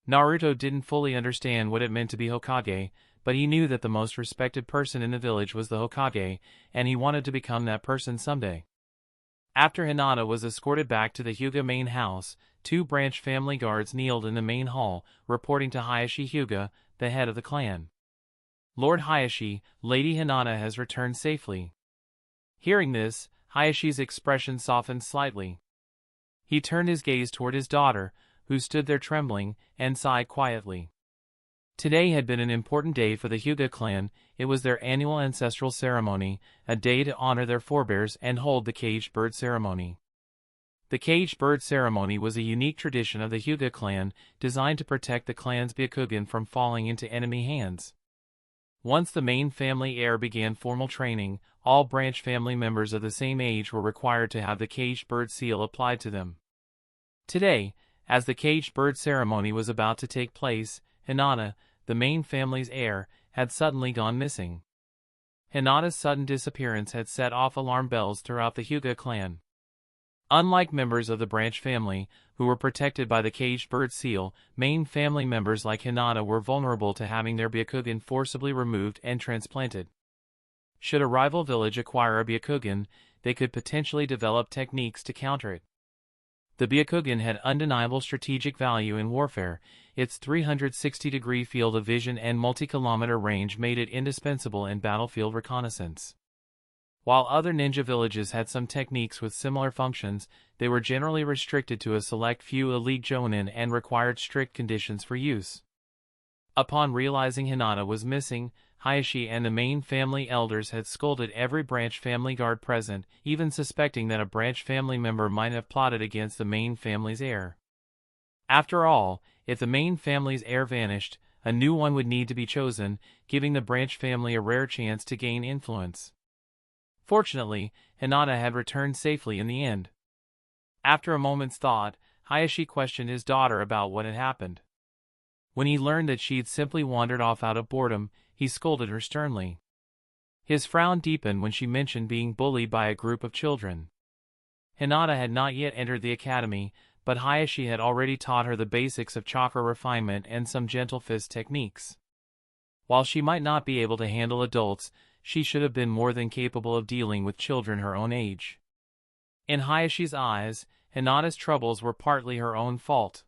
Naruto didn't fully understand what it meant to be Hokage, but he knew that the most respected person in the village was the Hokage, and he wanted to become that person someday. After Hinata was escorted back to the Hyuga main house, 2 branch family guards kneeled in the main hall, reporting to Hayashi Hyuga, the head of the clan. "Lord Hayashi, Lady Hinata has returned safely." Hearing this, Hayashi's expression softened slightly. He turned his gaze toward his daughter, who stood there trembling, and sighed quietly. Today had been an important day for the Hyuga clan. It was their annual ancestral ceremony, a day to honor their forebears and hold the caged bird ceremony. The caged bird ceremony was a unique tradition of the Hyuga clan, designed to protect the clan's Byakugan from falling into enemy hands. Once the main family heir began formal training, all branch family members of the same age were required to have the caged bird seal applied to them. Today, as the caged bird ceremony was about to take place, Hinata, the main family's heir, had suddenly gone missing. Hinata's sudden disappearance had set off alarm bells throughout the Hyuga clan. Unlike members of the branch family, who were protected by the caged bird seal, main family members like Hinata were vulnerable to having their Byakugan forcibly removed and transplanted. Should a rival village acquire a Byakugan, they could potentially develop techniques to counter it. The Byakugan had undeniable strategic value in warfare. Its 360-degree field of vision and multi-kilometer range made it indispensable in battlefield reconnaissance. While other ninja villages had some techniques with similar functions, they were generally restricted to a select few elite jonin and required strict conditions for use. Upon realizing Hinata was missing, Hayashi and the main family elders had scolded every branch family guard present, even suspecting that a branch family member might have plotted against the main family's heir. After all, if the main family's heir vanished, a new one would need to be chosen, giving the branch family a rare chance to gain influence. Fortunately, Hinata had returned safely in the end. After a moment's thought, Hayashi questioned his daughter about what had happened. When he learned that she'd simply wandered off out of boredom, he scolded her sternly. His frown deepened when she mentioned being bullied by a group of children. Hinata had not yet entered the academy, but Hayashi had already taught her the basics of chakra refinement and some gentle fist techniques. While she might not be able to handle adults, she should have been more than capable of dealing with children her own age. In Hayashi's eyes, Hinata's troubles were partly her own fault.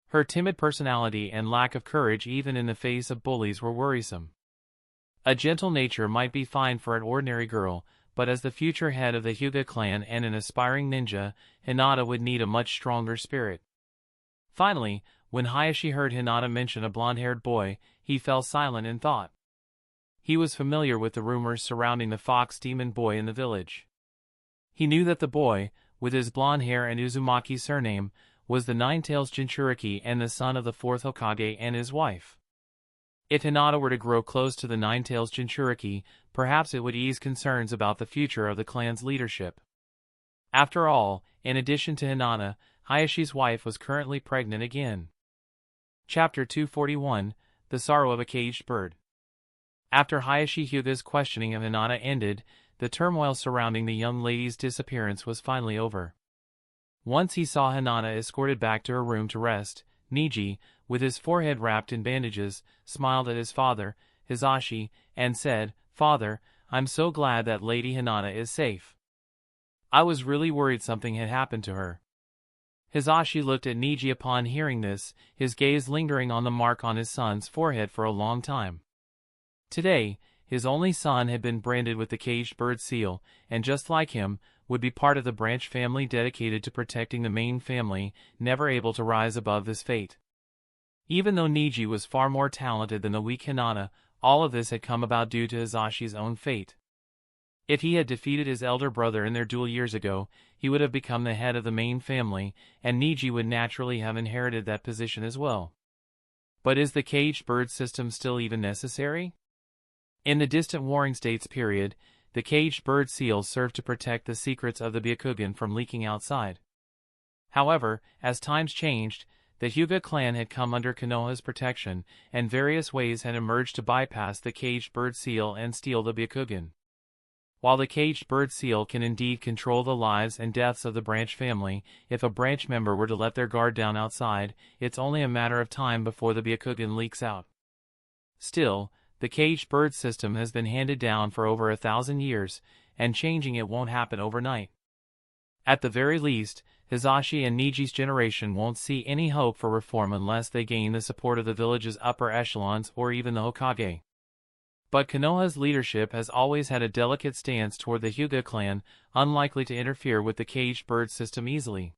Her timid personality and lack of courage even in the face of bullies were worrisome. A gentle nature might be fine for an ordinary girl, but as the future head of the Hyuga clan and an aspiring ninja, Hinata would need a much stronger spirit. Finally, when Hayashi heard Hinata mention a blonde-haired boy, he fell silent in thought. He was familiar with the rumors surrounding the fox demon boy in the village. He knew that the boy, with his blonde hair and Uzumaki surname, was the Nine-Tails Jinchuriki and the son of the 4th Hokage and his wife. If Hinata were to grow close to the Nine-Tails Jinchuriki, perhaps it would ease concerns about the future of the clan's leadership. After all, in addition to Hinata, Hayashi's wife was currently pregnant again. Chapter 241, The Sorrow of a Caged Bird. After Hayashi Hyuga's questioning of Hinata ended, the turmoil surrounding the young lady's disappearance was finally over. Once he saw Hinata escorted back to her room to rest, Niji, with his forehead wrapped in bandages, smiled at his father, Hisashi, and said, "Father, I'm so glad that Lady Hinata is safe. I was really worried something had happened to her." Hisashi looked at Niji upon hearing this, his gaze lingering on the mark on his son's forehead for a long time. Today, his only son had been branded with the caged bird seal, and just like him, would be part of the branch family dedicated to protecting the main family, never able to rise above this fate. Even though Niji was far more talented than the weak Hinata, all of this had come about due to Hisashi's own fate. If he had defeated his elder brother in their duel years ago, he would have become the head of the main family, and Niji would naturally have inherited that position as well. But is the caged bird system still even necessary? In the distant Warring States period, the caged bird seals served to protect the secrets of the Byakugan from leaking outside. However, as times changed, the Hyuga clan had come under Konoha's protection, and various ways had emerged to bypass the caged bird seal and steal the Byakugan. While the caged bird seal can indeed control the lives and deaths of the branch family, if a branch member were to let their guard down outside, it's only a matter of time before the Byakugan leaks out. Still, the caged bird system has been handed down for over 1,000 years, and changing it won't happen overnight. At the very least, Hisashi and Niji's generation won't see any hope for reform unless they gain the support of the village's upper echelons or even the Hokage. But Konoha's leadership has always had a delicate stance toward the Hyuga clan, unlikely to interfere with the caged bird system easily.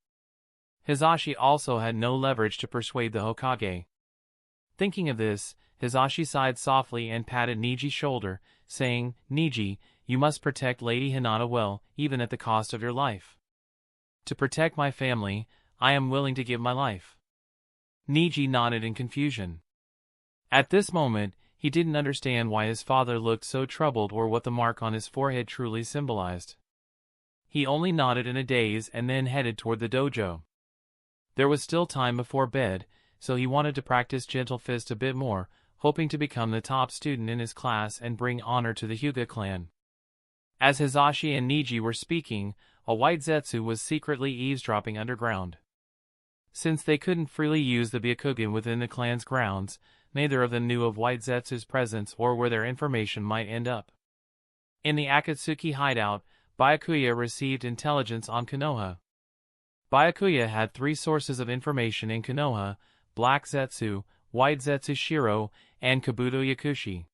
Hisashi also had no leverage to persuade the Hokage. Thinking of this, Hisashi sighed softly and patted Niji's shoulder, saying, "Niji, you must protect Lady Hinata well, even at the cost of your life." "To protect my family, I am willing to give my life." Niji nodded in confusion. At this moment, he didn't understand why his father looked so troubled or what the mark on his forehead truly symbolized. He only nodded in a daze and then headed toward the dojo. There was still time before bed, so he wanted to practice Gentle Fist a bit more, hoping to become the top student in his class and bring honor to the Hyuga clan. As Hisashi and Niji were speaking, a white Zetsu was secretly eavesdropping underground. Since they couldn't freely use the Byakugan within the clan's grounds, neither of them knew of White Zetsu's presence or where their information might end up. In the Akatsuki hideout, Byakuya received intelligence on Konoha. Byakuya had 3 sources of information in Konoha: Black Zetsu, White Zetsu Shiro, and Kabuto Yakushi.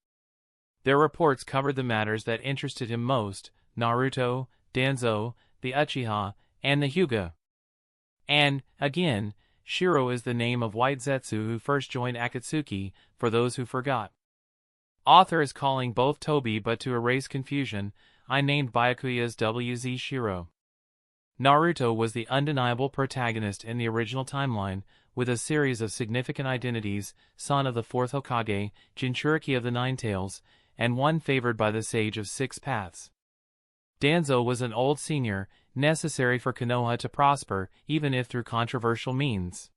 Their reports covered the matters that interested him most: Naruto, Danzo, the Uchiha, and the Hyuga. And, again, Shiro is the name of White Zetsu who first joined Akatsuki, for those who forgot. Author is calling both Toby, but to erase confusion, I named Byakuya's WZ Shiro. Naruto was the undeniable protagonist in the original timeline, with a series of significant identities: son of the 4th Hokage, Jinchuriki of the Nine Tails, and one favored by the Sage of 6 Paths. Danzo was an old senior, necessary for Konoha to prosper, even if through controversial means.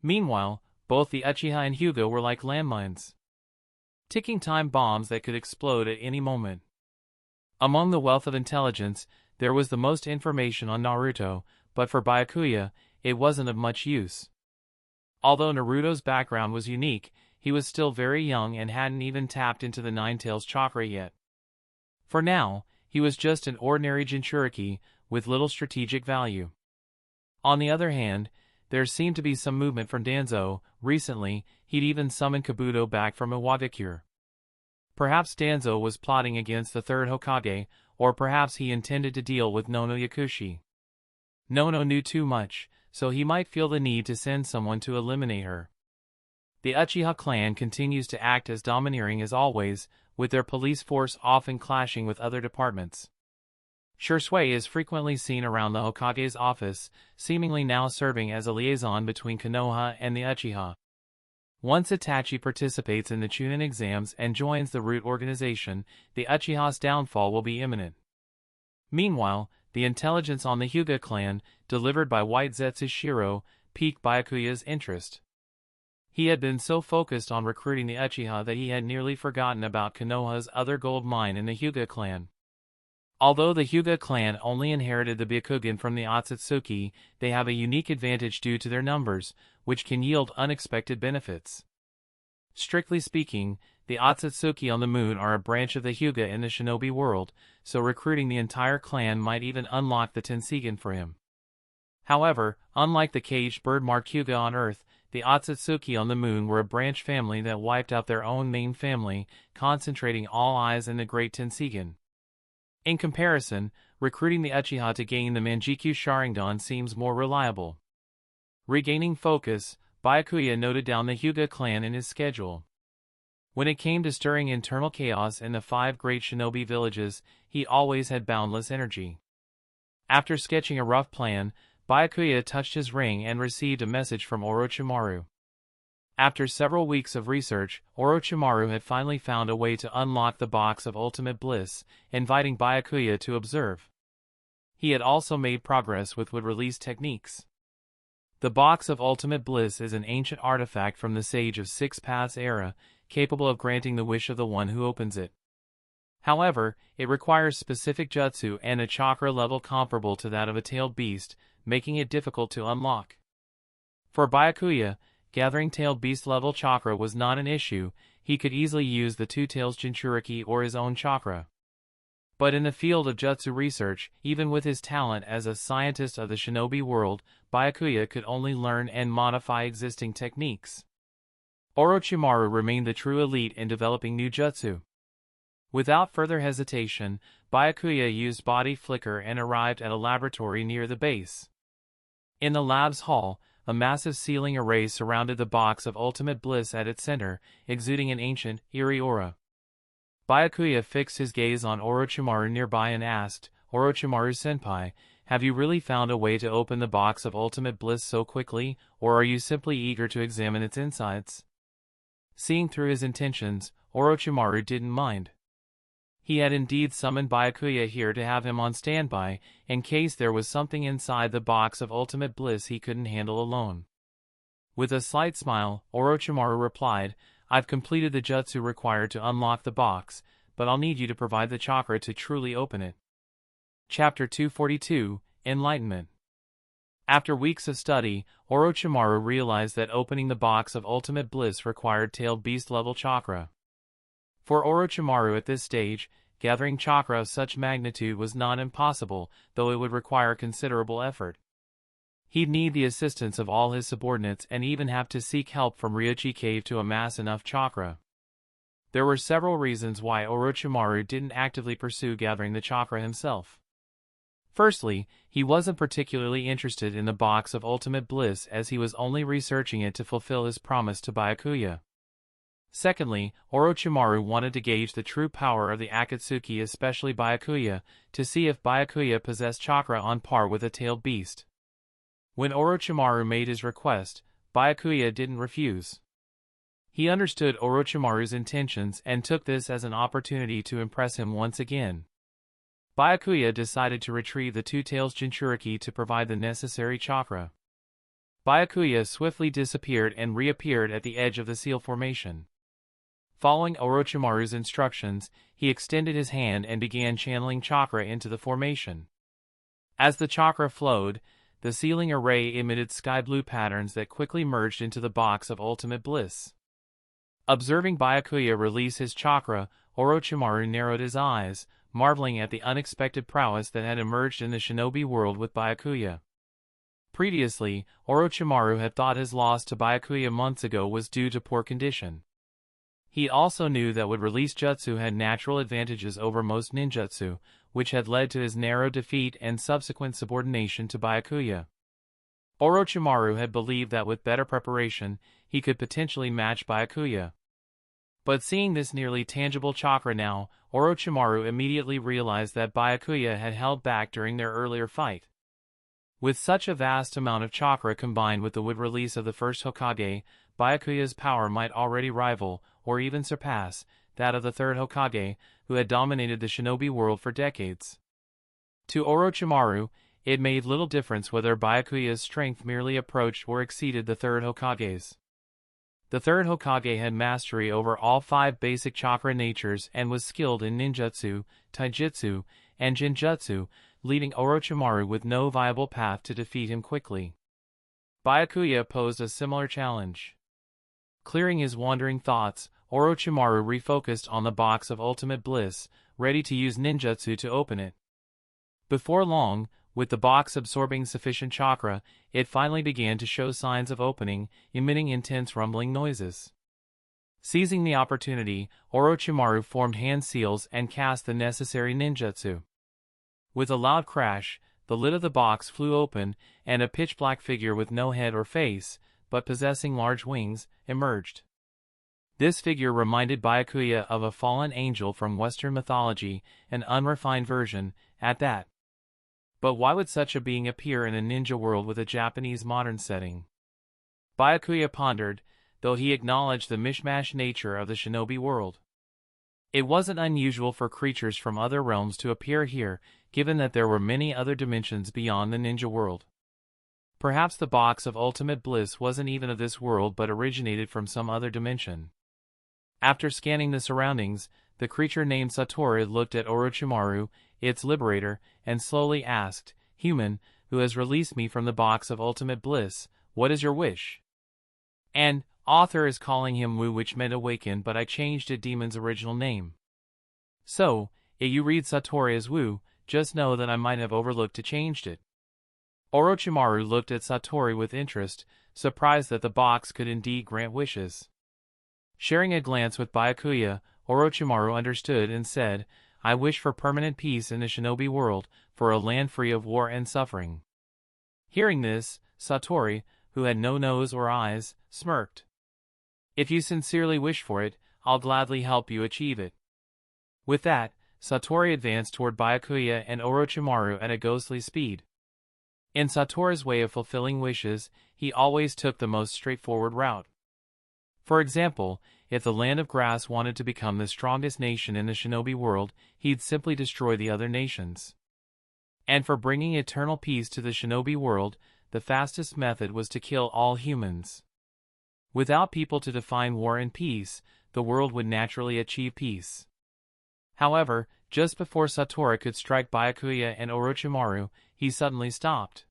Meanwhile, both the Uchiha and Hyuga were like landmines, ticking time bombs that could explode at any moment. Among the wealth of intelligence, there was the most information on Naruto, but for Byakuya, it wasn't of much use. Although Naruto's background was unique, he was still very young and hadn't even tapped into the Nine Tails chakra yet. For now, he was just an ordinary Jinchuriki, with little strategic value. On the other hand, there seemed to be some movement from Danzo. Recently, he'd even summoned Kabuto back from Iwagakure. Perhaps Danzo was plotting against the 3rd Hokage, or perhaps he intended to deal with Nono Yakushi. Nono knew too much, so he might feel the need to send someone to eliminate her. The Uchiha clan continues to act as domineering as always, with their police force often clashing with other departments. Shursui is frequently seen around the Hokage's office, seemingly now serving as a liaison between Konoha and the Uchiha. Once Itachi participates in the Chunin exams and joins the Root organization, the Uchiha's downfall will be imminent. Meanwhile, the intelligence on the Hyuga clan, delivered by White Zetsu Shiro, piqued Byakuya's interest. He had been so focused on recruiting the Uchiha that he had nearly forgotten about Konoha's other gold mine in the Hyuga clan. Although the Hyuga clan only inherited the Byakugan from the Akatsuki, they have a unique advantage due to their numbers, which can yield unexpected benefits. Strictly speaking, the Akatsuki on the moon are a branch of the Hyuga in the Shinobi world, so recruiting the entire clan might even unlock the Tensigen for him. However, unlike the caged bird-marked Hyuga on Earth, the Akatsuki on the moon were a branch family that wiped out their own main family, concentrating all eyes in the Great Tensigen. In comparison, recruiting the Uchiha to gain the Manjikyu Sharingan seems more reliable. Regaining focus, Byakuya noted down the Hyuga clan in his schedule. When it came to stirring internal chaos in the 5 great shinobi villages, he always had boundless energy. After sketching a rough plan, Byakuya touched his ring and received a message from Orochimaru. After several weeks of research, Orochimaru had finally found a way to unlock the box of ultimate bliss, inviting Byakuya to observe. He had also made progress with would-release techniques. The box of ultimate bliss is an ancient artifact from the Sage of 6 Paths era, capable of granting the wish of the one who opens it. However, it requires specific jutsu and a chakra level comparable to that of a tailed beast, making it difficult to unlock. For Byakuya, gathering tailed beast level chakra was not an issue. he could easily use the Two Tails Jinchuriki or his own chakra. But in the field of jutsu research, even with his talent as a scientist of the shinobi world, Byakuya could only learn and modify existing techniques. Orochimaru remained the true elite in developing new jutsu. Without further hesitation, Byakuya used body flicker and arrived at a laboratory near the base. In the lab's hall, a massive ceiling array surrounded the box of ultimate bliss at its center, exuding an ancient, eerie aura. Byakuya fixed his gaze on Orochimaru nearby and asked, "Orochimaru-senpai, have you really found a way to open the box of ultimate bliss so quickly, or are you simply eager to examine its insides?" Seeing through his intentions, Orochimaru didn't mind. He had indeed summoned Byakuya here to have him on standby, in case there was something inside the box of ultimate bliss he couldn't handle alone. With a slight smile, Orochimaru replied, "I've completed the jutsu required to unlock the box, but I'll need you to provide the chakra to truly open it." Chapter 242, Enlightenment. After weeks of study, Orochimaru realized that opening the box of ultimate bliss required tailed beast-level chakra. For Orochimaru at this stage, gathering chakra of such magnitude was not impossible, though it would require considerable effort. He'd need the assistance of all his subordinates and even have to seek help from Ryuchi Cave to amass enough chakra. There were several reasons why Orochimaru didn't actively pursue gathering the chakra himself. Firstly, he wasn't particularly interested in the box of ultimate bliss as he was only researching it to fulfill his promise to Byakuya. Secondly, Orochimaru wanted to gauge the true power of the Akatsuki, especially Byakuya, to see if Byakuya possessed chakra on par with a tailed beast. When Orochimaru made his request, Byakuya didn't refuse. He understood Orochimaru's intentions and took this as an opportunity to impress him once again. Byakuya decided to retrieve the Two Tails Jinchuriki to provide the necessary chakra. Byakuya swiftly disappeared and reappeared at the edge of the seal formation. Following Orochimaru's instructions, he extended his hand and began channeling chakra into the formation. As the chakra flowed, the sealing array emitted sky-blue patterns that quickly merged into the box of ultimate bliss. Observing Byakuya release his chakra, Orochimaru narrowed his eyes, marveling at the unexpected prowess that had emerged in the shinobi world with Byakuya. Previously, Orochimaru had thought his loss to Byakuya months ago was due to poor condition. He also knew that would release jutsu had natural advantages over most ninjutsu, which had led to his narrow defeat and subsequent subordination to Byakuya. Orochimaru had believed that with better preparation, he could potentially match Byakuya. But seeing this nearly tangible chakra now, Orochimaru immediately realized that Byakuya had held back during their earlier fight. With such a vast amount of chakra combined with the wood release of the first Hokage, Byakuya's power might already rival, or even surpass, that of the third Hokage, who had dominated the shinobi world for decades. To Orochimaru, it made little difference whether Byakuya's strength merely approached or exceeded the third Hokage's. The third Hokage had mastery over all 5 basic chakra natures and was skilled in ninjutsu, taijutsu, and jinjutsu, leaving Orochimaru with no viable path to defeat him quickly. Byakuya posed a similar challenge. Clearing his wandering thoughts, Orochimaru refocused on the box of ultimate bliss, ready to use ninjutsu to open it. Before long, with the box absorbing sufficient chakra, it finally began to show signs of opening, emitting intense rumbling noises. Seizing the opportunity, Orochimaru formed hand seals and cast the necessary ninjutsu. With a loud crash, the lid of the box flew open, and a pitch-black figure with no head or face, but possessing large wings, emerged. This figure reminded Byakuya of a fallen angel from Western mythology, an unrefined version, at that. But why would such a being appear in a ninja world with a Japanese modern setting? Byakuya pondered, though he acknowledged the mishmash nature of the shinobi world. It wasn't unusual for creatures from other realms to appear here, given that there were many other dimensions beyond the ninja world. Perhaps the box of ultimate bliss wasn't even of this world but originated from some other dimension. After scanning the surroundings, the creature named Satori looked at Orochimaru, its liberator, and slowly asked, "Human, who has released me from the box of ultimate bliss, what is your wish?" And, Author is calling him Wu, which meant awaken, but I changed it demon's original name. So, if you read Satori as Wu, just know that I might have overlooked to changed it. Orochimaru looked at Satori with interest, surprised that the box could indeed grant wishes. Sharing a glance with Byakuya, Orochimaru understood and said, I wish for permanent peace in the shinobi world, for a land free of war and suffering. Hearing this, Satori, who had no nose or eyes, smirked. If you sincerely wish for it, I'll gladly help you achieve it. With that, Satori advanced toward Byakuya and Orochimaru at a ghostly speed. In Satori's way of fulfilling wishes, he always took the most straightforward route. For example, if the Land of Grass wanted to become the strongest nation in the shinobi world, he'd simply destroy the other nations. And for bringing eternal peace to the shinobi world, the fastest method was to kill all humans. Without people to define war and peace, the world would naturally achieve peace. However, just before Satori could strike Byakuya and Orochimaru, he suddenly stopped.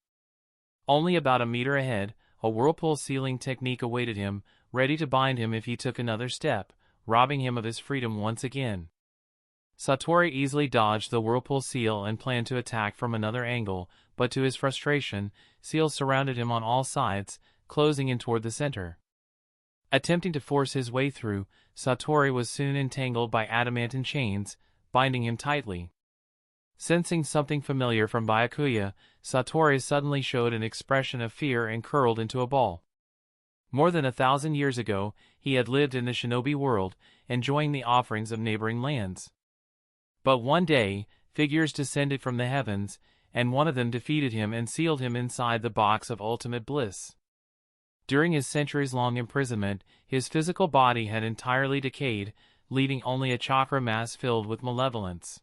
Only about a meter ahead, a whirlpool sealing technique awaited him, ready to bind him if he took another step, robbing him of his freedom once again. Satori easily dodged the whirlpool seal and planned to attack from another angle, but to his frustration, seals surrounded him on all sides, closing in toward the center. Attempting to force his way through, Satori was soon entangled by adamantine chains, binding him tightly. Sensing something familiar from Byakuya, Satori suddenly showed an expression of fear and curled into a ball. More than 1,000 years ago, he had lived in the shinobi world, enjoying the offerings of neighboring lands. But one day, figures descended from the heavens, and one of them defeated him and sealed him inside the box of ultimate bliss. During his centuries-long imprisonment, his physical body had entirely decayed, leaving only a chakra mass filled with malevolence.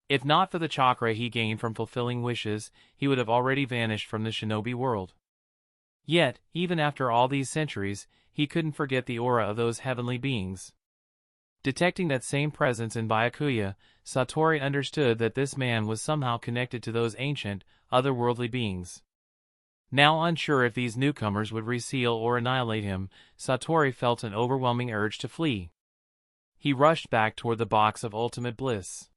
If not for the chakra he gained from fulfilling wishes, he would have already vanished from the shinobi world. Yet, even after all these centuries, he couldn't forget the aura of those heavenly beings. Detecting that same presence in Byakuya, Satori understood that this man was somehow connected to those ancient, otherworldly beings. Now unsure if these newcomers would reseal or annihilate him, Satori felt an overwhelming urge to flee. He rushed back toward the box of ultimate bliss.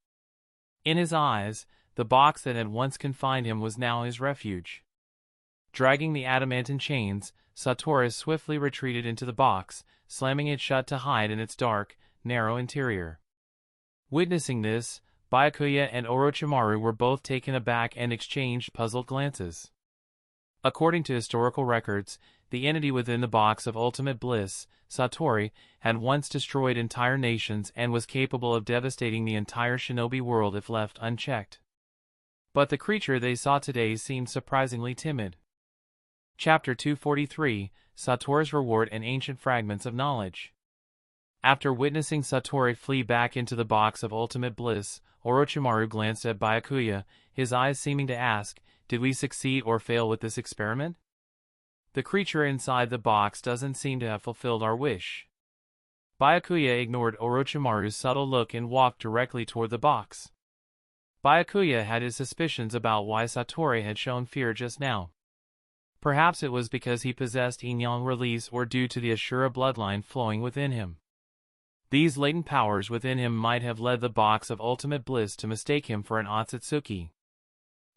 In his eyes, the box that had once confined him was now his refuge. Dragging the adamantine chains, Satori swiftly retreated into the box, slamming it shut to hide in its dark, narrow interior. Witnessing this, Byakuya and Orochimaru were both taken aback and exchanged puzzled glances. According to historical records, the entity within the box of ultimate bliss, Satori, had once destroyed entire nations and was capable of devastating the entire shinobi world if left unchecked. But the creature they saw today seemed surprisingly timid. Chapter 243, Satori's Reward and Ancient Fragments of Knowledge. After witnessing Satori flee back into the box of ultimate bliss, Orochimaru glanced at Byakuya, his eyes seeming to ask, did we succeed or fail with this experiment? The creature inside the box doesn't seem to have fulfilled our wish. Byakuya ignored Orochimaru's subtle look and walked directly toward the box. Byakuya had his suspicions about why Satori had shown fear just now. Perhaps it was because he possessed Yin-Yang release or due to the Ashura bloodline flowing within him. These latent powers within him might have led the box of ultimate bliss to mistake him for an Akatsuki.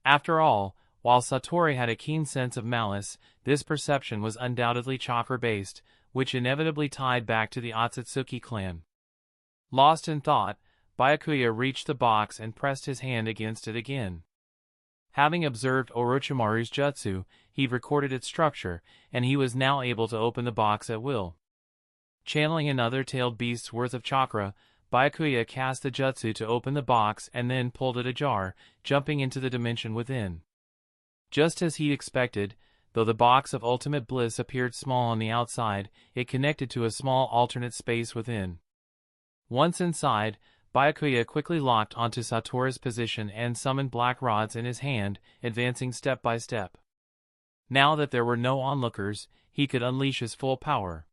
After all, while Satori had a keen sense of malice, this perception was undoubtedly chakra-based, which inevitably tied back to the Akatsuki clan. Lost in thought, Byakuya reached the box and pressed his hand against it again. Having observed Orochimaru's jutsu, he recorded its structure, and he was now able to open the box at will. Channeling another tailed beast's worth of chakra, Byakuya cast the jutsu to open the box and then pulled it ajar, jumping into the dimension within. Just as he expected, though the box of ultimate bliss appeared small on the outside, it connected to a small alternate space within. Once inside, Byakuya quickly locked onto Satori's position and summoned black rods in his hand, advancing step by step. Now that there were no onlookers, he could unleash his full power.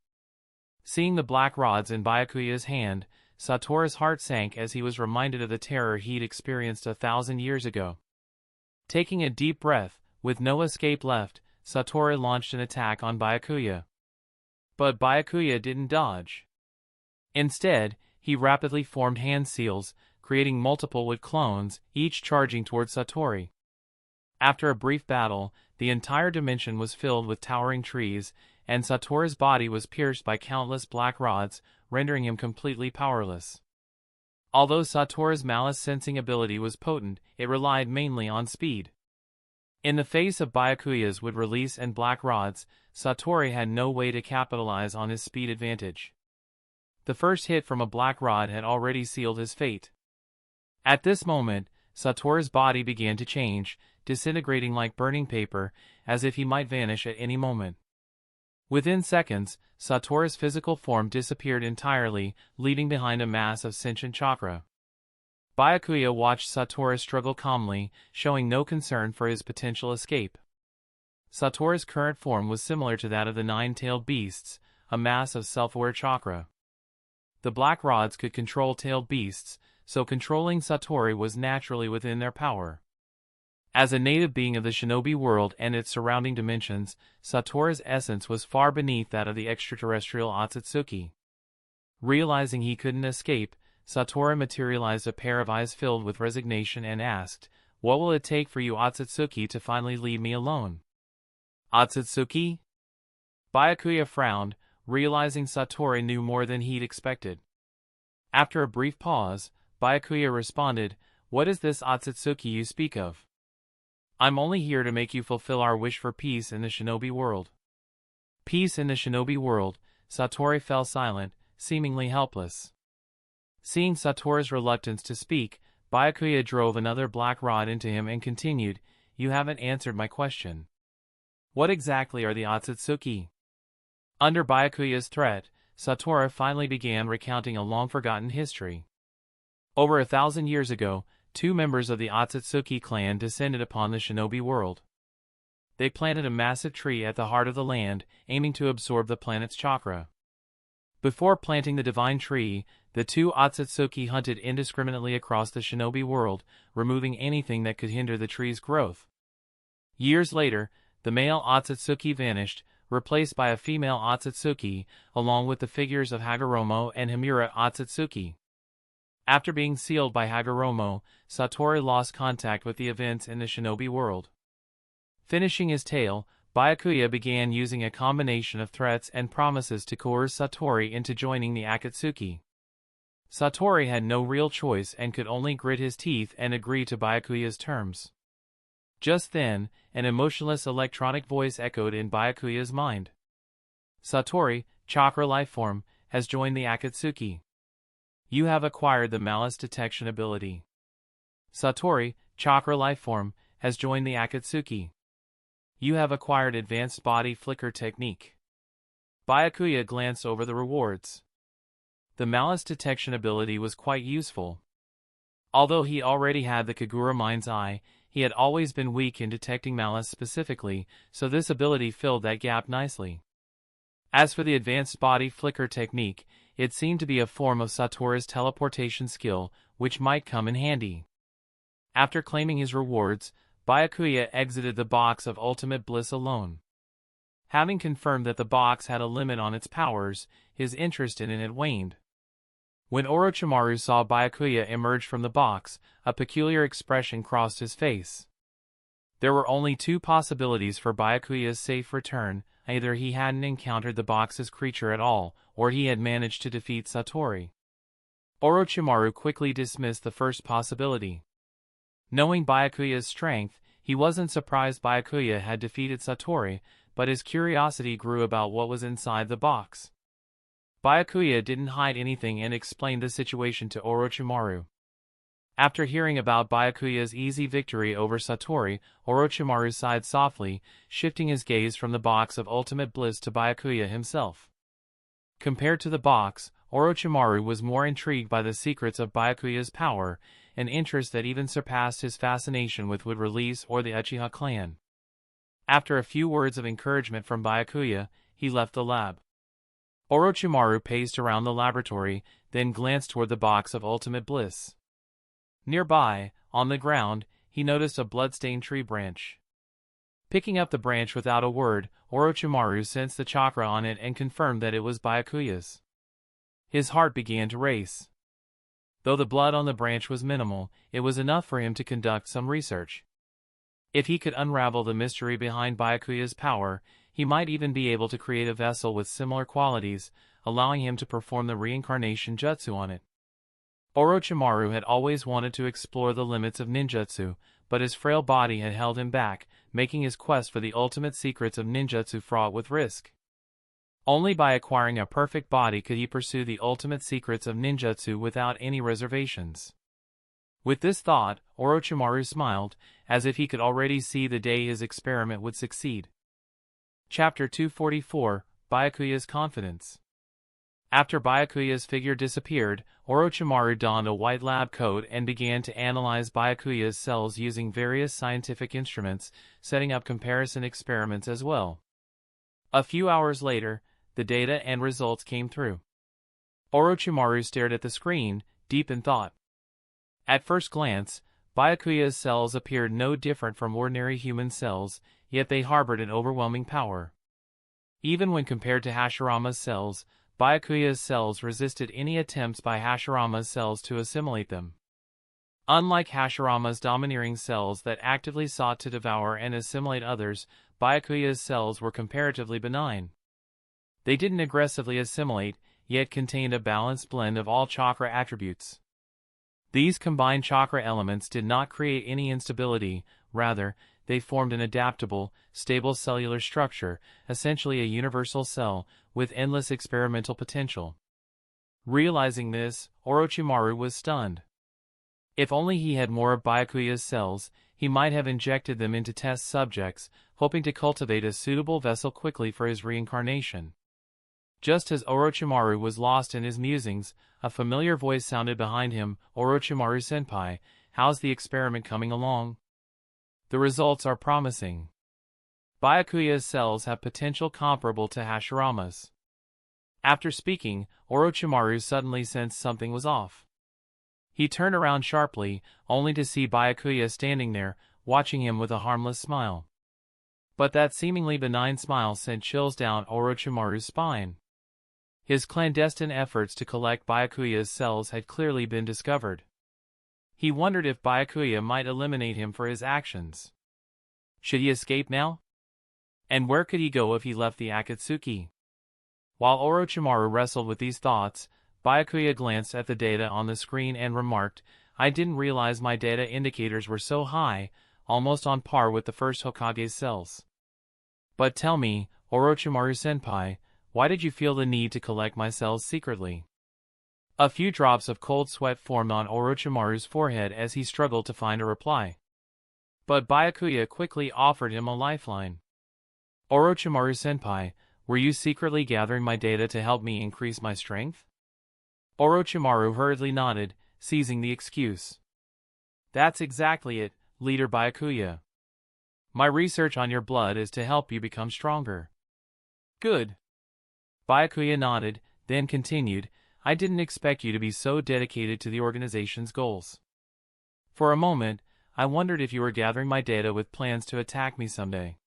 Seeing the black rods in Byakuya's hand, Satori's heart sank as he was reminded of the terror he'd experienced 1,000 years ago. Taking a deep breath, with no escape left, Satori launched an attack on Byakuya. But Byakuya didn't dodge. Instead, he rapidly formed hand seals, creating multiple wood clones, each charging towards Satori. After a brief battle, the entire dimension was filled with towering trees, and Satori's body was pierced by countless black rods, rendering him completely powerless. Although Satori's malice-sensing ability was potent, it relied mainly on speed. In the face of Byakuya's wood release and black rods, Satori had no way to capitalize on his speed advantage. The first hit from a black rod had already sealed his fate. At this moment, Satori's body began to change, disintegrating like burning paper, as if he might vanish at any moment. Within seconds, Satori's physical form disappeared entirely, leaving behind a mass of sentient chakra. Byakuya watched Satori struggle calmly, showing no concern for his potential escape. Satori's current form was similar to that of the nine-tailed beasts, a mass of self-aware chakra. The black rods could control tailed beasts, so controlling Satori was naturally within their power. As a native being of the Shinobi world and its surrounding dimensions, Satori's essence was far beneath that of the extraterrestrial Akatsuki. Realizing he couldn't escape, Satori materialized a pair of eyes filled with resignation and asked, "What will it take for you Akatsuki to finally leave me alone?" "Akatsuki?" Byakuya frowned, realizing Satori knew more than he'd expected. After a brief pause, Byakuya responded, "What is this Akatsuki you speak of?" "I'm only here to make you fulfill our wish for peace in the Shinobi world." Peace in the Shinobi world. Satori fell silent, seemingly helpless. Seeing Satori's reluctance to speak, Byakuya drove another black rod into him and continued, "You haven't answered my question. What exactly are the Akatsuki?" Under Byakuya's threat, Satori finally began recounting a long-forgotten history. Over 1,000 years ago, two members of the Akatsuki clan descended upon the Shinobi world. They planted a massive tree at the heart of the land, aiming to absorb the planet's chakra. Before planting the divine tree, the two Akatsuki hunted indiscriminately across the Shinobi world, removing anything that could hinder the tree's growth. Years later, the male Akatsuki vanished, replaced by a female Akatsuki, along with the figures of Hagoromo and Himura Akatsuki. After being sealed by Hagoromo, Satori lost contact with the events in the Shinobi world. Finishing his tale, Byakuya began using a combination of threats and promises to coerce Satori into joining the Akatsuki. Satori had no real choice and could only grit his teeth and agree to Byakuya's terms. Just then, an emotionless electronic voice echoed in Byakuya's mind. "Satori, Chakra Lifeform, has joined the Akatsuki. You have acquired the malice detection ability." "Satori, Chakra Lifeform, has joined the Akatsuki. You have acquired advanced body flicker technique." Byakuya glanced over the rewards. The malice detection ability was quite useful. Although he already had the Kagura Mind's Eye, he had always been weak in detecting malice specifically, so this ability filled that gap nicely. As for the advanced body flicker technique, it seemed to be a form of Satori's teleportation skill, which might come in handy. After claiming his rewards, Byakuya exited the box of ultimate bliss alone. Having confirmed that the box had a limit on its powers, his interest in it waned. When Orochimaru saw Byakuya emerge from the box, a peculiar expression crossed his face. There were only two possibilities for Byakuya's safe return: either he hadn't encountered the box's creature at all, or he had managed to defeat Satori. Orochimaru quickly dismissed the first possibility. Knowing Byakuya's strength, he wasn't surprised Byakuya had defeated Satori, but his curiosity grew about what was inside the box. Byakuya didn't hide anything and explained the situation to Orochimaru. After hearing about Byakuya's easy victory over Satori, Orochimaru sighed softly, shifting his gaze from the box of ultimate bliss to Byakuya himself. Compared to the box, Orochimaru was more intrigued by the secrets of Byakuya's power, an interest that even surpassed his fascination with Wood Release or the Uchiha clan. After a few words of encouragement from Byakuya, he left the lab. Orochimaru paced around the laboratory, then glanced toward the box of ultimate bliss. Nearby, on the ground, he noticed a blood-stained tree branch. Picking up the branch without a word, Orochimaru sensed the chakra on it and confirmed that it was Byakuya's. His heart began to race. Though the blood on the branch was minimal, it was enough for him to conduct some research. If he could unravel the mystery behind Byakuya's power, he might even be able to create a vessel with similar qualities, allowing him to perform the reincarnation jutsu on it. Orochimaru had always wanted to explore the limits of ninjutsu, but his frail body had held him back, making his quest for the ultimate secrets of ninjutsu fraught with risk. Only by acquiring a perfect body could he pursue the ultimate secrets of ninjutsu without any reservations. With this thought, Orochimaru smiled, as if he could already see the day his experiment would succeed. Chapter 244, Byakuya's Confidence. After Byakuya's figure disappeared, Orochimaru donned a white lab coat and began to analyze Byakuya's cells using various scientific instruments, setting up comparison experiments as well. A few hours later, the data and results came through. Orochimaru stared at the screen, deep in thought. At first glance, Byakuya's cells appeared no different from ordinary human cells, yet they harbored an overwhelming power. Even when compared to Hashirama's cells, Byakuya's cells resisted any attempts by Hashirama's cells to assimilate them. Unlike Hashirama's domineering cells that actively sought to devour and assimilate others, Byakuya's cells were comparatively benign. They didn't aggressively assimilate, yet contained a balanced blend of all chakra attributes. These combined chakra elements did not create any instability, rather, they formed an adaptable, stable cellular structure, essentially a universal cell, with endless experimental potential. Realizing this, Orochimaru was stunned. If only he had more of Byakuya's cells, he might have injected them into test subjects, hoping to cultivate a suitable vessel quickly for his reincarnation. Just as Orochimaru was lost in his musings, a familiar voice sounded behind him. "Orochimaru-senpai, how's the experiment coming along?" "The results are promising. Byakuya's cells have potential comparable to Hashirama's." After speaking, Orochimaru suddenly sensed something was off. He turned around sharply, only to see Byakuya standing there, watching him with a harmless smile. But that seemingly benign smile sent chills down Orochimaru's spine. His clandestine efforts to collect Byakuya's cells had clearly been discovered. He wondered if Byakuya might eliminate him for his actions. Should he escape now? And where could he go if he left the Akatsuki? While Orochimaru wrestled with these thoughts, Byakuya glanced at the data on the screen and remarked, "I didn't realize my data indicators were so high, almost on par with the first Hokage's cells. But tell me, Orochimaru-senpai, why did you feel the need to collect my cells secretly?" A few drops of cold sweat formed on Orochimaru's forehead as he struggled to find a reply. But Byakuya quickly offered him a lifeline. "Orochimaru-senpai, were you secretly gathering my data to help me increase my strength?" Orochimaru hurriedly nodded, seizing the excuse. "That's exactly it, Leader Byakuya. My research on your blood is to help you become stronger." "Good." Byakuya nodded, then continued, "I didn't expect you to be so dedicated to the organization's goals. For a moment, I wondered if you were gathering my data with plans to attack me someday.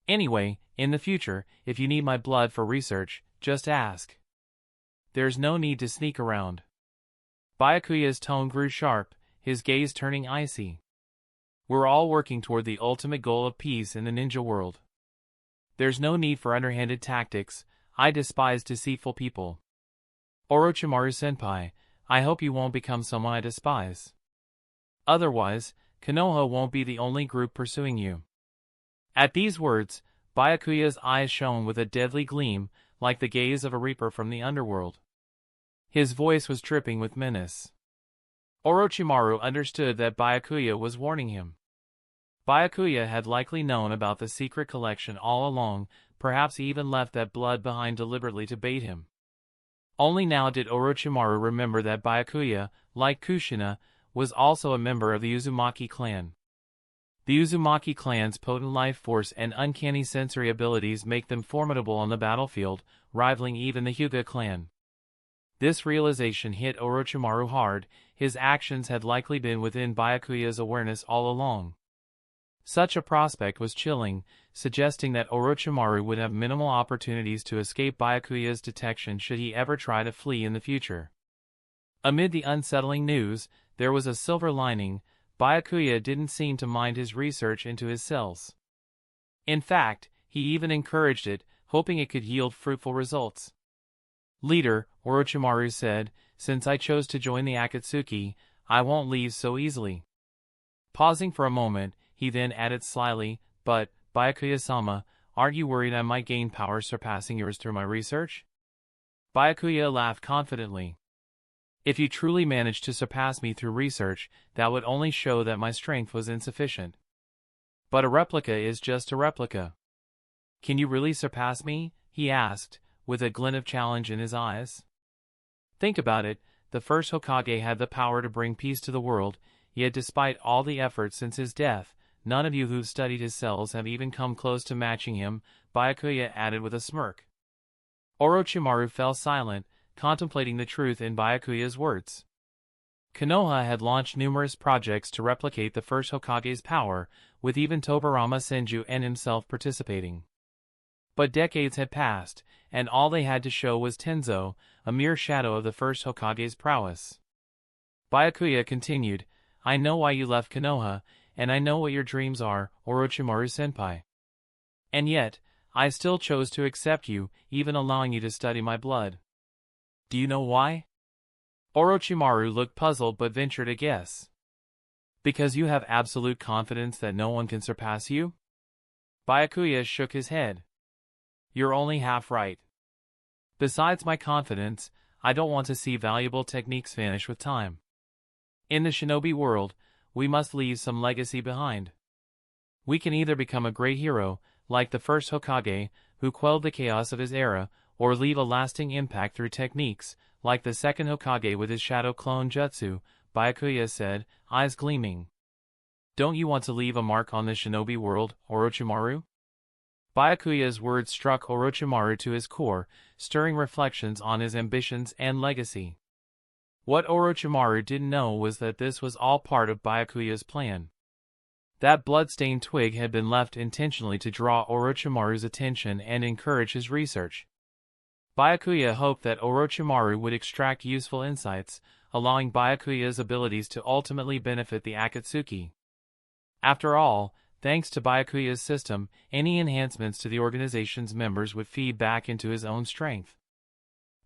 Anyway, in the future, if you need my blood for research, just ask. There's no need to sneak around." Byakuya's tone grew sharp, his gaze turning icy. "We're all working toward the ultimate goal of peace in the ninja world. There's no need for underhanded tactics. I despise deceitful people. Orochimaru-senpai, I hope you won't become someone I despise. Otherwise, Konoha won't be the only group pursuing you." At these words, Byakuya's eyes shone with a deadly gleam, like the gaze of a reaper from the underworld. His voice was dripping with menace. Orochimaru understood that Byakuya was warning him. Byakuya had likely known about the secret collection all along, perhaps he even left that blood behind deliberately to bait him. Only now did Orochimaru remember that Byakuya, like Kushina, was also a member of the Uzumaki clan. The Uzumaki clan's potent life force and uncanny sensory abilities make them formidable on the battlefield, rivaling even the Hyuga clan. This realization hit Orochimaru hard. His actions had likely been within Byakuya's awareness all along. Such a prospect was chilling, suggesting that Orochimaru would have minimal opportunities to escape Byakuya's detection should he ever try to flee in the future. Amid the unsettling news, there was a silver lining. Byakuya didn't seem to mind his research into his cells. In fact, he even encouraged it, hoping it could yield fruitful results. "Leader," Orochimaru said, "since I chose to join the Akatsuki, I won't leave so easily." Pausing for a moment, he then added slyly, "But, Byakuya-sama, aren't you worried I might gain power surpassing yours through my research?" Byakuya laughed confidently. "If you truly managed to surpass me through research, that would only show that my strength was insufficient. But a replica is just a replica." "Can you really surpass me?" he asked, with a glint of challenge in his eyes. "Think about it, the first Hokage had the power to bring peace to the world, yet despite all the efforts since his death, none of you who've studied his cells have even come close to matching him," Byakuya added with a smirk. Orochimaru fell silent, contemplating the truth in Byakuya's words. Konoha had launched numerous projects to replicate the first Hokage's power, with even Tobirama Senju and himself participating. But decades had passed, and all they had to show was Tenzo, a mere shadow of the first Hokage's prowess. Byakuya continued, "I know why you left Konoha, and I know what your dreams are, Orochimaru-senpai. And yet, I still chose to accept you, even allowing you to study my blood. Do you know why?" Orochimaru looked puzzled but ventured a guess. "Because you have absolute confidence that no one can surpass you?" Byakuya shook his head. "You're only half right. Besides my confidence, I don't want to see valuable techniques vanish with time. In the shinobi world, we must leave some legacy behind. We can either become a great hero, like the first Hokage, who quelled the chaos of his era, or leave a lasting impact through techniques, like the second Hokage with his shadow clone jutsu," Byakuya said, eyes gleaming. "Don't you want to leave a mark on the shinobi world, Orochimaru?" Byakuya's words struck Orochimaru to his core, stirring reflections on his ambitions and legacy. What Orochimaru didn't know was that this was all part of Byakuya's plan. That blood-stained twig had been left intentionally to draw Orochimaru's attention and encourage his research. Byakuya hoped that Orochimaru would extract useful insights, allowing Byakuya's abilities to ultimately benefit the Akatsuki. After all, thanks to Byakuya's system, any enhancements to the organization's members would feed back into his own strength.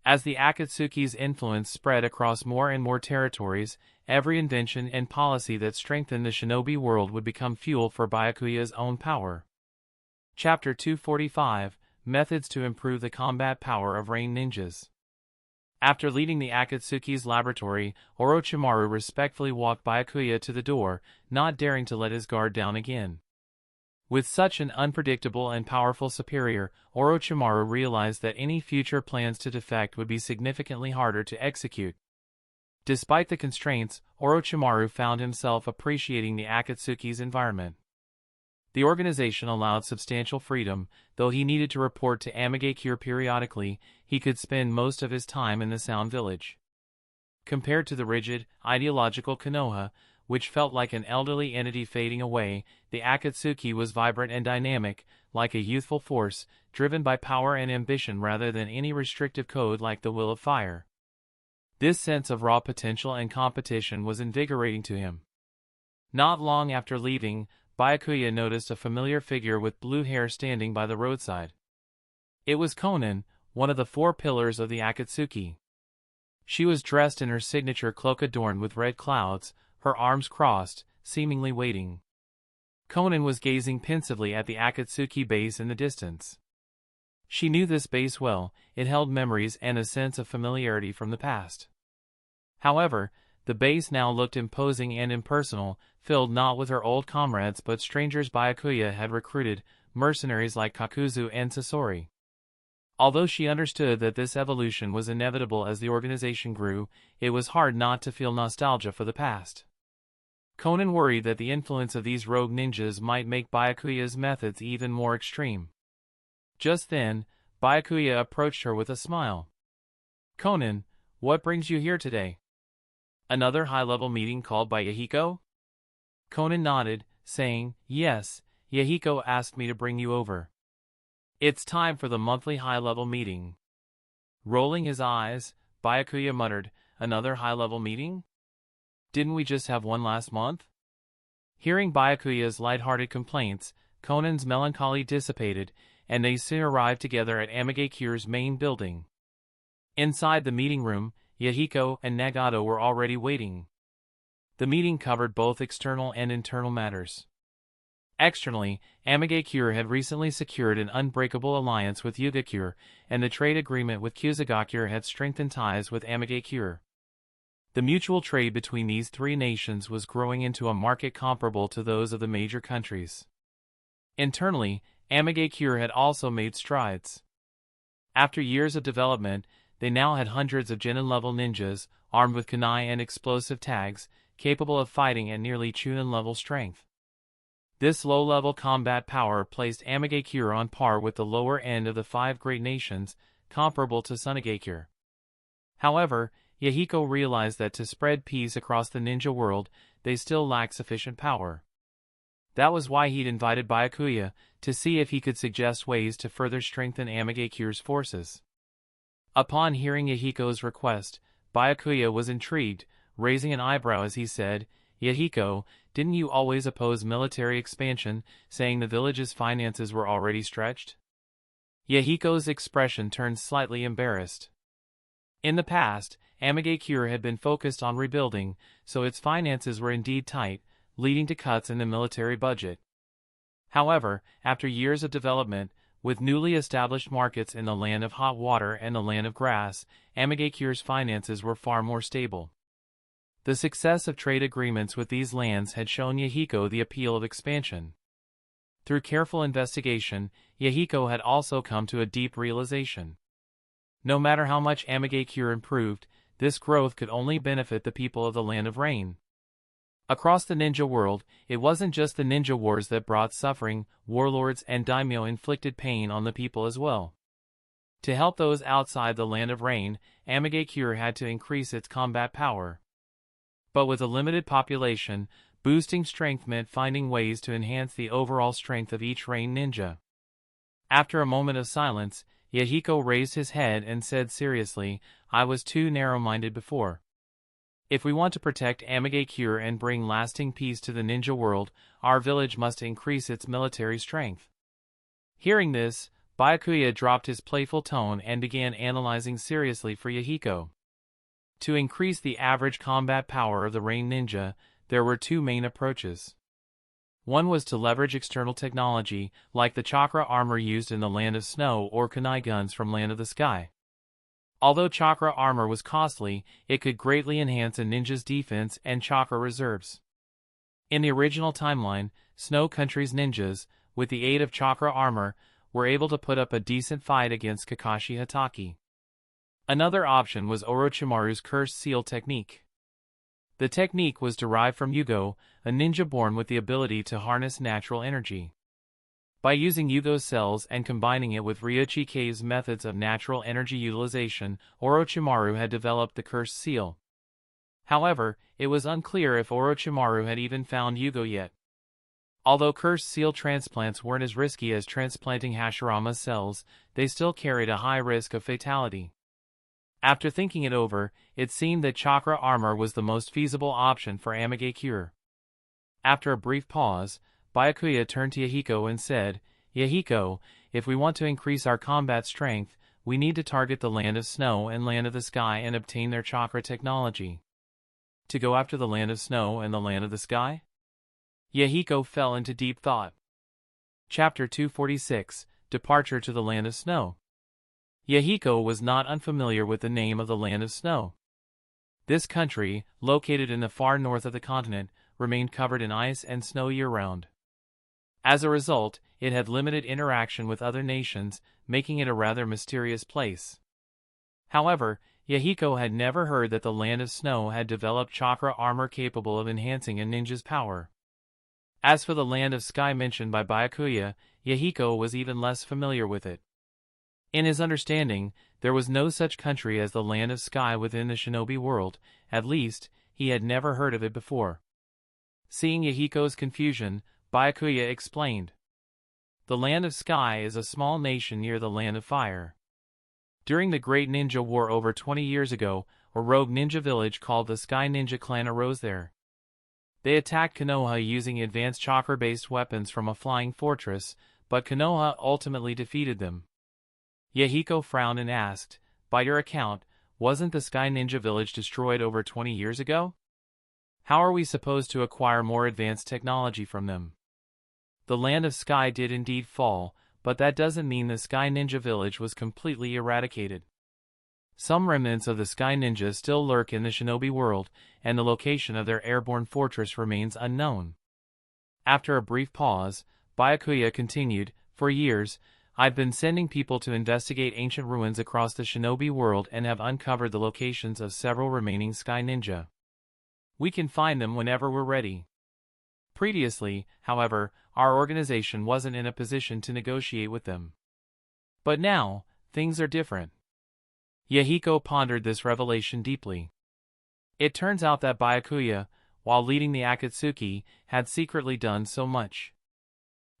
As the Akatsuki's influence spread across more and more territories, every invention and policy that strengthened the shinobi world would become fuel for Byakuya's own power. Chapter 245, Methods to Improve the Combat Power of Rain Ninjas. After leaving the Akatsuki's laboratory, Orochimaru respectfully walked Byakuya to the door, not daring to let his guard down again. With such an unpredictable and powerful superior, Orochimaru realized that any future plans to defect would be significantly harder to execute. Despite the constraints, Orochimaru found himself appreciating the Akatsuki's environment. The organization allowed substantial freedom, though he needed to report to Amigakure periodically. He could spend most of his time in the Sound Village. Compared to the rigid, ideological Konoha, which felt like an elderly entity fading away, the Akatsuki was vibrant and dynamic, like a youthful force, driven by power and ambition rather than any restrictive code like the will of fire. This sense of raw potential and competition was invigorating to him. Not long after leaving, Byakuya noticed a familiar figure with blue hair standing by the roadside. It was Konan, one of the four pillars of the Akatsuki. She was dressed in her signature cloak adorned with red clouds, her arms crossed, seemingly waiting. Konan was gazing pensively at the Akatsuki base in the distance. She knew this base well, it held memories and a sense of familiarity from the past. However, the base now looked imposing and impersonal, filled not with her old comrades but strangers Byakuya had recruited, mercenaries like Kakuzu and Sasori. Although she understood that this evolution was inevitable as the organization grew, it was hard not to feel nostalgia for the past. Konan worried that the influence of these rogue ninjas might make Byakuya's methods even more extreme. Just then, Byakuya approached her with a smile. "Konan, what brings you here today? Another high-level meeting called by Yahiko?" Konan nodded, saying, "Yes, Yahiko asked me to bring you over. It's time for the monthly high-level meeting." Rolling his eyes, Byakuya muttered, "Another high-level meeting? Didn't we just have one last month?" Hearing Byakuya's light-hearted complaints, Conan's melancholy dissipated, and they soon arrived together at Amagekyure's main building. Inside the meeting room, Yahiko and Nagato were already waiting. The meeting covered both external and internal matters. Externally, Amagekyure had recently secured an unbreakable alliance with Yugakure, and the trade agreement with Kusagakure had strengthened ties with Amagekyure. The mutual trade between these three nations was growing into a market comparable to those of the major countries. Internally, Amagekyure had also made strides. After years of development, they now had hundreds of Genin-level ninjas, armed with kunai and explosive tags, capable of fighting at nearly Chunin-level strength. This low-level combat power placed Amagekyure on par with the lower end of the five great nations, comparable to Sunagakure. However, Yahiko realized that to spread peace across the ninja world, they still lacked sufficient power. That was why he'd invited Byakuya, to see if he could suggest ways to further strengthen Amagekyure's forces. Upon hearing Yahiko's request, Byakuya was intrigued, raising an eyebrow as he said, "Yahiko, didn't you always oppose military expansion, saying the village's finances were already stretched?" Yahiko's expression turned slightly embarrassed. In the past, Amagekyure had been focused on rebuilding, so its finances were indeed tight, leading to cuts in the military budget. However, after years of development, with newly established markets in the land of hot water and the land of grass, Amagekyure's finances were far more stable. The success of trade agreements with these lands had shown Yahiko the appeal of expansion. Through careful investigation, Yahiko had also come to a deep realization. No matter how much Amagekyure improved, this growth could only benefit the people of the Land of Rain. Across the ninja world, it wasn't just the ninja wars that brought suffering, warlords and daimyo inflicted pain on the people as well. To help those outside the Land of Rain, Amagekyure had to increase its combat power. But with a limited population, boosting strength meant finding ways to enhance the overall strength of each Rain ninja. After a moment of silence, Yahiko raised his head and said seriously, "I was too narrow-minded before. If we want to protect Amagekyure and bring lasting peace to the ninja world, our village must increase its military strength." Hearing this, Byakuya dropped his playful tone and began analyzing seriously for Yahiko. To increase the average combat power of the Rain Ninja, there were two main approaches. One was to leverage external technology, like the chakra armor used in the Land of Snow or kunai guns from Land of the Sky. Although chakra armor was costly, it could greatly enhance a ninja's defense and chakra reserves. In the original timeline, Snow Country's ninjas, with the aid of chakra armor, were able to put up a decent fight against Kakashi Hatake. Another option was Orochimaru's Cursed Seal technique. The technique was derived from Yugo, a ninja born with the ability to harness natural energy. By using Yugo's cells and combining it with Ryochike's methods of natural energy utilization, Orochimaru had developed the Cursed Seal. However, it was unclear if Orochimaru had even found Yugo yet. Although Cursed Seal transplants weren't as risky as transplanting Hashirama's cells, they still carried a high risk of fatality. After thinking it over, it seemed that chakra armor was the most feasible option for Amagekyure. After a brief pause, Byakuya turned to Yahiko and said, "Yahiko, if we want to increase our combat strength, we need to target the Land of Snow and Land of the Sky and obtain their chakra technology." To go after the Land of Snow and the Land of the Sky? Yahiko fell into deep thought. Chapter 246, Departure to the Land of Snow. Yahiko was not unfamiliar with the name of the Land of Snow. This country, located in the far north of the continent, remained covered in ice and snow year-round. As a result, it had limited interaction with other nations, making it a rather mysterious place. However, Yahiko had never heard that the Land of Snow had developed chakra armor capable of enhancing a ninja's power. As for the Land of Sky mentioned by Byakuya, Yahiko was even less familiar with it. In his understanding, there was no such country as the Land of Sky within the Shinobi world, at least, he had never heard of it before. Seeing Yahiko's confusion, Byakuya explained. The Land of Sky is a small nation near the Land of Fire. During the Great Ninja War over 20 years ago, a rogue ninja village called the Sky Ninja Clan arose there. They attacked Konoha using advanced chakra-based weapons from a flying fortress, but Konoha ultimately defeated them. Yahiko frowned and asked, by your account, wasn't the Sky Ninja village destroyed over 20 years ago? How are we supposed to acquire more advanced technology from them? The Land of Sky did indeed fall, but that doesn't mean the Sky Ninja village was completely eradicated. Some remnants of the Sky Ninja still lurk in the Shinobi world, and the location of their airborne fortress remains unknown. After a brief pause, Byakuya continued, for years, I've been sending people to investigate ancient ruins across the Shinobi world and have uncovered the locations of several remaining Sky Ninja. We can find them whenever we're ready. Previously, however, our organization wasn't in a position to negotiate with them. But now, things are different. Yahiko pondered this revelation deeply. It turns out that Byakuya, while leading the Akatsuki, had secretly done so much.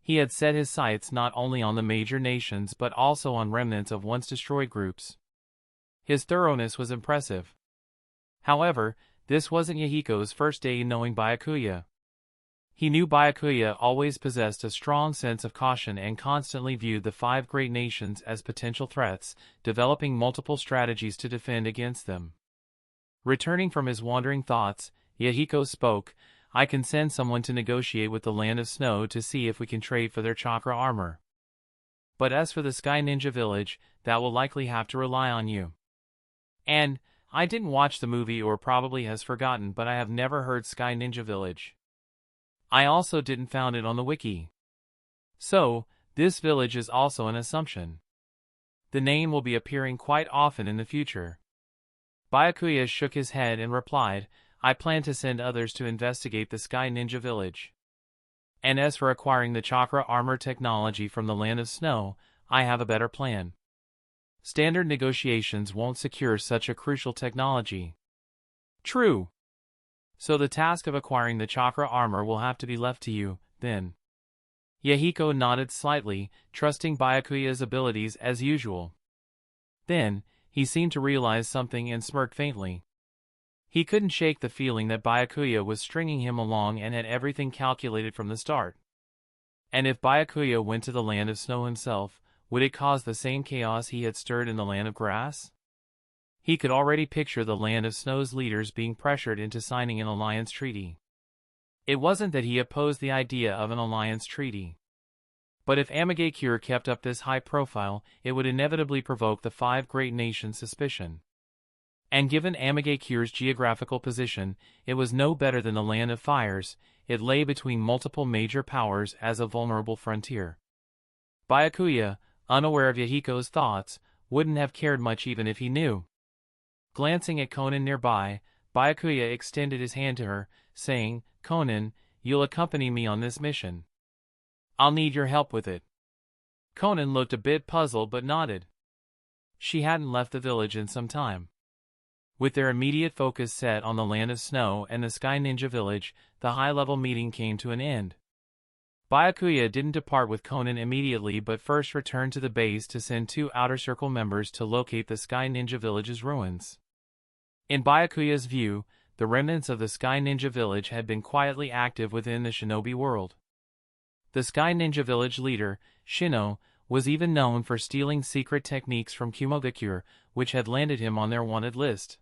He had set his sights not only on the major nations but also on remnants of once destroyed groups. His thoroughness was impressive. However, this wasn't Yahiko's first day knowing Byakuya. He knew Byakuya always possessed a strong sense of caution and constantly viewed the 5 great nations as potential threats, developing multiple strategies to defend against them. Returning from his wandering thoughts, Yahiko spoke, I can send someone to negotiate with the Land of Snow to see if we can trade for their chakra armor. But as for the Sky Ninja village, that will likely have to rely on you. And, I didn't watch the movie or probably has forgotten, but I have never heard Sky Ninja village. I also didn't found it on the wiki. So, this village is also an assumption. The name will be appearing quite often in the future. Byakuya shook his head and replied, I plan to send others to investigate the Sky Ninja village. And as for acquiring the chakra armor technology from the Land of Snow, I have a better plan. Standard negotiations won't secure such a crucial technology. True. So the task of acquiring the chakra armor will have to be left to you, then. Yahiko nodded slightly, trusting Byakuya's abilities as usual. Then, he seemed to realize something and smirked faintly. He couldn't shake the feeling that Byakuya was stringing him along and had everything calculated from the start. And if Byakuya went to the Land of Snow himself, would it cause the same chaos he had stirred in the Land of Grass? He could already picture the Land of Snow's leaders being pressured into signing an alliance treaty. It wasn't that he opposed the idea of an alliance treaty. But if Amagakure kept up this high profile, it would inevitably provoke the 5 great nations' suspicion. And given Amagakure's geographical position, it was no better than the Land of Fires. It lay between multiple major powers as a vulnerable frontier. Byakuya, unaware of Yahiko's thoughts, wouldn't have cared much even if he knew. Glancing at Konan nearby, Byakuya extended his hand to her, saying, Konan, you'll accompany me on this mission. I'll need your help with it. Konan looked a bit puzzled but nodded. She hadn't left the village in some time. With their immediate focus set on the Land of Snow and the Sky Ninja village, the high-level meeting came to an end. Byakuya didn't depart with Konan immediately but first returned to the base to send 2 Outer Circle members to locate the Sky Ninja village's ruins. In Byakuya's view, the remnants of the Sky Ninja village had been quietly active within the Shinobi world. The Sky Ninja village leader, Shino, was even known for stealing secret techniques from Kumogakure, which had landed him on their wanted list.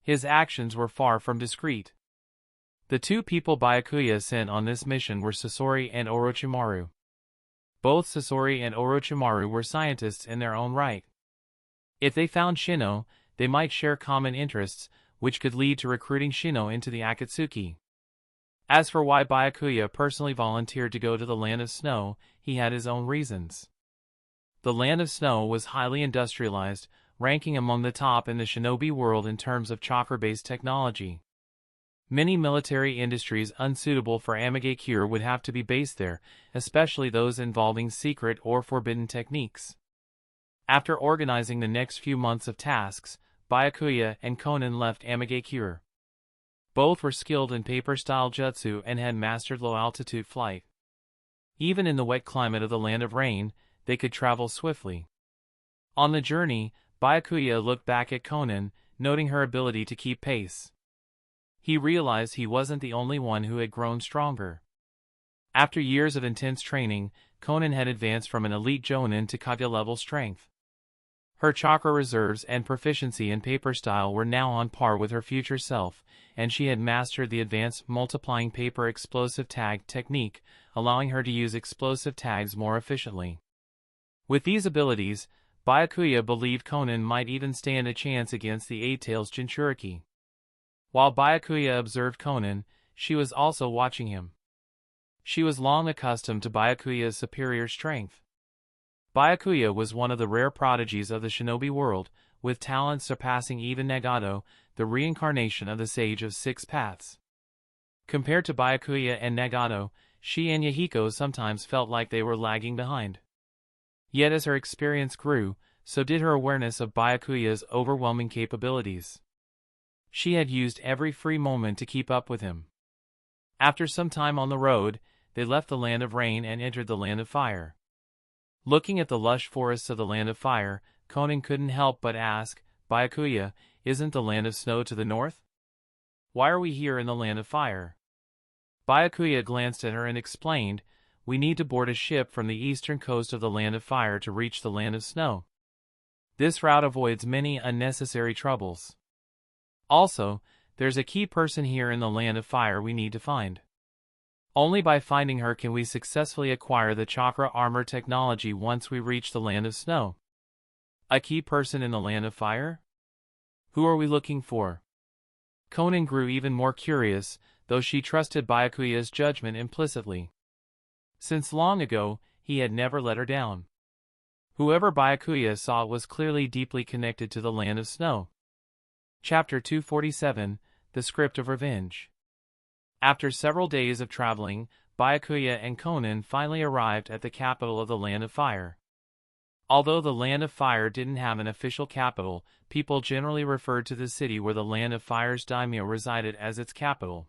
His actions were far from discreet. The 2 people Byakuya sent on this mission were Sasori and Orochimaru. Both Sasori and Orochimaru were scientists in their own right. If they found Shino, they might share common interests, which could lead to recruiting Shino into the Akatsuki. As for why Byakuya personally volunteered to go to the Land of Snow, he had his own reasons. The Land of Snow was highly industrialized, ranking among the top in the Shinobi world in terms of chakra-based technology. Many military industries unsuitable for Amagakure would have to be based there, especially those involving secret or forbidden techniques. After organizing the next few months of tasks, Byakuya and Konan left Amagakure. Both were skilled in paper-style jutsu and had mastered low-altitude flight. Even in the wet climate of the Land of Rain, they could travel swiftly. On the journey, Byakuya looked back at Konan, noting her ability to keep pace. He realized he wasn't the only one who had grown stronger. After years of intense training, Konan had advanced from an elite Jonin to Kage-level strength. Her chakra reserves and proficiency in paper style were now on par with her future self, and she had mastered the advanced multiplying paper explosive tag technique, allowing her to use explosive tags more efficiently. With these abilities, Byakuya believed Konan might even stand a chance against the Eight-Tails Jinchuriki. While Byakuya observed Konan, she was also watching him. She was long accustomed to Byakuya's superior strength. Byakuya was one of the rare prodigies of the shinobi world, with talents surpassing even Nagato, the reincarnation of the Sage of Six Paths. Compared to Byakuya and Nagato, she and Yahiko sometimes felt like they were lagging behind. Yet as her experience grew, so did her awareness of Byakuya's overwhelming capabilities. She had used every free moment to keep up with him. After some time on the road, they left the Land of Rain and entered the Land of Fire. Looking at the lush forests of the Land of Fire, Konan couldn't help but ask, "Byakuya, isn't the Land of Snow to the north? Why are we here in the Land of Fire?" Byakuya glanced at her and explained, "We need to board a ship from the eastern coast of the Land of Fire to reach the Land of Snow. This route avoids many unnecessary troubles. Also, there's a key person here in the Land of Fire we need to find. Only by finding her can we successfully acquire the chakra armor technology once we reach the Land of Snow." A key person in the Land of Fire? Who are we looking for? Konan grew even more curious, though she trusted Byakuya's judgment implicitly. Since long ago, he had never let her down. Whoever Byakuya saw was clearly deeply connected to the Land of Snow. Chapter 247, The Script of Revenge. After several days of traveling, Byakuya and Konan finally arrived at the capital of the Land of Fire. Although the Land of Fire didn't have an official capital, people generally referred to the city where the Land of Fire's daimyo resided as its capital.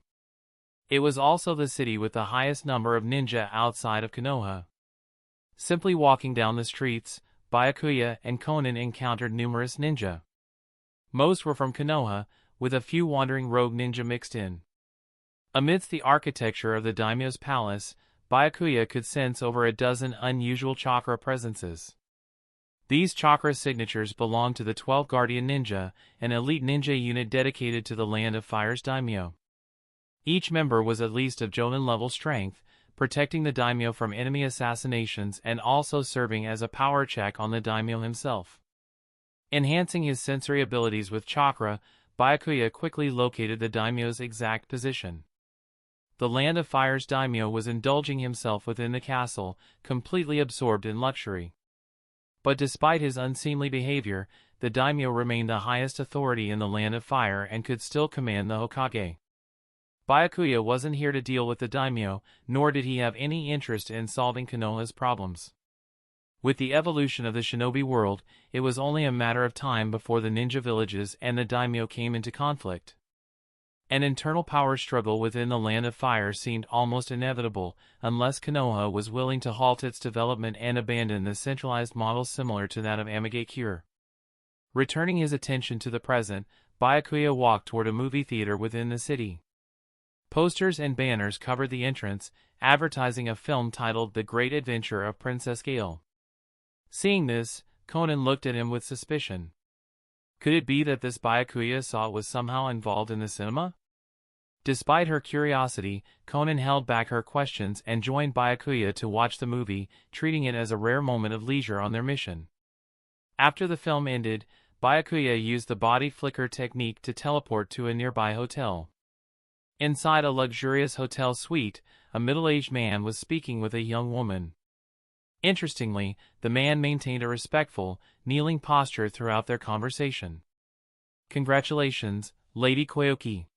It was also the city with the highest number of ninja outside of Konoha. Simply walking down the streets, Byakuya and Konan encountered numerous ninja. Most were from Konoha, with a few wandering rogue ninja mixed in. Amidst the architecture of the daimyo's palace, Byakuya could sense over a dozen unusual chakra presences. These chakra signatures belonged to the 12 Guardian Ninja, an elite ninja unit dedicated to the Land of Fire's daimyo. Each member was at least of Jonin-level strength, protecting the daimyo from enemy assassinations and also serving as a power check on the daimyo himself. Enhancing his sensory abilities with chakra, Byakuya quickly located the daimyo's exact position. The Land of Fire's daimyo was indulging himself within the castle, completely absorbed in luxury. But despite his unseemly behavior, the daimyo remained the highest authority in the Land of Fire and could still command the Hokage. Byakuya wasn't here to deal with the daimyo, nor did he have any interest in solving Konoha's problems. With the evolution of the shinobi world, it was only a matter of time before the ninja villages and the daimyo came into conflict. An internal power struggle within the Land of Fire seemed almost inevitable, unless Konoha was willing to halt its development and abandon the centralized model similar to that of Amagakure. Returning his attention to the present, Byakuya walked toward a movie theater within the city. Posters and banners covered the entrance, advertising a film titled The Great Adventure of Princess Gale. Seeing this, Konan looked at him with suspicion. Could it be that this Byakuya saw was somehow involved in the cinema? Despite her curiosity, Konan held back her questions and joined Byakuya to watch the movie, treating it as a rare moment of leisure on their mission. After the film ended, Byakuya used the body flicker technique to teleport to a nearby hotel. Inside a luxurious hotel suite, a middle-aged man was speaking with a young woman. Interestingly, the man maintained a respectful, kneeling posture throughout their conversation. "Congratulations, Lady Koyoki.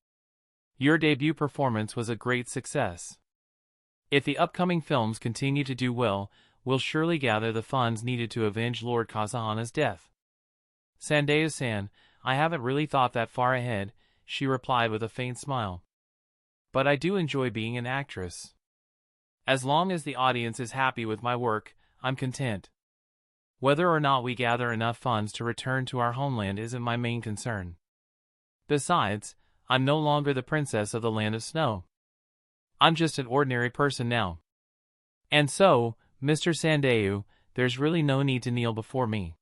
Your debut performance was a great success. If the upcoming films continue to do well, we'll surely gather the funds needed to avenge Lord Kasahana's death." "Sandayu-san, I haven't really thought that far ahead," she replied with a faint smile. "But I do enjoy being an actress." As long as the audience is happy with my work, I'm content. Whether or not we gather enough funds to return to our homeland isn't my main concern. Besides, I'm no longer the princess of the land of snow. I'm just an ordinary person now. And so, Mr. Sandeu, there's really no need to kneel before me."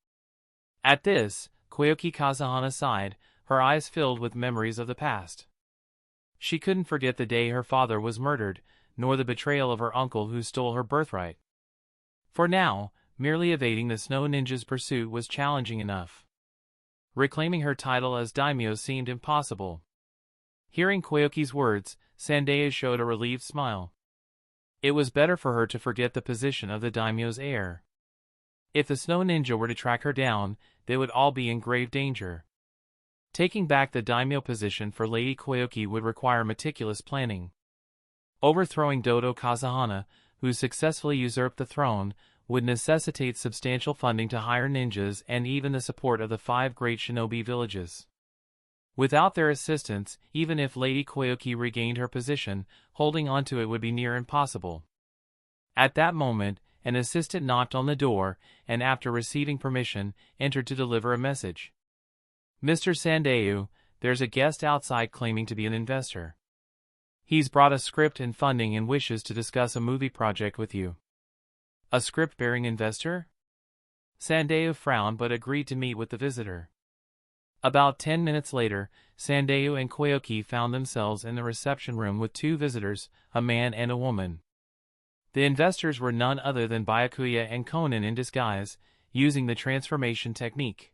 At this, Koyoki Kazahana sighed, her eyes filled with memories of the past. She couldn't forget the day her father was murdered, nor the betrayal of her uncle who stole her birthright. For now, merely evading the snow ninja's pursuit was challenging enough. Reclaiming her title as daimyo seemed impossible. Hearing Koyoki's words, Sandaya showed a relieved smile. It was better for her to forget the position of the daimyo's heir. If the snow ninja were to track her down, they would all be in grave danger. Taking back the daimyo position for Lady Koyoki would require meticulous planning. Overthrowing Dodo Kazahana, who successfully usurped the throne, would necessitate substantial funding to hire ninjas and even the support of the 5 great shinobi villages. Without their assistance, even if Lady Koyoki regained her position, holding onto it would be near impossible. At that moment, an assistant knocked on the door, and after receiving permission, entered to deliver a message. "Mr. Sandeu, there's a guest outside claiming to be an investor. He's brought a script and funding and wishes to discuss a movie project with you." "A script-bearing investor?" Sandeu frowned but agreed to meet with the visitor. About 10 minutes later, Sandeu and Koyoki found themselves in the reception room with 2 visitors, a man and a woman. The investors were none other than Byakuya and Konan in disguise, using the transformation technique.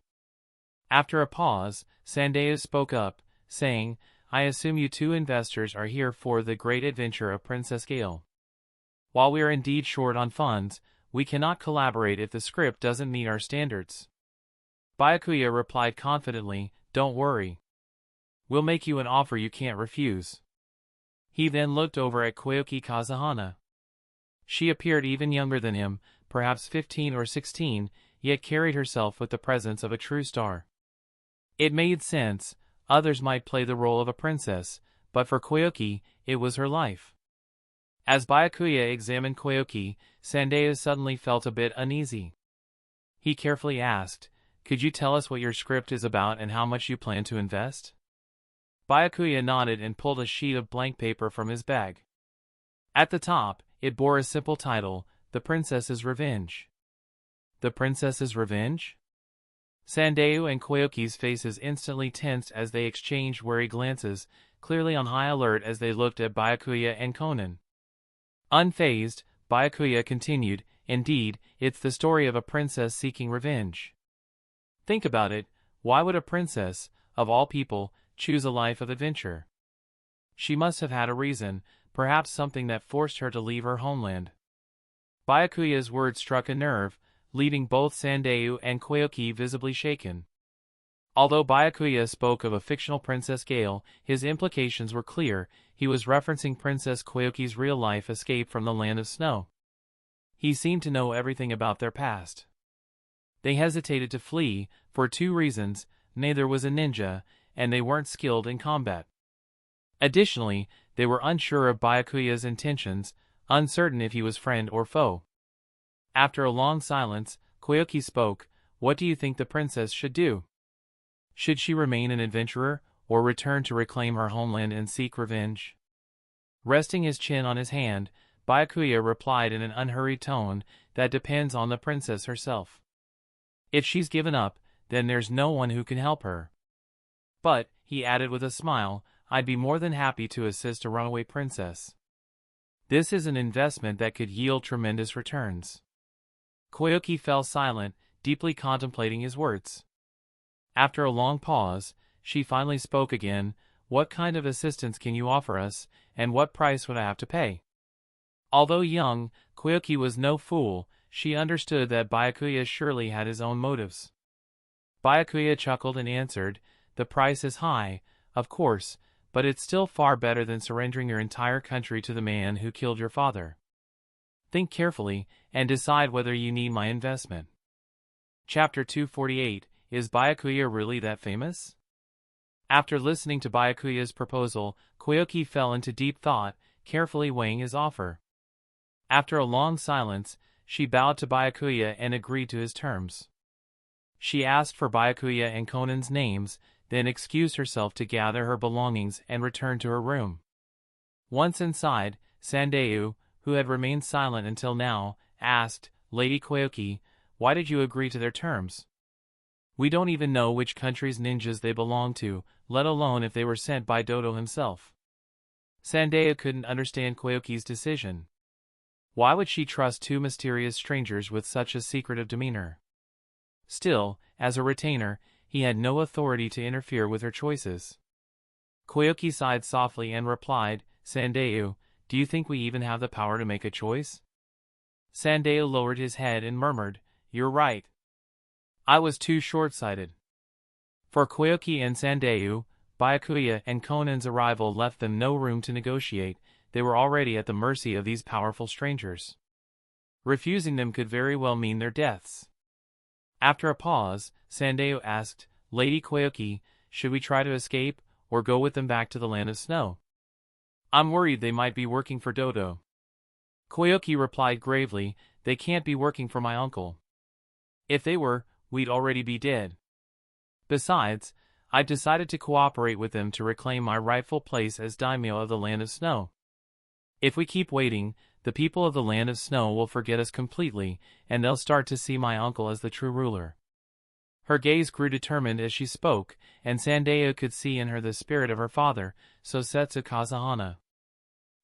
After a pause, Sandeu spoke up, saying, "I assume you 2 investors are here for the great adventure of Princess Gale. While we are indeed short on funds, we cannot collaborate if the script doesn't meet our standards." Byakuya replied confidently, "Don't worry. We'll make you an offer you can't refuse." He then looked over at Koyoki Kazahana. She appeared even younger than him, perhaps 15 or 16, yet carried herself with the presence of a true star. It made sense, others might play the role of a princess, but for Koyoki, it was her life. As Byakuya examined Koyoki, Sandeu suddenly felt a bit uneasy. He carefully asked, "Could you tell us what your script is about and how much you plan to invest?" Byakuya nodded and pulled a sheet of blank paper from his bag. At the top, it bore a simple title, "The Princess's Revenge." The Princess's Revenge? Sandeu and Koyoki's faces instantly tensed as they exchanged wary glances, clearly on high alert as they looked at Byakuya and Konan. Unfazed, Byakuya continued, "Indeed, it's the story of a princess seeking revenge. Think about it, why would a princess, of all people, choose a life of adventure? She must have had a reason, perhaps something that forced her to leave her homeland." Byakuya's words struck a nerve, leaving both Sandeu and Koyoki visibly shaken. Although Byakuya spoke of a fictional Princess Gale, his implications were clear, he was referencing Princess Koyoki's real-life escape from the land of snow. He seemed to know everything about their past. They hesitated to flee, for 2 reasons: neither was a ninja, and they weren't skilled in combat. Additionally, they were unsure of Byakuya's intentions, uncertain if he was friend or foe. After a long silence, Koyoki spoke, "What do you think the princess should do? Should she remain an adventurer, or return to reclaim her homeland and seek revenge?" Resting his chin on his hand, Byakuya replied in an unhurried tone, "That depends on the princess herself. If she's given up, then there's no one who can help her. But," he added with a smile, "I'd be more than happy to assist a runaway princess. This is an investment that could yield tremendous returns." Koyoki fell silent, deeply contemplating his words. After a long pause, she finally spoke again, "What kind of assistance can you offer us, and what price would I have to pay?" Although young, Koyoki was no fool, she understood that Byakuya surely had his own motives. Byakuya chuckled and answered, "The price is high, of course, but it's still far better than surrendering your entire country to the man who killed your father. Think carefully, and decide whether you need my investment." Chapter 248, Is Byakuya really that famous? After listening to Byakuya's proposal, Koyoki fell into deep thought, carefully weighing his offer. After a long silence, she bowed to Byakuya and agreed to his terms. She asked for Byakuya and Conan's names, then excused herself to gather her belongings and return to her room. Once inside, Sandeu, who had remained silent until now, asked, "Lady Koyoki, why did you agree to their terms? We don't even know which country's ninjas they belong to, let alone if they were sent by Dodo himself." Sandeu couldn't understand Koyoki's decision. Why would she trust two mysterious strangers with such a secretive demeanor? Still, as a retainer, he had no authority to interfere with her choices. Koyoki sighed softly and replied, "Sandeu, do you think we even have the power to make a choice?" Sandeu lowered his head and murmured, "You're right. I was too short-sighted." For Koyoki and Sandeu, Byakuya and Conan's arrival left them no room to negotiate. They were already at the mercy of these powerful strangers. Refusing them could very well mean their deaths. After a pause, Sandeu asked, "Lady Koyoki, should we try to escape, or go with them back to the land of snow? I'm worried they might be working for Dodo." Koyoki replied gravely, "They can't be working for my uncle. If they were, we'd already be dead. Besides, I've decided to cooperate with them to reclaim my rightful place as daimyo of the land of snow. If we keep waiting, the people of the land of snow will forget us completely, and they'll start to see my uncle as the true ruler." Her gaze grew determined as she spoke, and Sandeu could see in her the spirit of her father, Sosetsu Kazahana.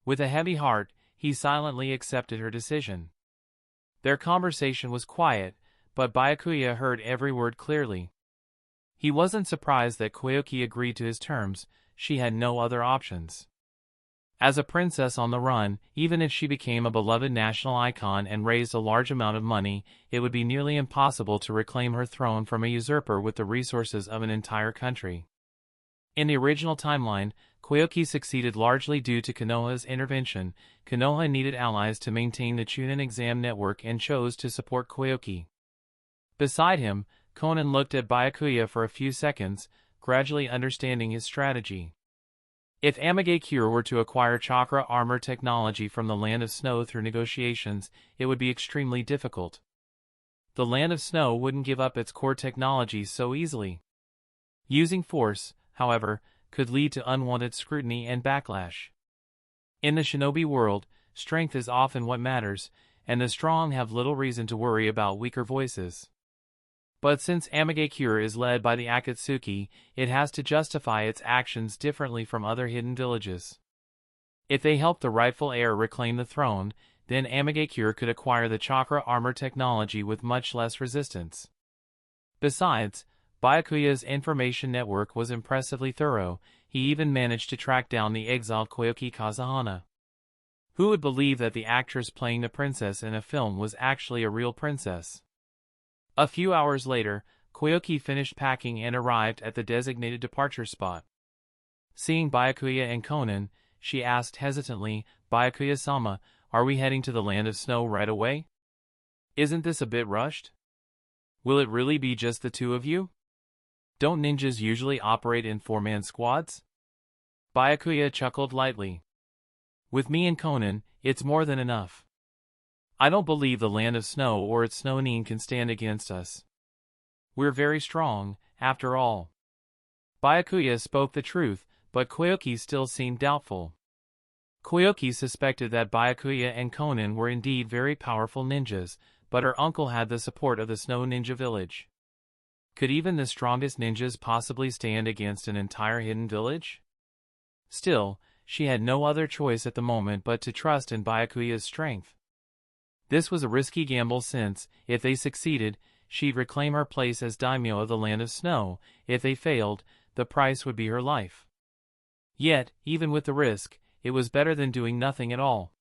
With a heavy heart, he silently accepted her decision. Their conversation was quiet, but Byakuya heard every word clearly. He wasn't surprised that Koyoki agreed to his terms. She had no other options. As a princess on the run, even if she became a beloved national icon and raised a large amount of money, it would be nearly impossible to reclaim her throne from a usurper with the resources of an entire country. In the original timeline, Koyoki succeeded largely due to Konoha's intervention. Konoha needed allies to maintain the Chunin exam network and chose to support Koyoki. Beside him, Conan looked at Byakuya for a few seconds, gradually understanding his strategy. If Amagakure were to acquire chakra armor technology from the Land of Snow through negotiations, it would be extremely difficult. The Land of Snow wouldn't give up its core technology so easily. Using force, however, could lead to unwanted scrutiny and backlash. In the shinobi world, strength is often what matters, and the strong have little reason to worry about weaker voices. But since Amagakure is led by the Akatsuki, it has to justify its actions differently from other hidden villages. If they help the rightful heir reclaim the throne, then Amagakure could acquire the chakra armor technology with much less resistance. Besides, Byakuya's information network was impressively thorough. He even managed to track down the exiled Koyoki Kazahana. Who would believe that the actress playing the princess in a film was actually a real princess? A few hours later, Koyoki finished packing and arrived at the designated departure spot. Seeing Byakuya and Conan, she asked hesitantly, "Byakuya-sama, are we heading to the Land of Snow right away? Isn't this a bit rushed? Will it really be just the two of you? Don't ninjas usually operate in four-man squads?" Byakuya chuckled lightly. "With me and Conan, it's more than enough. I don't believe the Land of Snow or its Snownin can stand against us. We're very strong, after all." Byakuya spoke the truth, but Koyoki still seemed doubtful. Koyoki suspected that Byakuya and Conan were indeed very powerful ninjas, but her uncle had the support of the Snow Ninja Village. Could even the strongest ninjas possibly stand against an entire hidden village? Still, she had no other choice at the moment but to trust in Byakuya's strength. This was a risky gamble since, if they succeeded, she'd reclaim her place as daimyo of the Land of Snow. If they failed, the price would be her life. Yet, even with the risk, it was better than doing nothing at all.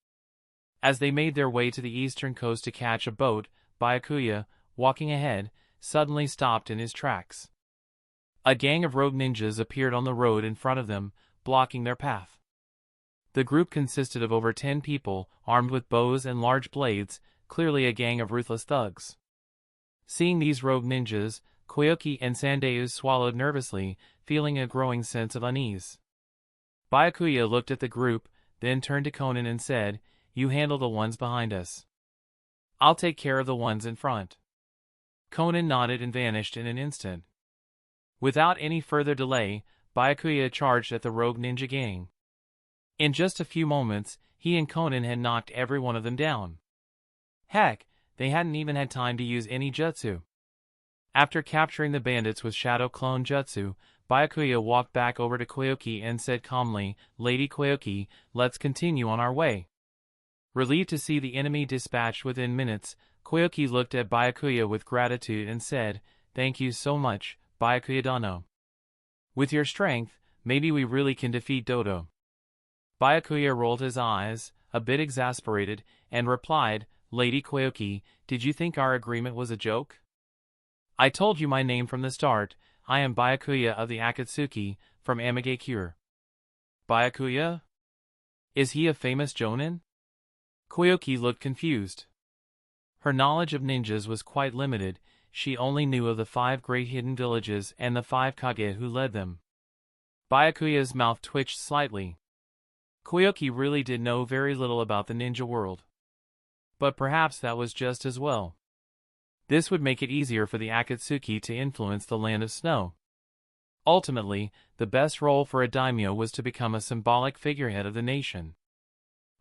As they made their way to the eastern coast to catch a boat, Byakuya, walking ahead, suddenly stopped in his tracks. A gang of rogue ninjas appeared on the road in front of them, blocking their path. The group consisted of over 10 people, armed with bows and large blades, clearly a gang of ruthless thugs. Seeing these rogue ninjas, Koyoki and Sandeu swallowed nervously, feeling a growing sense of unease. Byakuya looked at the group, then turned to Conan and said, you handle the ones behind us. I'll take care of the ones in front." Conan nodded and vanished in an instant. Without any further delay, Byakuya charged at the rogue ninja gang. In just a few moments, he and Conan had knocked every one of them down. Heck, they hadn't even had time to use any jutsu. After capturing the bandits with Shadow Clone Jutsu, Byakuya walked back over to Koyoki and said calmly, "Lady Koyoki, let's continue on our way." Relieved to see the enemy dispatched within minutes, Koyoki looked at Byakuya with gratitude and said, "Thank you so much, Byakuya-dono. With your strength, maybe we really can defeat Dodo." Byakuya rolled his eyes, a bit exasperated, and replied, "Lady Koyoki, did you think our agreement was a joke? I told you my name from the start. I am Byakuya of the Akatsuki, from Amigakure." "Byakuya? Is he a famous jonin?" Koyoki looked confused. Her knowledge of ninjas was quite limited. She only knew of the 5 great hidden villages and the 5 Kage who led them. Byakuya's mouth twitched slightly. Koyoki really did know very little about the ninja world. But perhaps that was just as well. This would make it easier for the Akatsuki to influence the Land of Snow. Ultimately, the best role for a daimyo was to become a symbolic figurehead of the nation.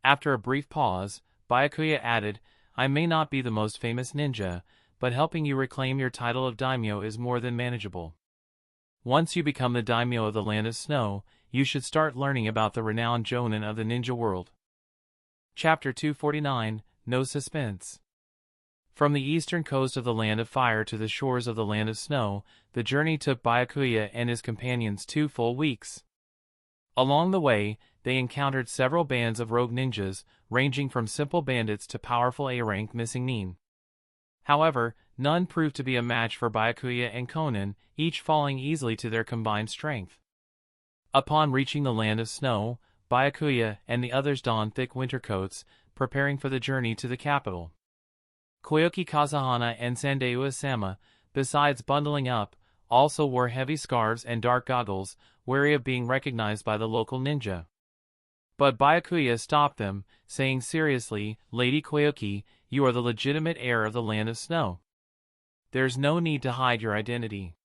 After a brief pause, Byakuya added, "I may not be the most famous ninja, but helping you reclaim your title of daimyo is more than manageable. Once you become the daimyo of the Land of Snow, you should start learning about the renowned jonin of the ninja world." Chapter 249, No Suspense. From the eastern coast of the Land of Fire to the shores of the Land of Snow, the journey took Byakuya and his companions 2 full weeks. Along the way, they encountered several bands of rogue ninjas, ranging from simple bandits to powerful A-rank missing nin. However, none proved to be a match for Byakuya and Conan, each falling easily to their combined strength. Upon reaching the Land of Snow, Byakuya and the others donned thick winter coats, preparing for the journey to the capital. Koyoki Kazahana and Sandayu Sama, besides bundling up, also wore heavy scarves and dark goggles, wary of being recognized by the local ninja. But Byakuya stopped them, saying seriously, "Lady Koyoki, you are the legitimate heir of the Land of Snow. There's no need to hide your identity.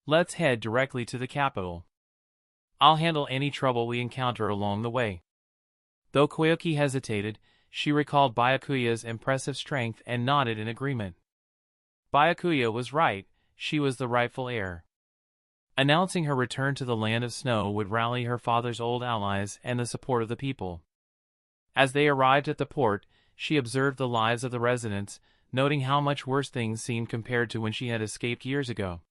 Let's head directly to the capital. I'll handle any trouble we encounter along the way." Though Koyoki hesitated, she recalled Byakuya's impressive strength and nodded in agreement. Byakuya was right, she was the rightful heir. Announcing her return to the Land of Snow would rally her father's old allies and the support of the people. As they arrived at the port, she observed the lives of the residents, noting how much worse things seemed compared to when she had escaped years ago.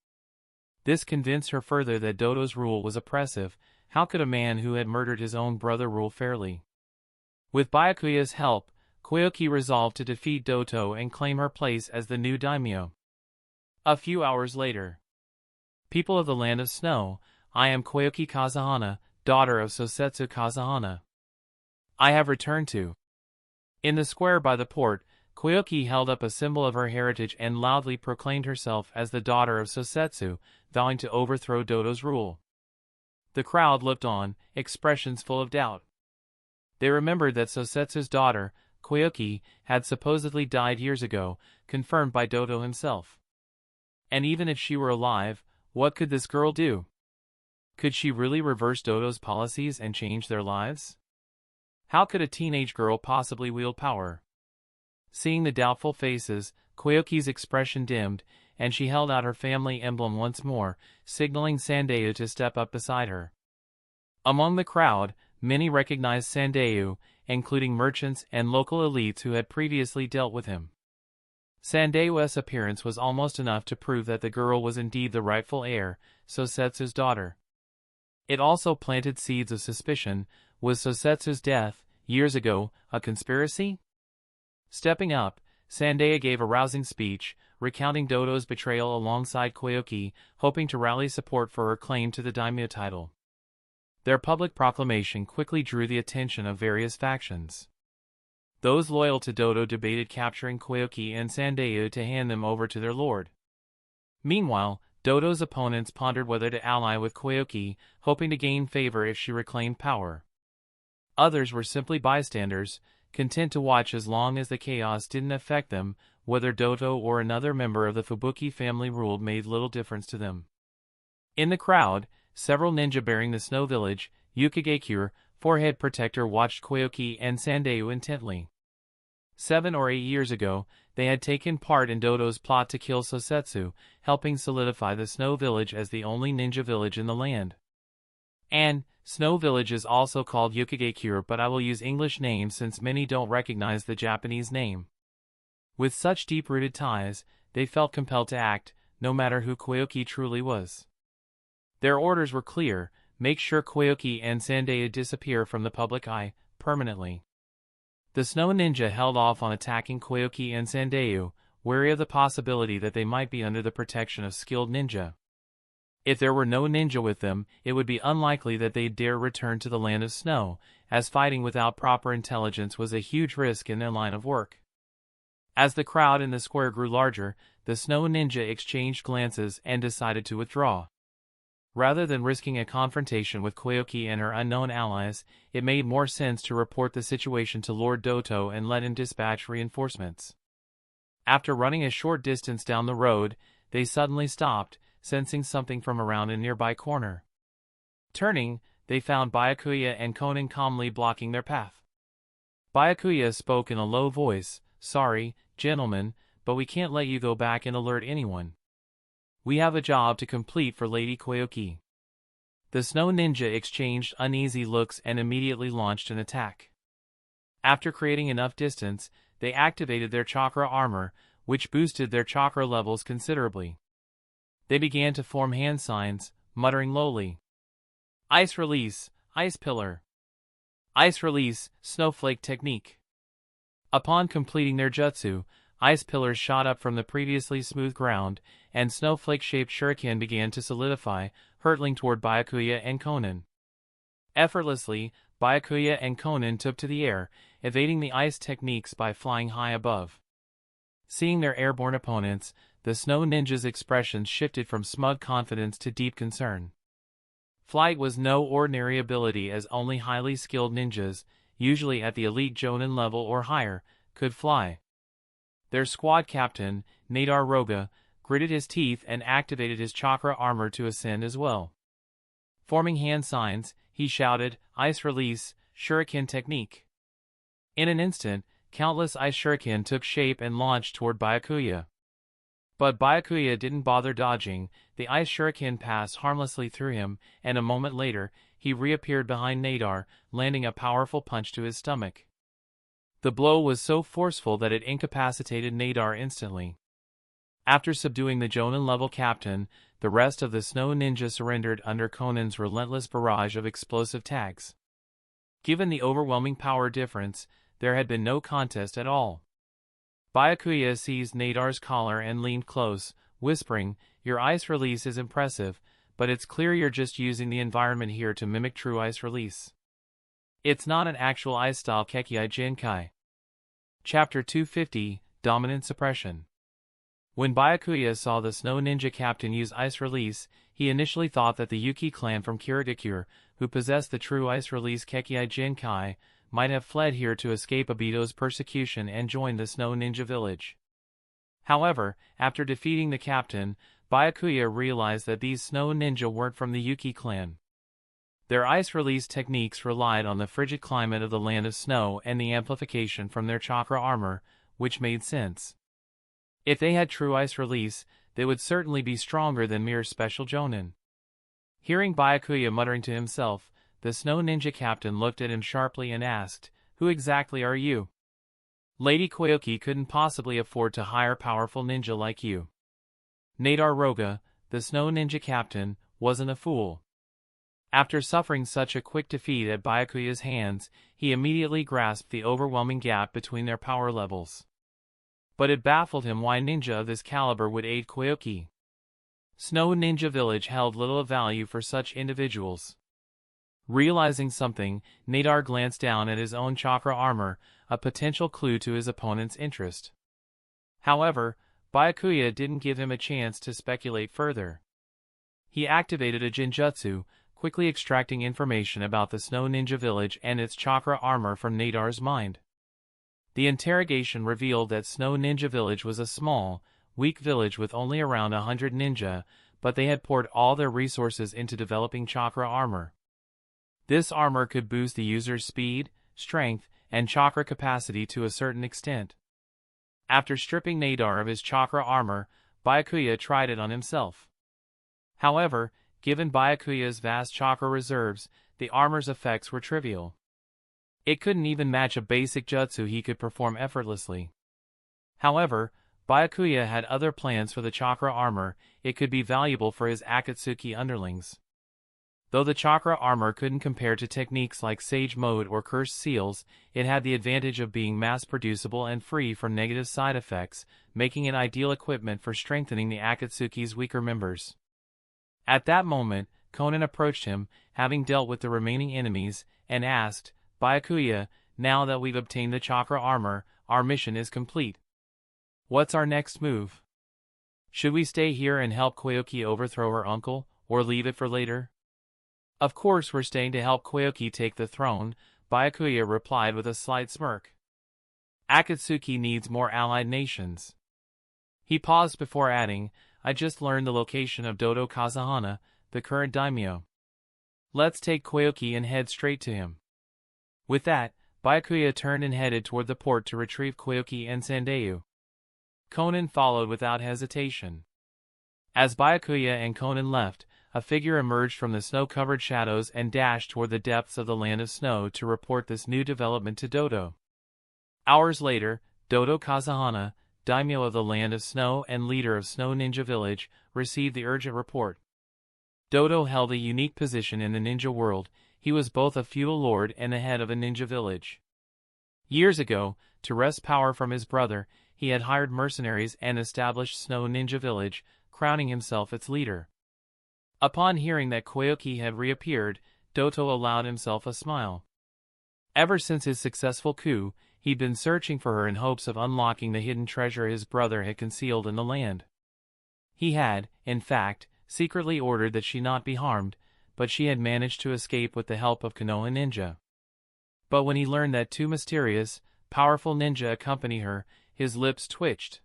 This convinced her further that Dodo's rule was oppressive. How could a man who had murdered his own brother rule fairly? With Byakuya's help, Koyoki resolved to defeat Doto and claim her place as the new daimyo. A few hours later. "People of the Land of Snow, I am Koyoki Kazahana, daughter of Sosetsu Kazahana. I have returned to." In the square by the port, Koyoki held up a symbol of her heritage and loudly proclaimed herself as the daughter of Sosetsu, vowing to overthrow Dodo's rule. The crowd looked on, expressions full of doubt. They remembered that Sosetsu's daughter, Koyoki, had supposedly died years ago, confirmed by Dodo himself. And even if she were alive, what could this girl do? Could she really reverse Dodo's policies and change their lives? How could a teenage girl possibly wield power? Seeing the doubtful faces, Koyoki's expression dimmed, and she held out her family emblem once more, signaling Sandayu to step up beside her. Among the crowd, many recognized Sandayu, including merchants and local elites who had previously dealt with him. Sandayu's appearance was almost enough to prove that the girl was indeed the rightful heir, Sosetsu's daughter. It also planted seeds of suspicion. Was Sosetsu's death, years ago, a conspiracy? Stepping up, Sandayu gave a rousing speech, recounting Dodo's betrayal alongside Koyoki, hoping to rally support for her claim to the daimyo title. Their public proclamation quickly drew the attention of various factions. Those loyal to Dodo debated capturing Koyoki and Sandayu to hand them over to their lord. Meanwhile, Dodo's opponents pondered whether to ally with Koyoki, hoping to gain favor if she reclaimed power. Others were simply bystanders, content to watch as long as the chaos didn't affect them. Whether Doto or another member of the Fubuki family ruled made little difference to them. In the crowd, several ninja bearing the Snow Village, Yukigekure, forehead protector watched Koyoki and Sandayu intently. 7 or 8 years ago, they had taken part in Doto's plot to kill Sosetsu, helping solidify the Snow Village as the only ninja village in the land. And Snow Village is also called Yukigekure, but I will use English names since many don't recognize the Japanese name. With such deep-rooted ties, they felt compelled to act, no matter who Koyoki truly was. Their orders were clear: make sure Koyoki and Sandayu disappear from the public eye, permanently. The Snow Ninja held off on attacking Koyoki and Sandayu, wary of the possibility that they might be under the protection of skilled ninja. If there were no ninja with them, it would be unlikely that they'd dare return to the land of snow, as fighting without proper intelligence was a huge risk in their line of work. As the crowd in the square grew larger, the Snow Ninja exchanged glances and decided to withdraw. Rather than risking a confrontation with Koyoki and her unknown allies, it made more sense to report the situation to Lord Doto and let him dispatch reinforcements. After running a short distance down the road, they suddenly stopped, sensing something from around a nearby corner. Turning, they found Byakuya and Konan calmly blocking their path. Byakuya spoke in a low voice, "Sorry, gentlemen, but we can't let you go back and alert anyone. We have a job to complete for Lady Koyoki." The Snow Ninja exchanged uneasy looks and immediately launched an attack. After creating enough distance, they activated their chakra armor, which boosted their chakra levels considerably. They began to form hand signs, muttering lowly. Ice Release, Ice Pillar. Ice Release, Snowflake Technique. Upon completing their jutsu, ice pillars shot up from the previously smooth ground, and snowflake-shaped shuriken began to solidify, hurtling toward Byakuya and Konan. Effortlessly, Byakuya and Konan took to the air, evading the ice techniques by flying high above. Seeing their airborne opponents, the Snow Ninja's expressions shifted from smug confidence to deep concern. Flight was no ordinary ability, as only highly skilled ninjas, usually at the elite Jonin level or higher, could fly. Their squad captain, Nadar Roga, gritted his teeth and activated his chakra armor to ascend as well. Forming hand signs, he shouted, "Ice Release, Shuriken Technique." In an instant, countless ice shuriken took shape and launched toward Byakuya. But Byakuya didn't bother dodging. The ice shuriken passed harmlessly through him, and a moment later, he reappeared behind Nadar, landing a powerful punch to his stomach. The blow was so forceful that it incapacitated Nadar instantly. After subduing the Jonin-level captain, the rest of the Snow Ninja surrendered under Konan's relentless barrage of explosive tags. Given the overwhelming power difference, there had been no contest at all. Byakuya seized Nadar's collar and leaned close, whispering, "Your ice release is impressive, but it's clear you're just using the environment here to mimic true ice release. It's not an actual ice-style Kekkei Jinkai." Chapter 250, Dominant Suppression. When Byakuya saw the Snow Ninja captain use ice release, he initially thought that the Yuki clan from Kirigakure, who possessed the true ice release Kekkei Jinkai, might have fled here to escape Obito's persecution and joined the Snow Ninja village. However, after defeating the captain, Byakuya realized that these Snow Ninja weren't from the Yuki clan. Their ice release techniques relied on the frigid climate of the land of snow and the amplification from their chakra armor, which made sense. If they had true ice release, they would certainly be stronger than mere special Jonin. Hearing Byakuya muttering to himself, the Snow Ninja captain looked at him sharply and asked, "Who exactly are you? Lady Koyoki couldn't possibly afford to hire a powerful ninja like you." Nadar Roga, the Snow Ninja captain, wasn't a fool. After suffering such a quick defeat at Byakuya's hands, he immediately grasped the overwhelming gap between their power levels. But it baffled him why ninja of this caliber would aid Koyoki. Snow Ninja Village held little value for such individuals. Realizing something, Nadar glanced down at his own chakra armor, a potential clue to his opponent's interest. However, Byakuya didn't give him a chance to speculate further. He activated a Jinjutsu, quickly extracting information about the Snow Ninja Village and its chakra armor from Nadar's mind. The interrogation revealed that Snow Ninja Village was a small, weak village with only around 100 ninja, but they had poured all their resources into developing chakra armor. This armor could boost the user's speed, strength, and chakra capacity to a certain extent. After stripping Nadar of his chakra armor, Byakuya tried it on himself. However, given Byakuya's vast chakra reserves, the armor's effects were trivial. It couldn't even match a basic jutsu he could perform effortlessly. However, Byakuya had other plans for the chakra armor. It could be valuable for his Akatsuki underlings. Though the chakra armor couldn't compare to techniques like Sage Mode or Cursed Seals, it had the advantage of being mass-producible and free from negative side effects, making it ideal equipment for strengthening the Akatsuki's weaker members. At that moment, Conan approached him, having dealt with the remaining enemies, and asked, "Byakuya, now that we've obtained the chakra armor, our mission is complete. What's our next move? Should we stay here and help Koyoki overthrow her uncle, or leave it for later?" "Of course we're staying to help Koyoki take the throne," Byakuya replied with a slight smirk. "Akatsuki needs more allied nations." He paused before adding, "I just learned the location of Dodo Kazahana, the current daimyo. Let's take Koyoki and head straight to him." With that, Byakuya turned and headed toward the port to retrieve Koyoki and Sandayu. Conan followed without hesitation. As Byakuya and Conan left, a figure emerged from the snow-covered shadows and dashed toward the depths of the Land of Snow to report this new development to Dodo. Hours later, Dodo Kazahana, daimyo of the Land of Snow and leader of Snow Ninja Village, received the urgent report. Dodo held a unique position in the ninja world. He was both a feudal lord and the head of a ninja village. Years ago, to wrest power from his brother, he had hired mercenaries and established Snow Ninja Village, crowning himself its leader. Upon hearing that Koyoki had reappeared, Dodo allowed himself a smile. Ever since his successful coup, he'd been searching for her in hopes of unlocking the hidden treasure his brother had concealed in the land. He had, in fact, secretly ordered that she not be harmed, but she had managed to escape with the help of Konoha ninja. But when he learned that two mysterious, powerful ninja accompany her, his lips twitched.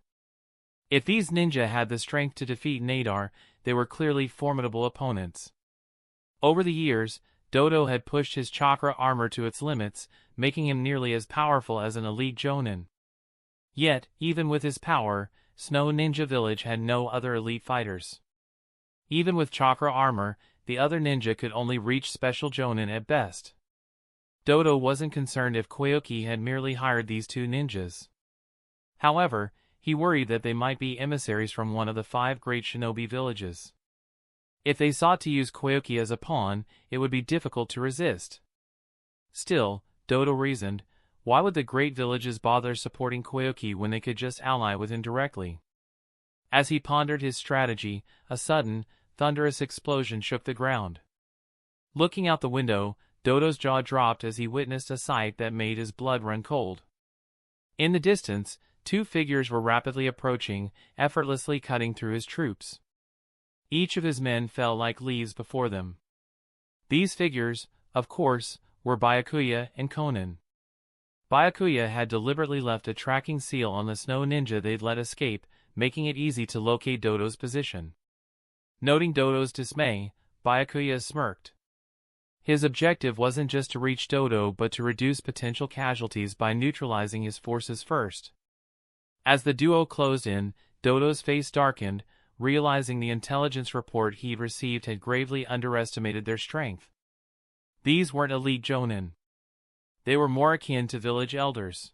If these ninja had the strength to defeat Nadar, they were clearly formidable opponents. Over the years, Dodo had pushed his chakra armor to its limits, making him nearly as powerful as an elite jonin. Yet, even with his power, Snow Ninja Village had no other elite fighters. Even with chakra armor, the other ninja could only reach special jonin at best. Dodo wasn't concerned if Koyoki had merely hired these two ninjas. However, he worried that they might be emissaries from one of the 5 great shinobi villages. If they sought to use Koyoki as a pawn, it would be difficult to resist. Still, Dodo reasoned, why would the great villages bother supporting Koyoki when they could just ally with him directly? As he pondered his strategy, a sudden, thunderous explosion shook the ground. Looking out the window, Dodo's jaw dropped as he witnessed a sight that made his blood run cold. In the distance, 2 figures were rapidly approaching, effortlessly cutting through his troops. Each of his men fell like leaves before them. These figures, of course, were Byakuya and Conan. Byakuya had deliberately left a tracking seal on the snow ninja they'd let escape, making it easy to locate Dodo's position. Noting Dodo's dismay, Byakuya smirked. His objective wasn't just to reach Dodo but to reduce potential casualties by neutralizing his forces first. As the duo closed in, Dodo's face darkened, realizing the intelligence report he'd received had gravely underestimated their strength. These weren't elite jonin. They were more akin to village elders.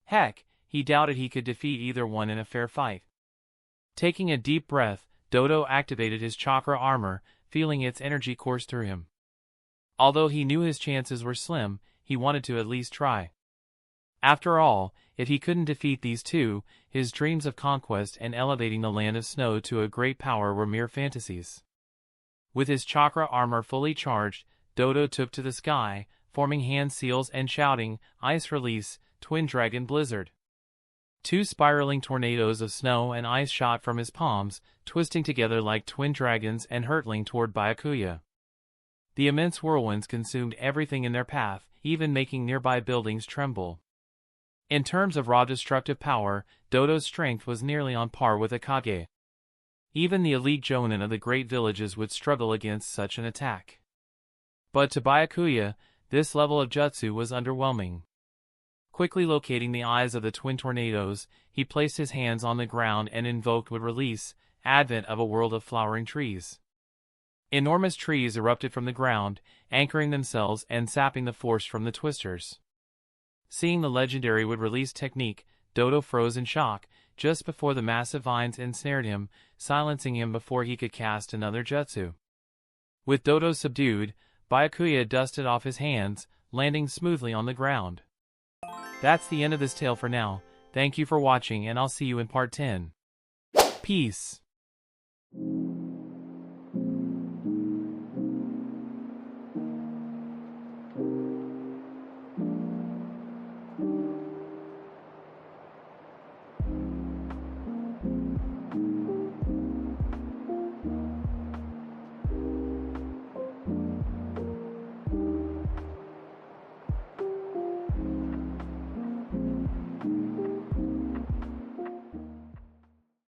Heck, he doubted he could defeat either one in a fair fight. Taking a deep breath, Dodo activated his chakra armor, feeling its energy course through him. Although he knew his chances were slim, he wanted to at least try. After all, if he couldn't defeat these two, his dreams of conquest and elevating the Land of Snow to a great power were mere fantasies. With his chakra armor fully charged, Dodo took to the sky, forming hand seals and shouting, "Ice Release, Twin Dragon Blizzard." 2 spiraling tornadoes of snow and ice shot from his palms, twisting together like twin dragons and hurtling toward Byakuya. The immense whirlwinds consumed everything in their path, even making nearby buildings tremble. In terms of raw destructive power, Dodo's strength was nearly on par with Akage. Even the elite jonin of the great villages would struggle against such an attack. But to Byakuya, this level of jutsu was underwhelming. Quickly locating the eyes of the twin tornadoes, he placed his hands on the ground and invoked with release, advent of a world of flowering trees. Enormous trees erupted from the ground, anchoring themselves and sapping the force from the twisters. Seeing the legendary would release technique, Dodo froze in shock, just before the massive vines ensnared him, silencing him before he could cast another jutsu. With Dodo subdued, Byakuya dusted off his hands, landing smoothly on the ground. That's the end of this tale for now. Thank you for watching and I'll see you in part 10. Peace.